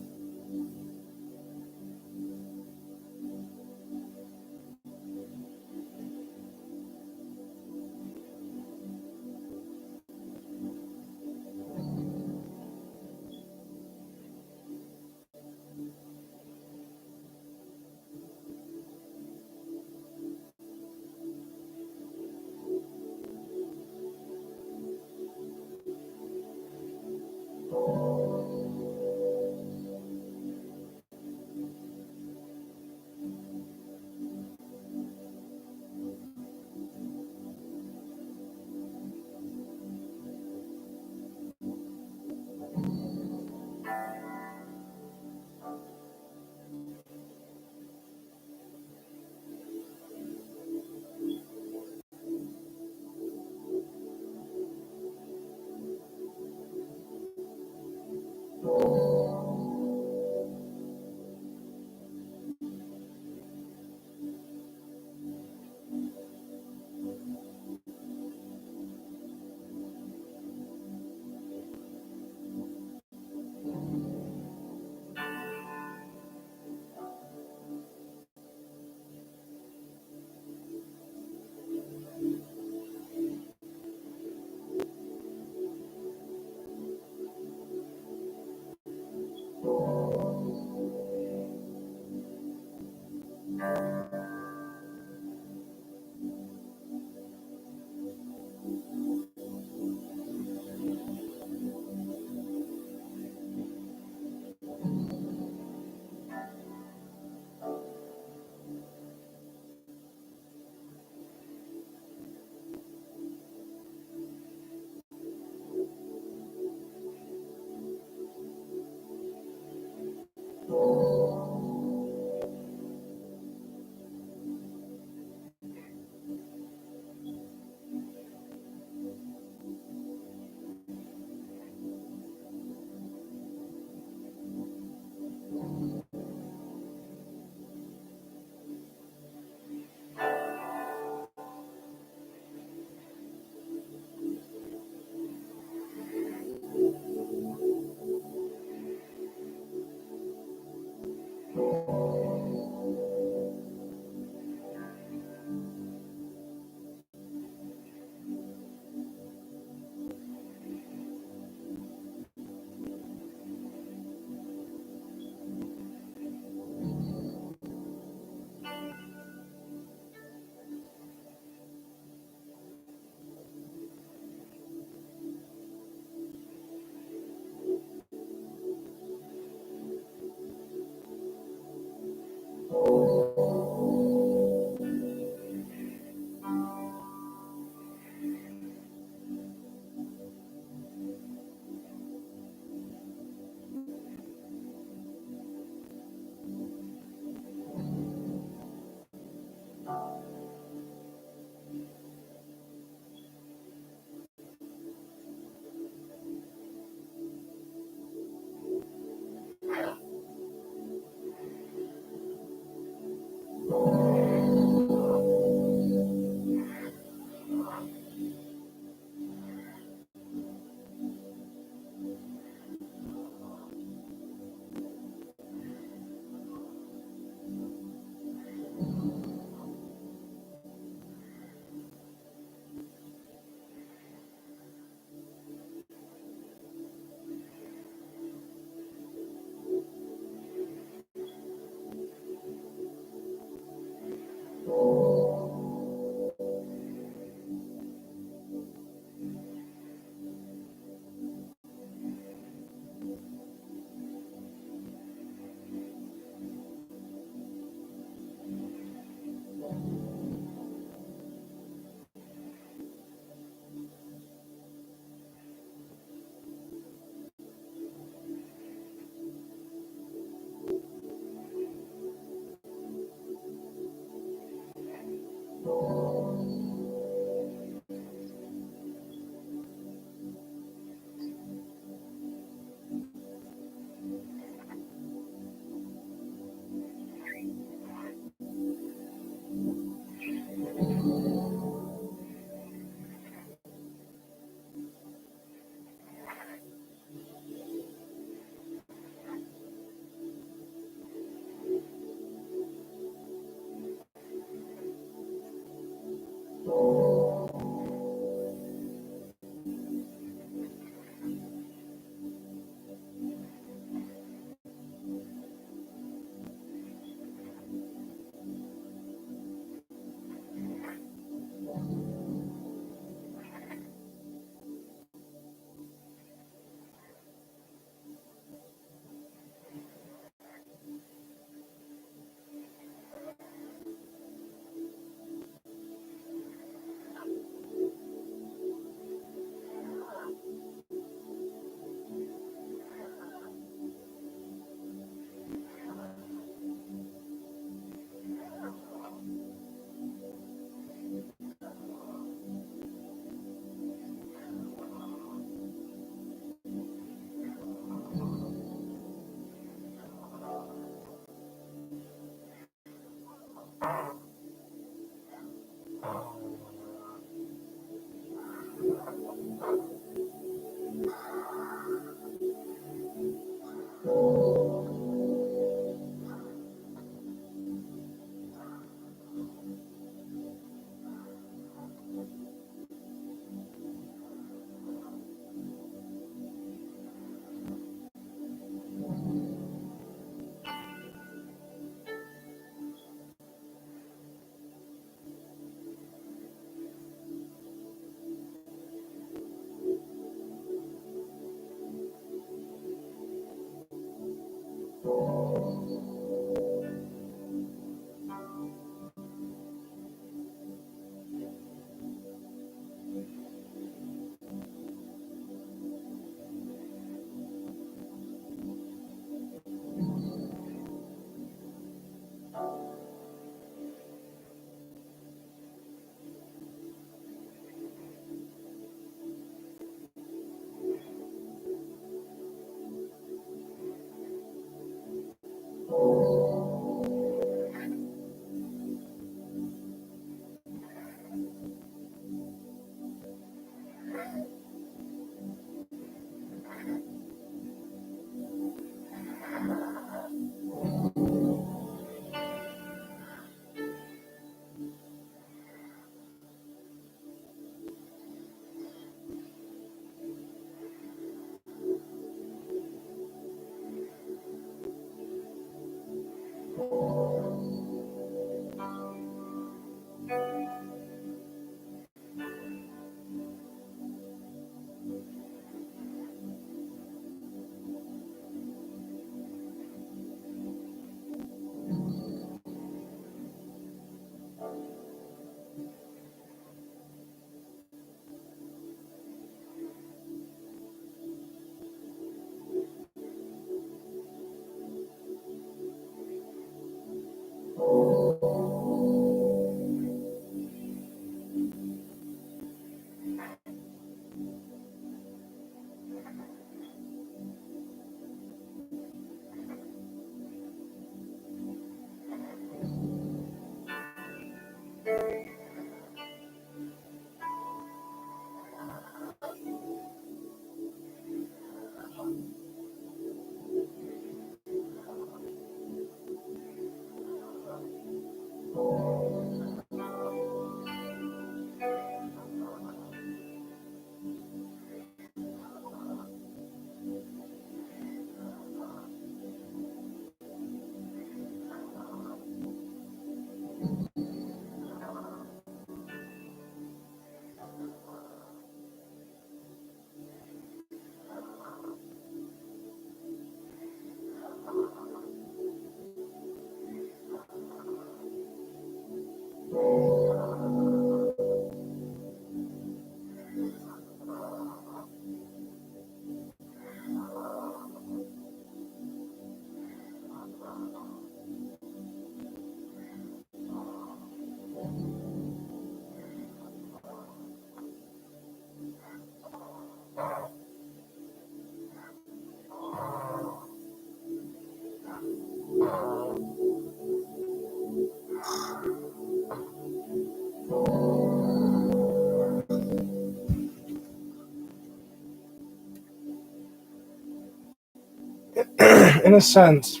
in a sense,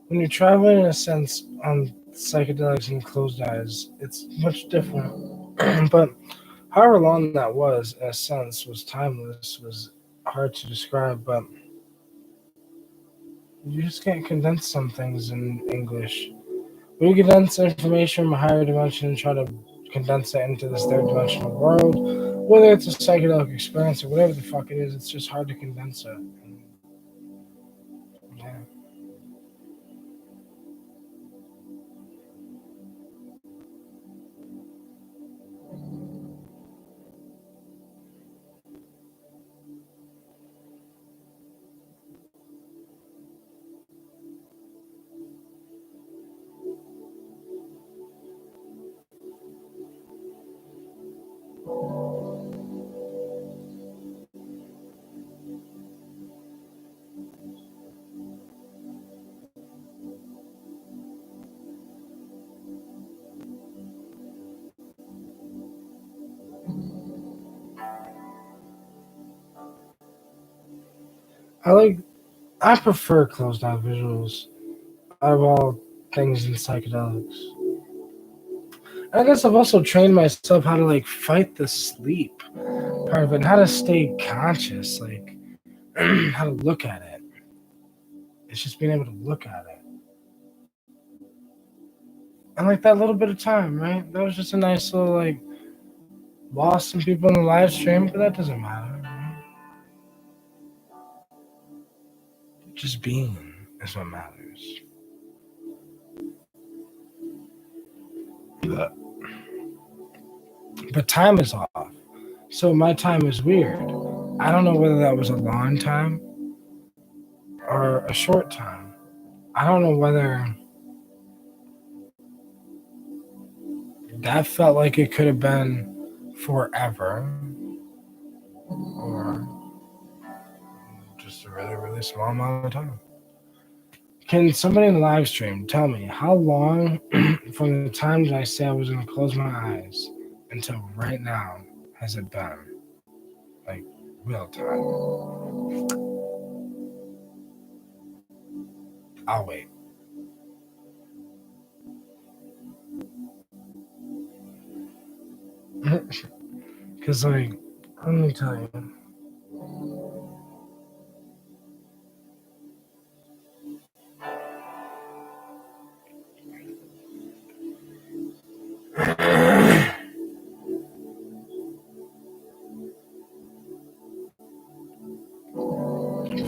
when you're traveling in a sense on psychedelics and closed eyes, it's much different. But however long that was, in a sense, was timeless, was hard to describe, but you just can't condense some things in English. When you condense information from a higher dimension and try to condense it into this third dimensional world, whether it's a psychedelic experience or whatever the fuck it is, it's just hard to condense it. And, yeah. I like, I prefer closed eye visuals out of all things in psychedelics. I guess I've also trained myself how to like fight the sleep part of it, and how to stay conscious, like how to look at it. It's just being able to look at it. And like that little bit of time, right? That was just a nice little like lost some people in the live stream, but that doesn't matter. Right? Just being is what matters. But time is off. So my time is weird. I don't know whether that was a long time or a short time. I don't know whether that felt like it could have been forever or just a really, really small amount of time. Can somebody in the live stream tell me how long from the time that I said I was going to close my eyes until right now has it been? Like real time. I'll wait. Because, like, let me tell you.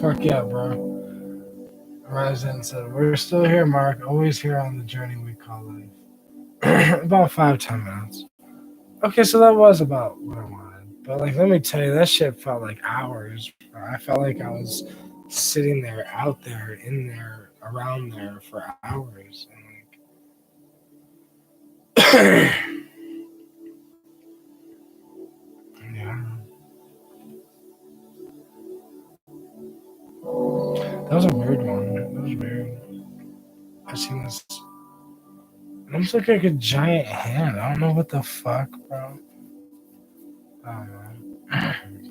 Fuck yeah, bro. Ryzen said, we're still here, Mark. Always here on the journey we call life. About 5-10 minutes. Okay, so that was about what I wanted. But, like, let me tell you, that shit felt like hours, bro. I felt like I was sitting there, out there, in there, around there for hours. And, like, yeah. That was a weird one. That was weird. I seen this. It looks like a giant hand. I don't know what the fuck, bro. I don't know.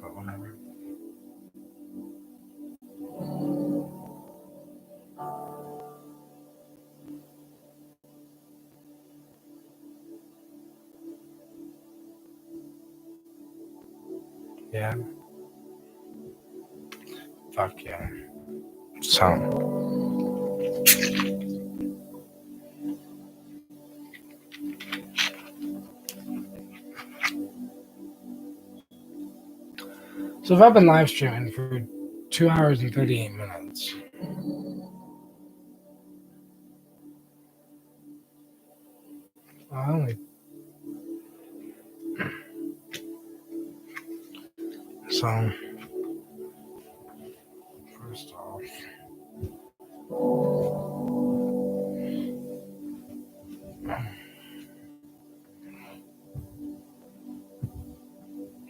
But whatever. Yeah. Fuck yeah. So, if I've been live streaming for 2 hours and 38 minutes, I only. So, first off,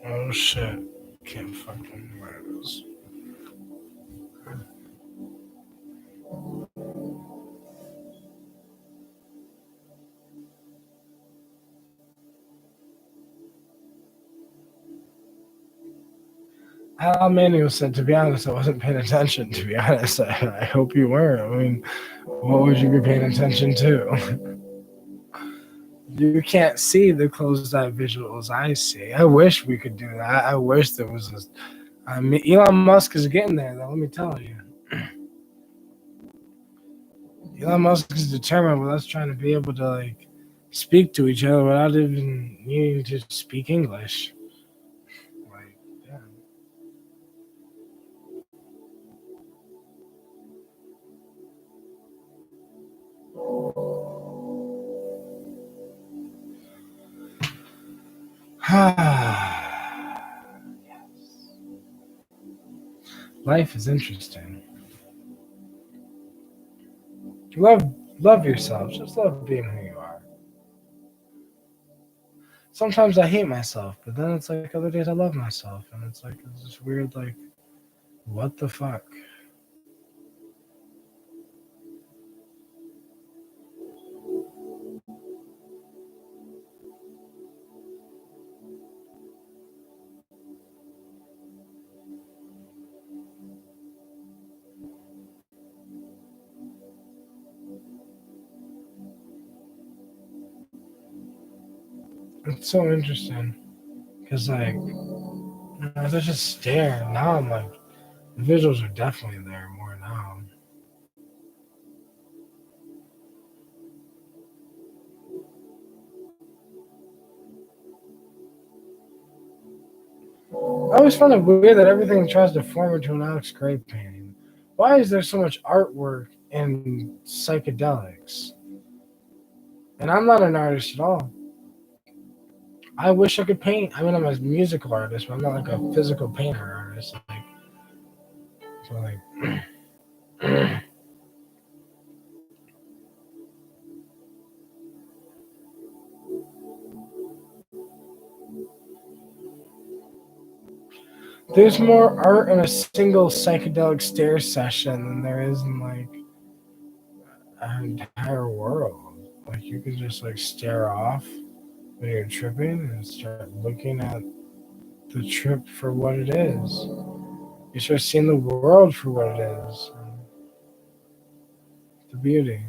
oh shit. Can't fucking wear this. Al Manuel said, to be honest, I wasn't paying attention. To be honest, I hope you were. I mean, what would you be paying attention to? You can't see the closed eye visuals I see. I wish we could do that. I wish there was a. I mean, Elon Musk is getting there, though. Let me tell you. Elon Musk is determined with us trying to be able to like speak to each other without even needing to speak English. Like, yeah. Life is interesting. Love, love yourself. Just love being who you are. Sometimes I hate myself, but then it's like other days I love myself, and it's like it's this weird like, what the fuck? It's so interesting because like I just stare. Now I'm like the visuals are definitely there more now. I always find it weird that everything tries to form into an Alex Gray painting. Why is there so much artwork in psychedelics? And I'm not an artist at all. I wish I could paint. I mean, I'm a musical artist, but I'm not like a physical painter artist. So like, there's more art in a single psychedelic stare session than there is in like an entire world. Like you can just like stare off when you're tripping and start looking at the trip for what it is. You start seeing the world for what it is. The beauty.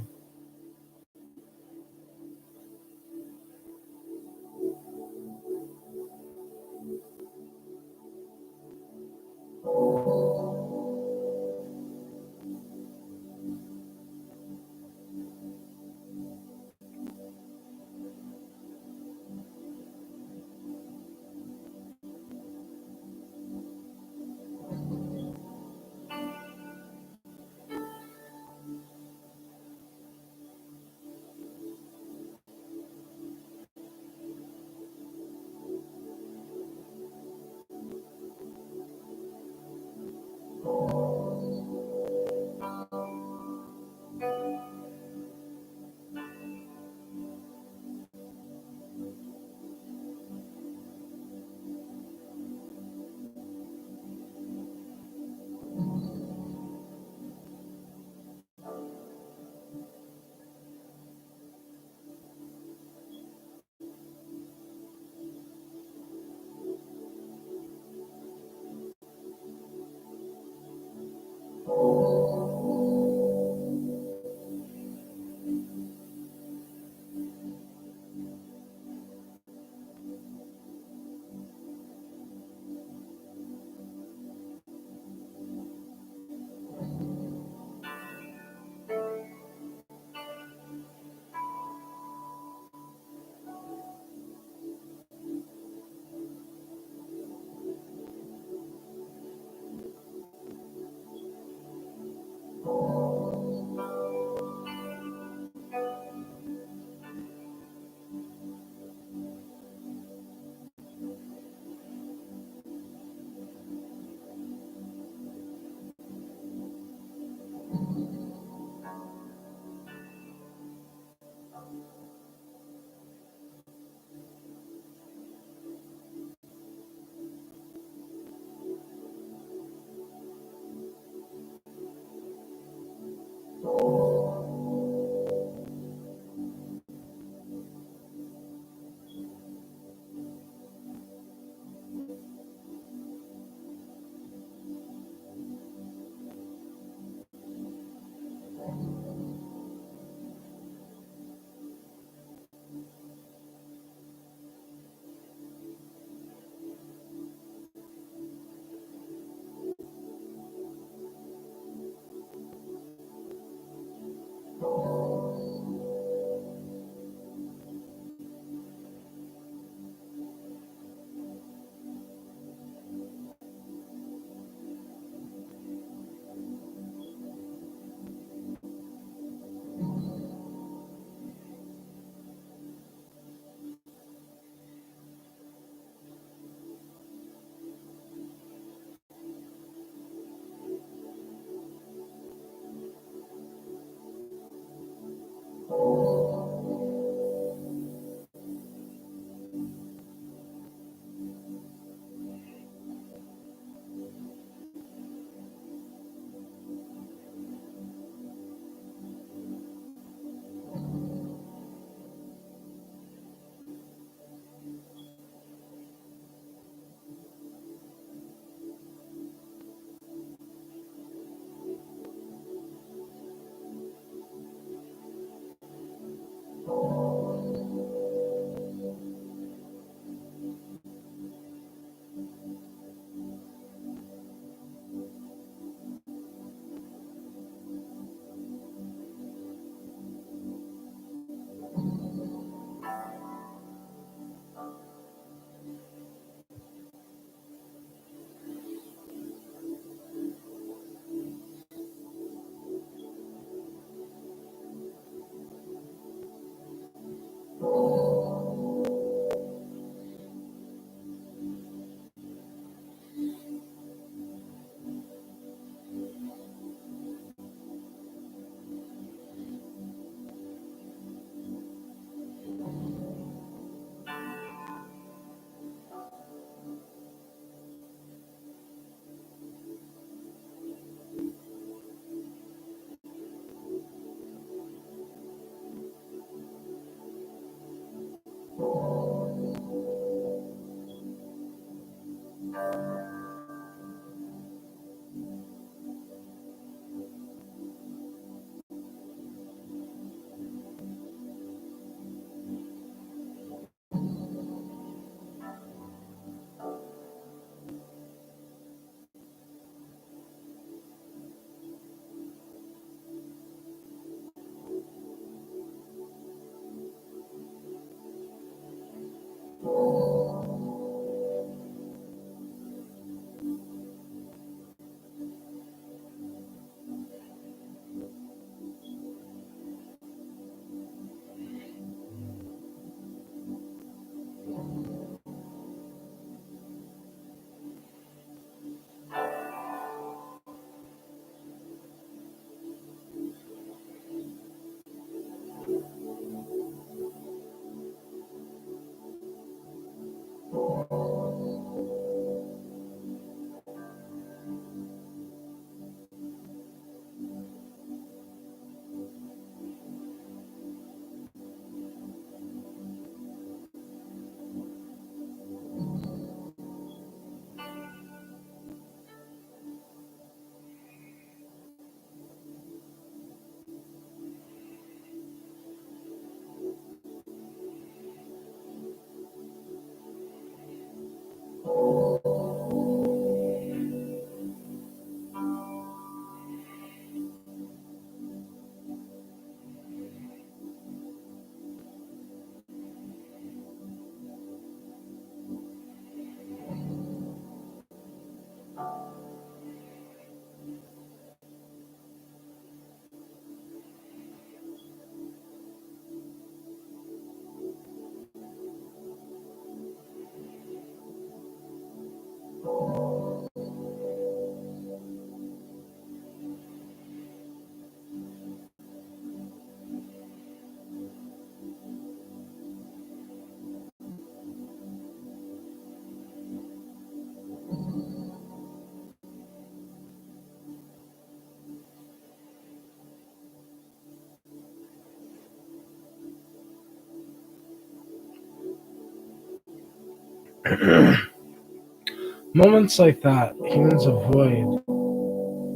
Moments like that, humans avoid.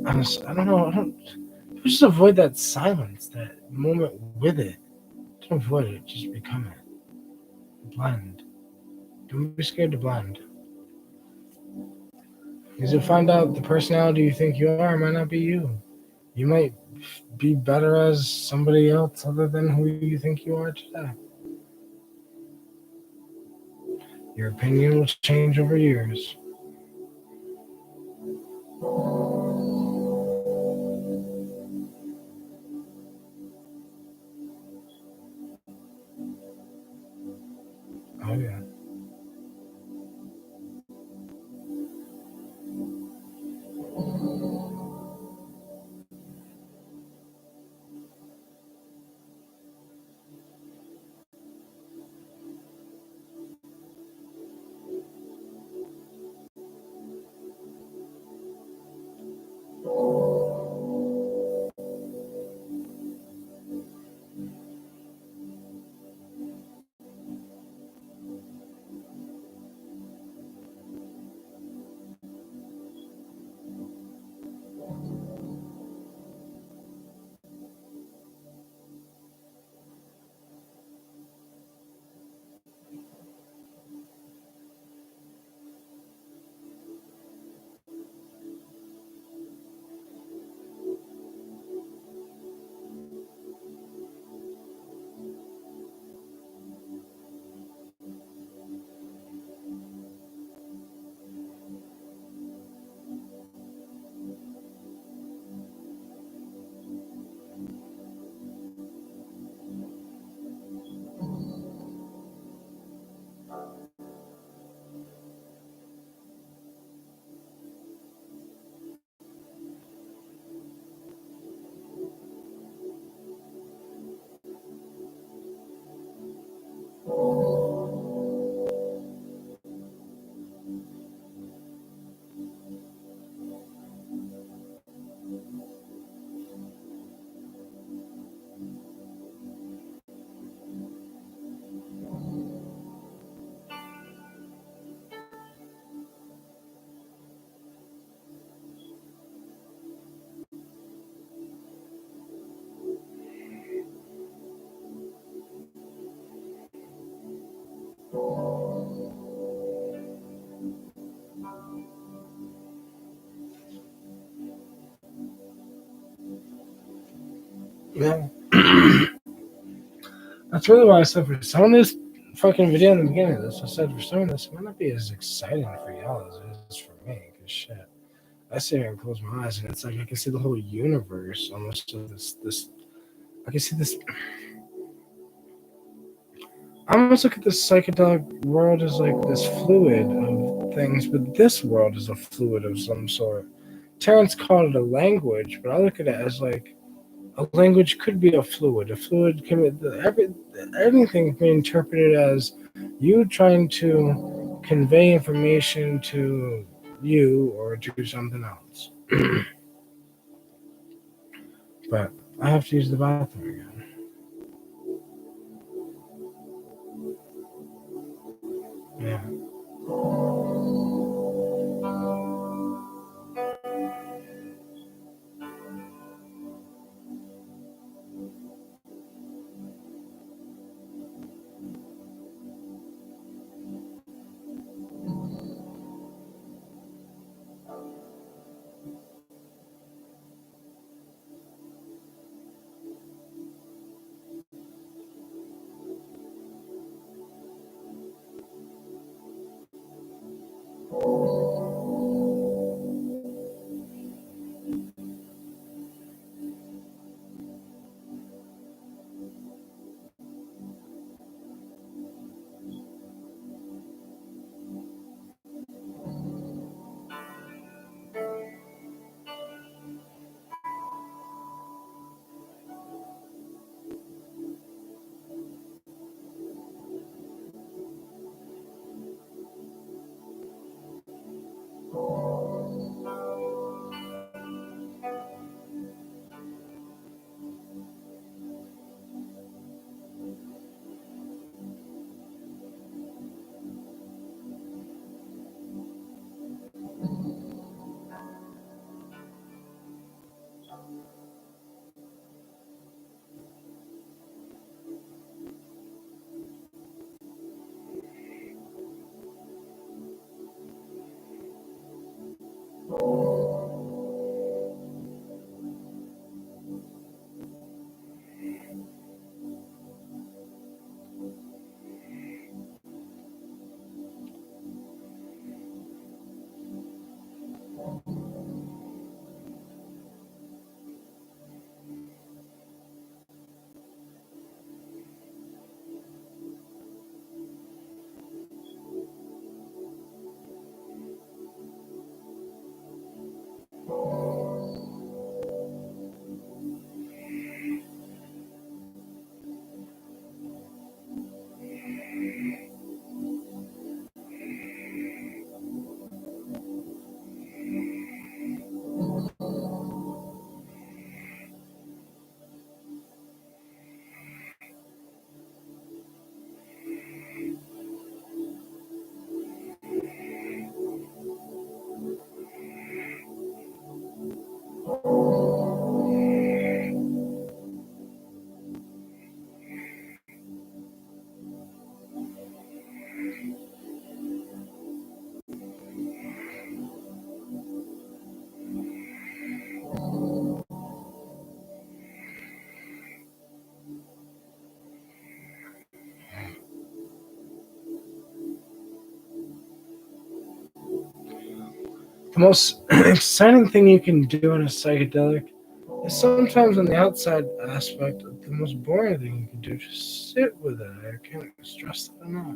Honestly, I don't know. I don't. We just avoid that silence, that moment with it. Don't avoid it. Just become it. Blend. Don't be scared to blend. Because you'll find out the personality you think you are might not be you. You might be better as somebody else other than who you think you are today. Your opinion will change over years. Oh yeah. Yeah. That's really why I said for some of this fucking video in the beginning of this, I said for some of this, it might not be as exciting for y'all as it is for me. Because shit, I sit here and close my eyes, and it's like I can see the whole universe almost. Of this. I can see this. I almost look at this psychedelic world as like this fluid of things, but this world is a fluid of some sort. Terrence called it a language, but I look at it as like a language could be a fluid. A fluid can everything can be interpreted as you trying to convey information to you or to something else. But I have to use the bathroom again. Yeah. The most exciting thing you can do in a psychedelic is sometimes on the outside aspect, the most boring thing you can do. Just sit with it. I can't stress that enough.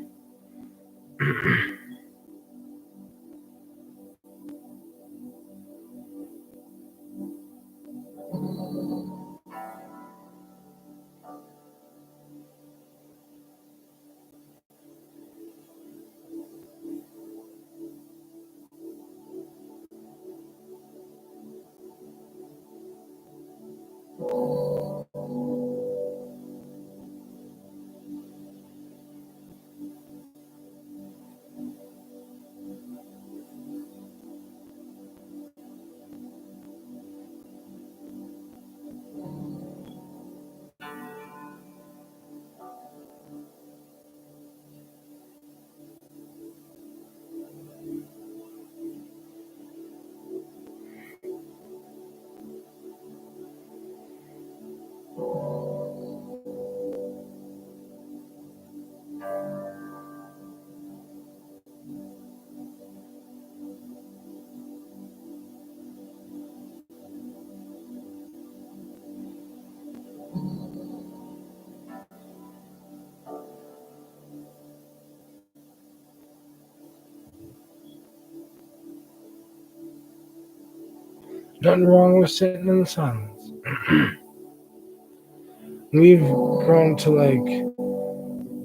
Nothing wrong with sitting in silence. We've grown to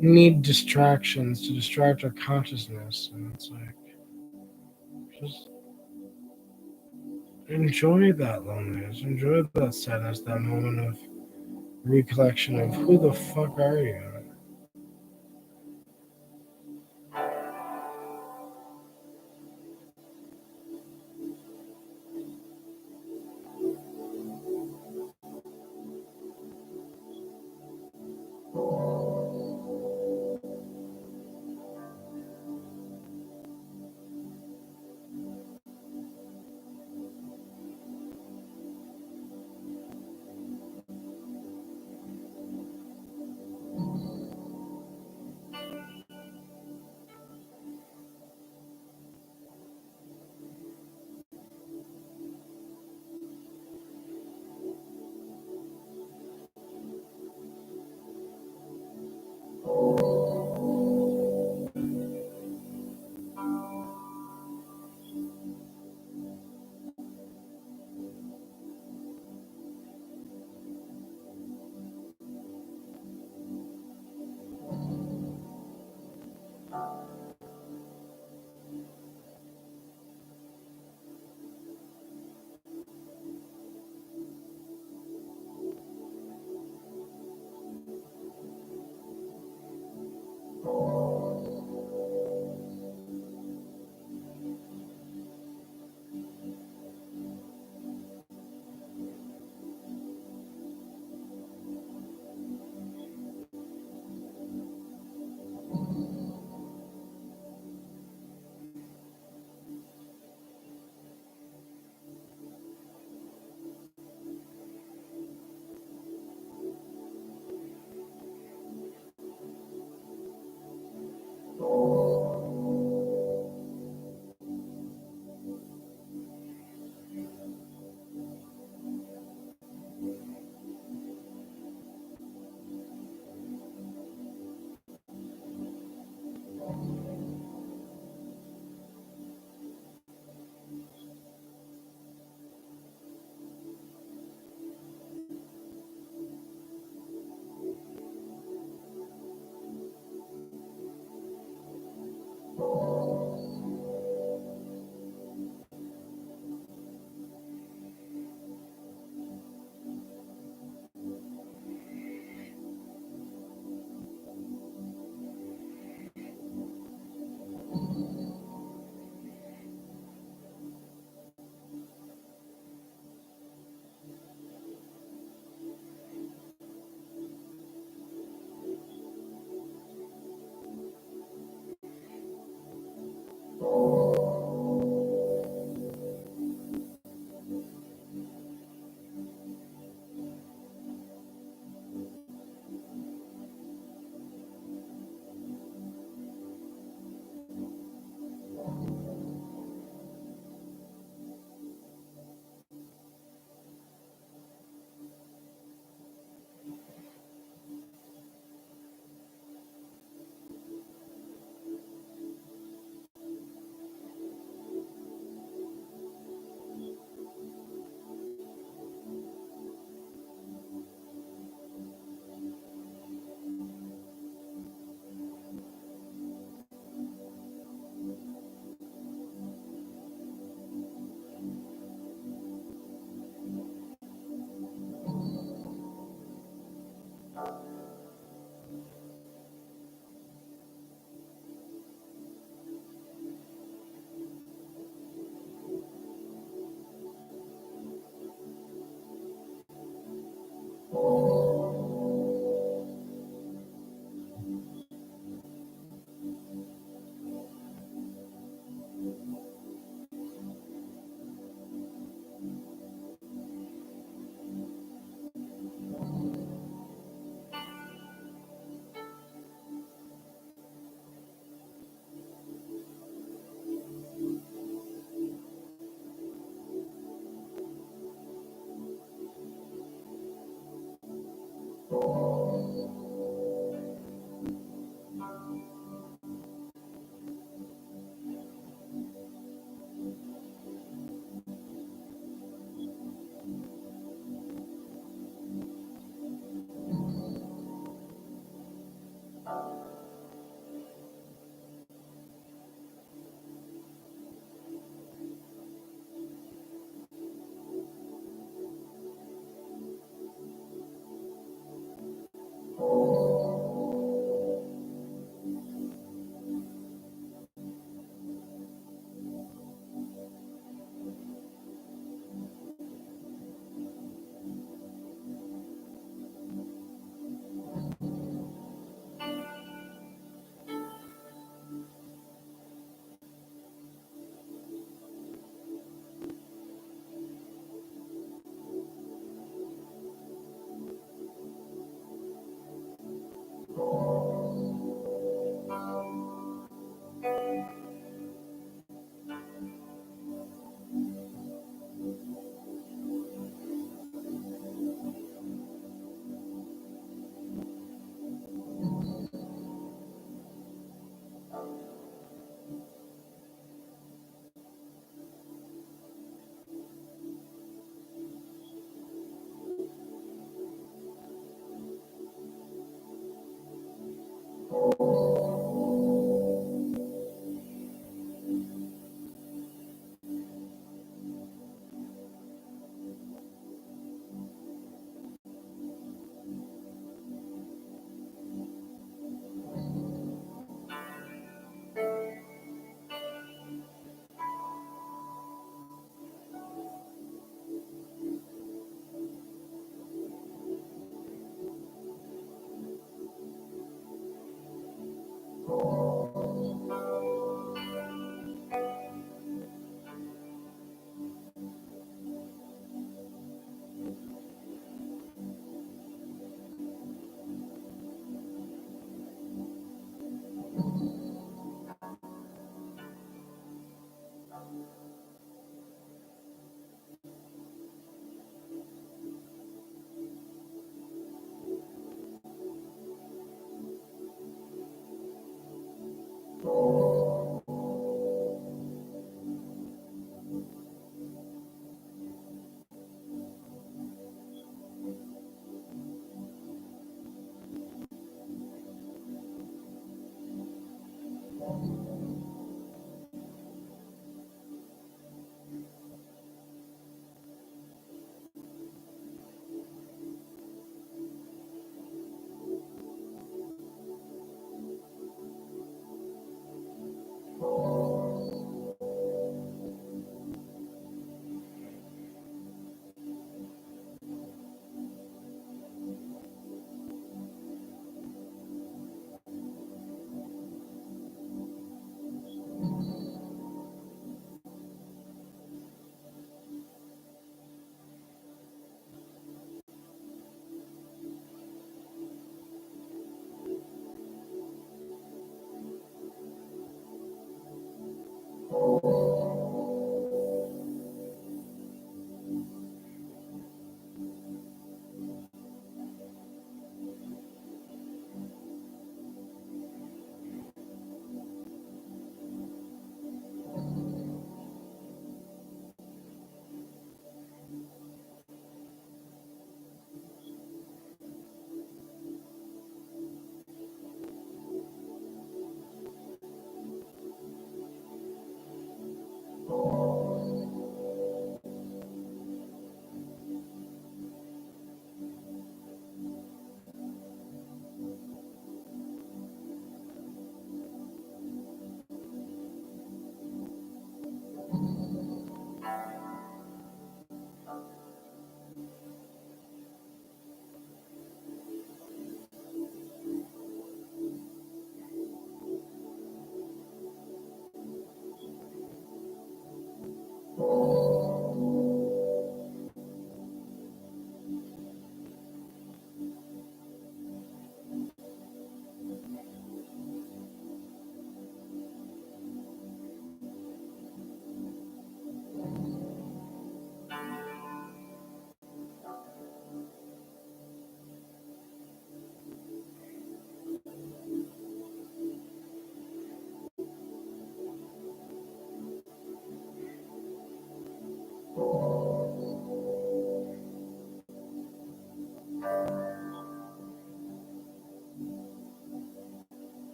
need distractions to distract our consciousness, and it's like just enjoy that loneliness, enjoy that sadness, that moment of recollection of who the fuck are you?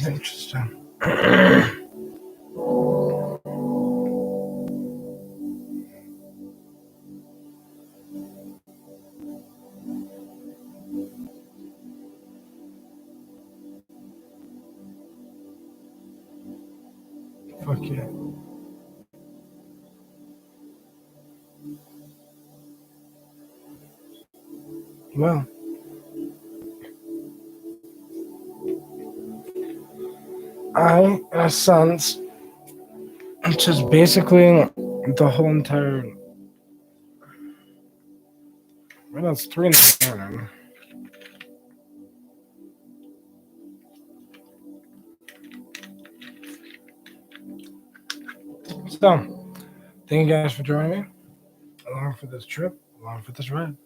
Interesting. Fuck yeah. Well, in a sense, it's just basically the whole entire. Well, it's 3 in the morning. So, thank you guys for joining me along for this trip, along for this ride.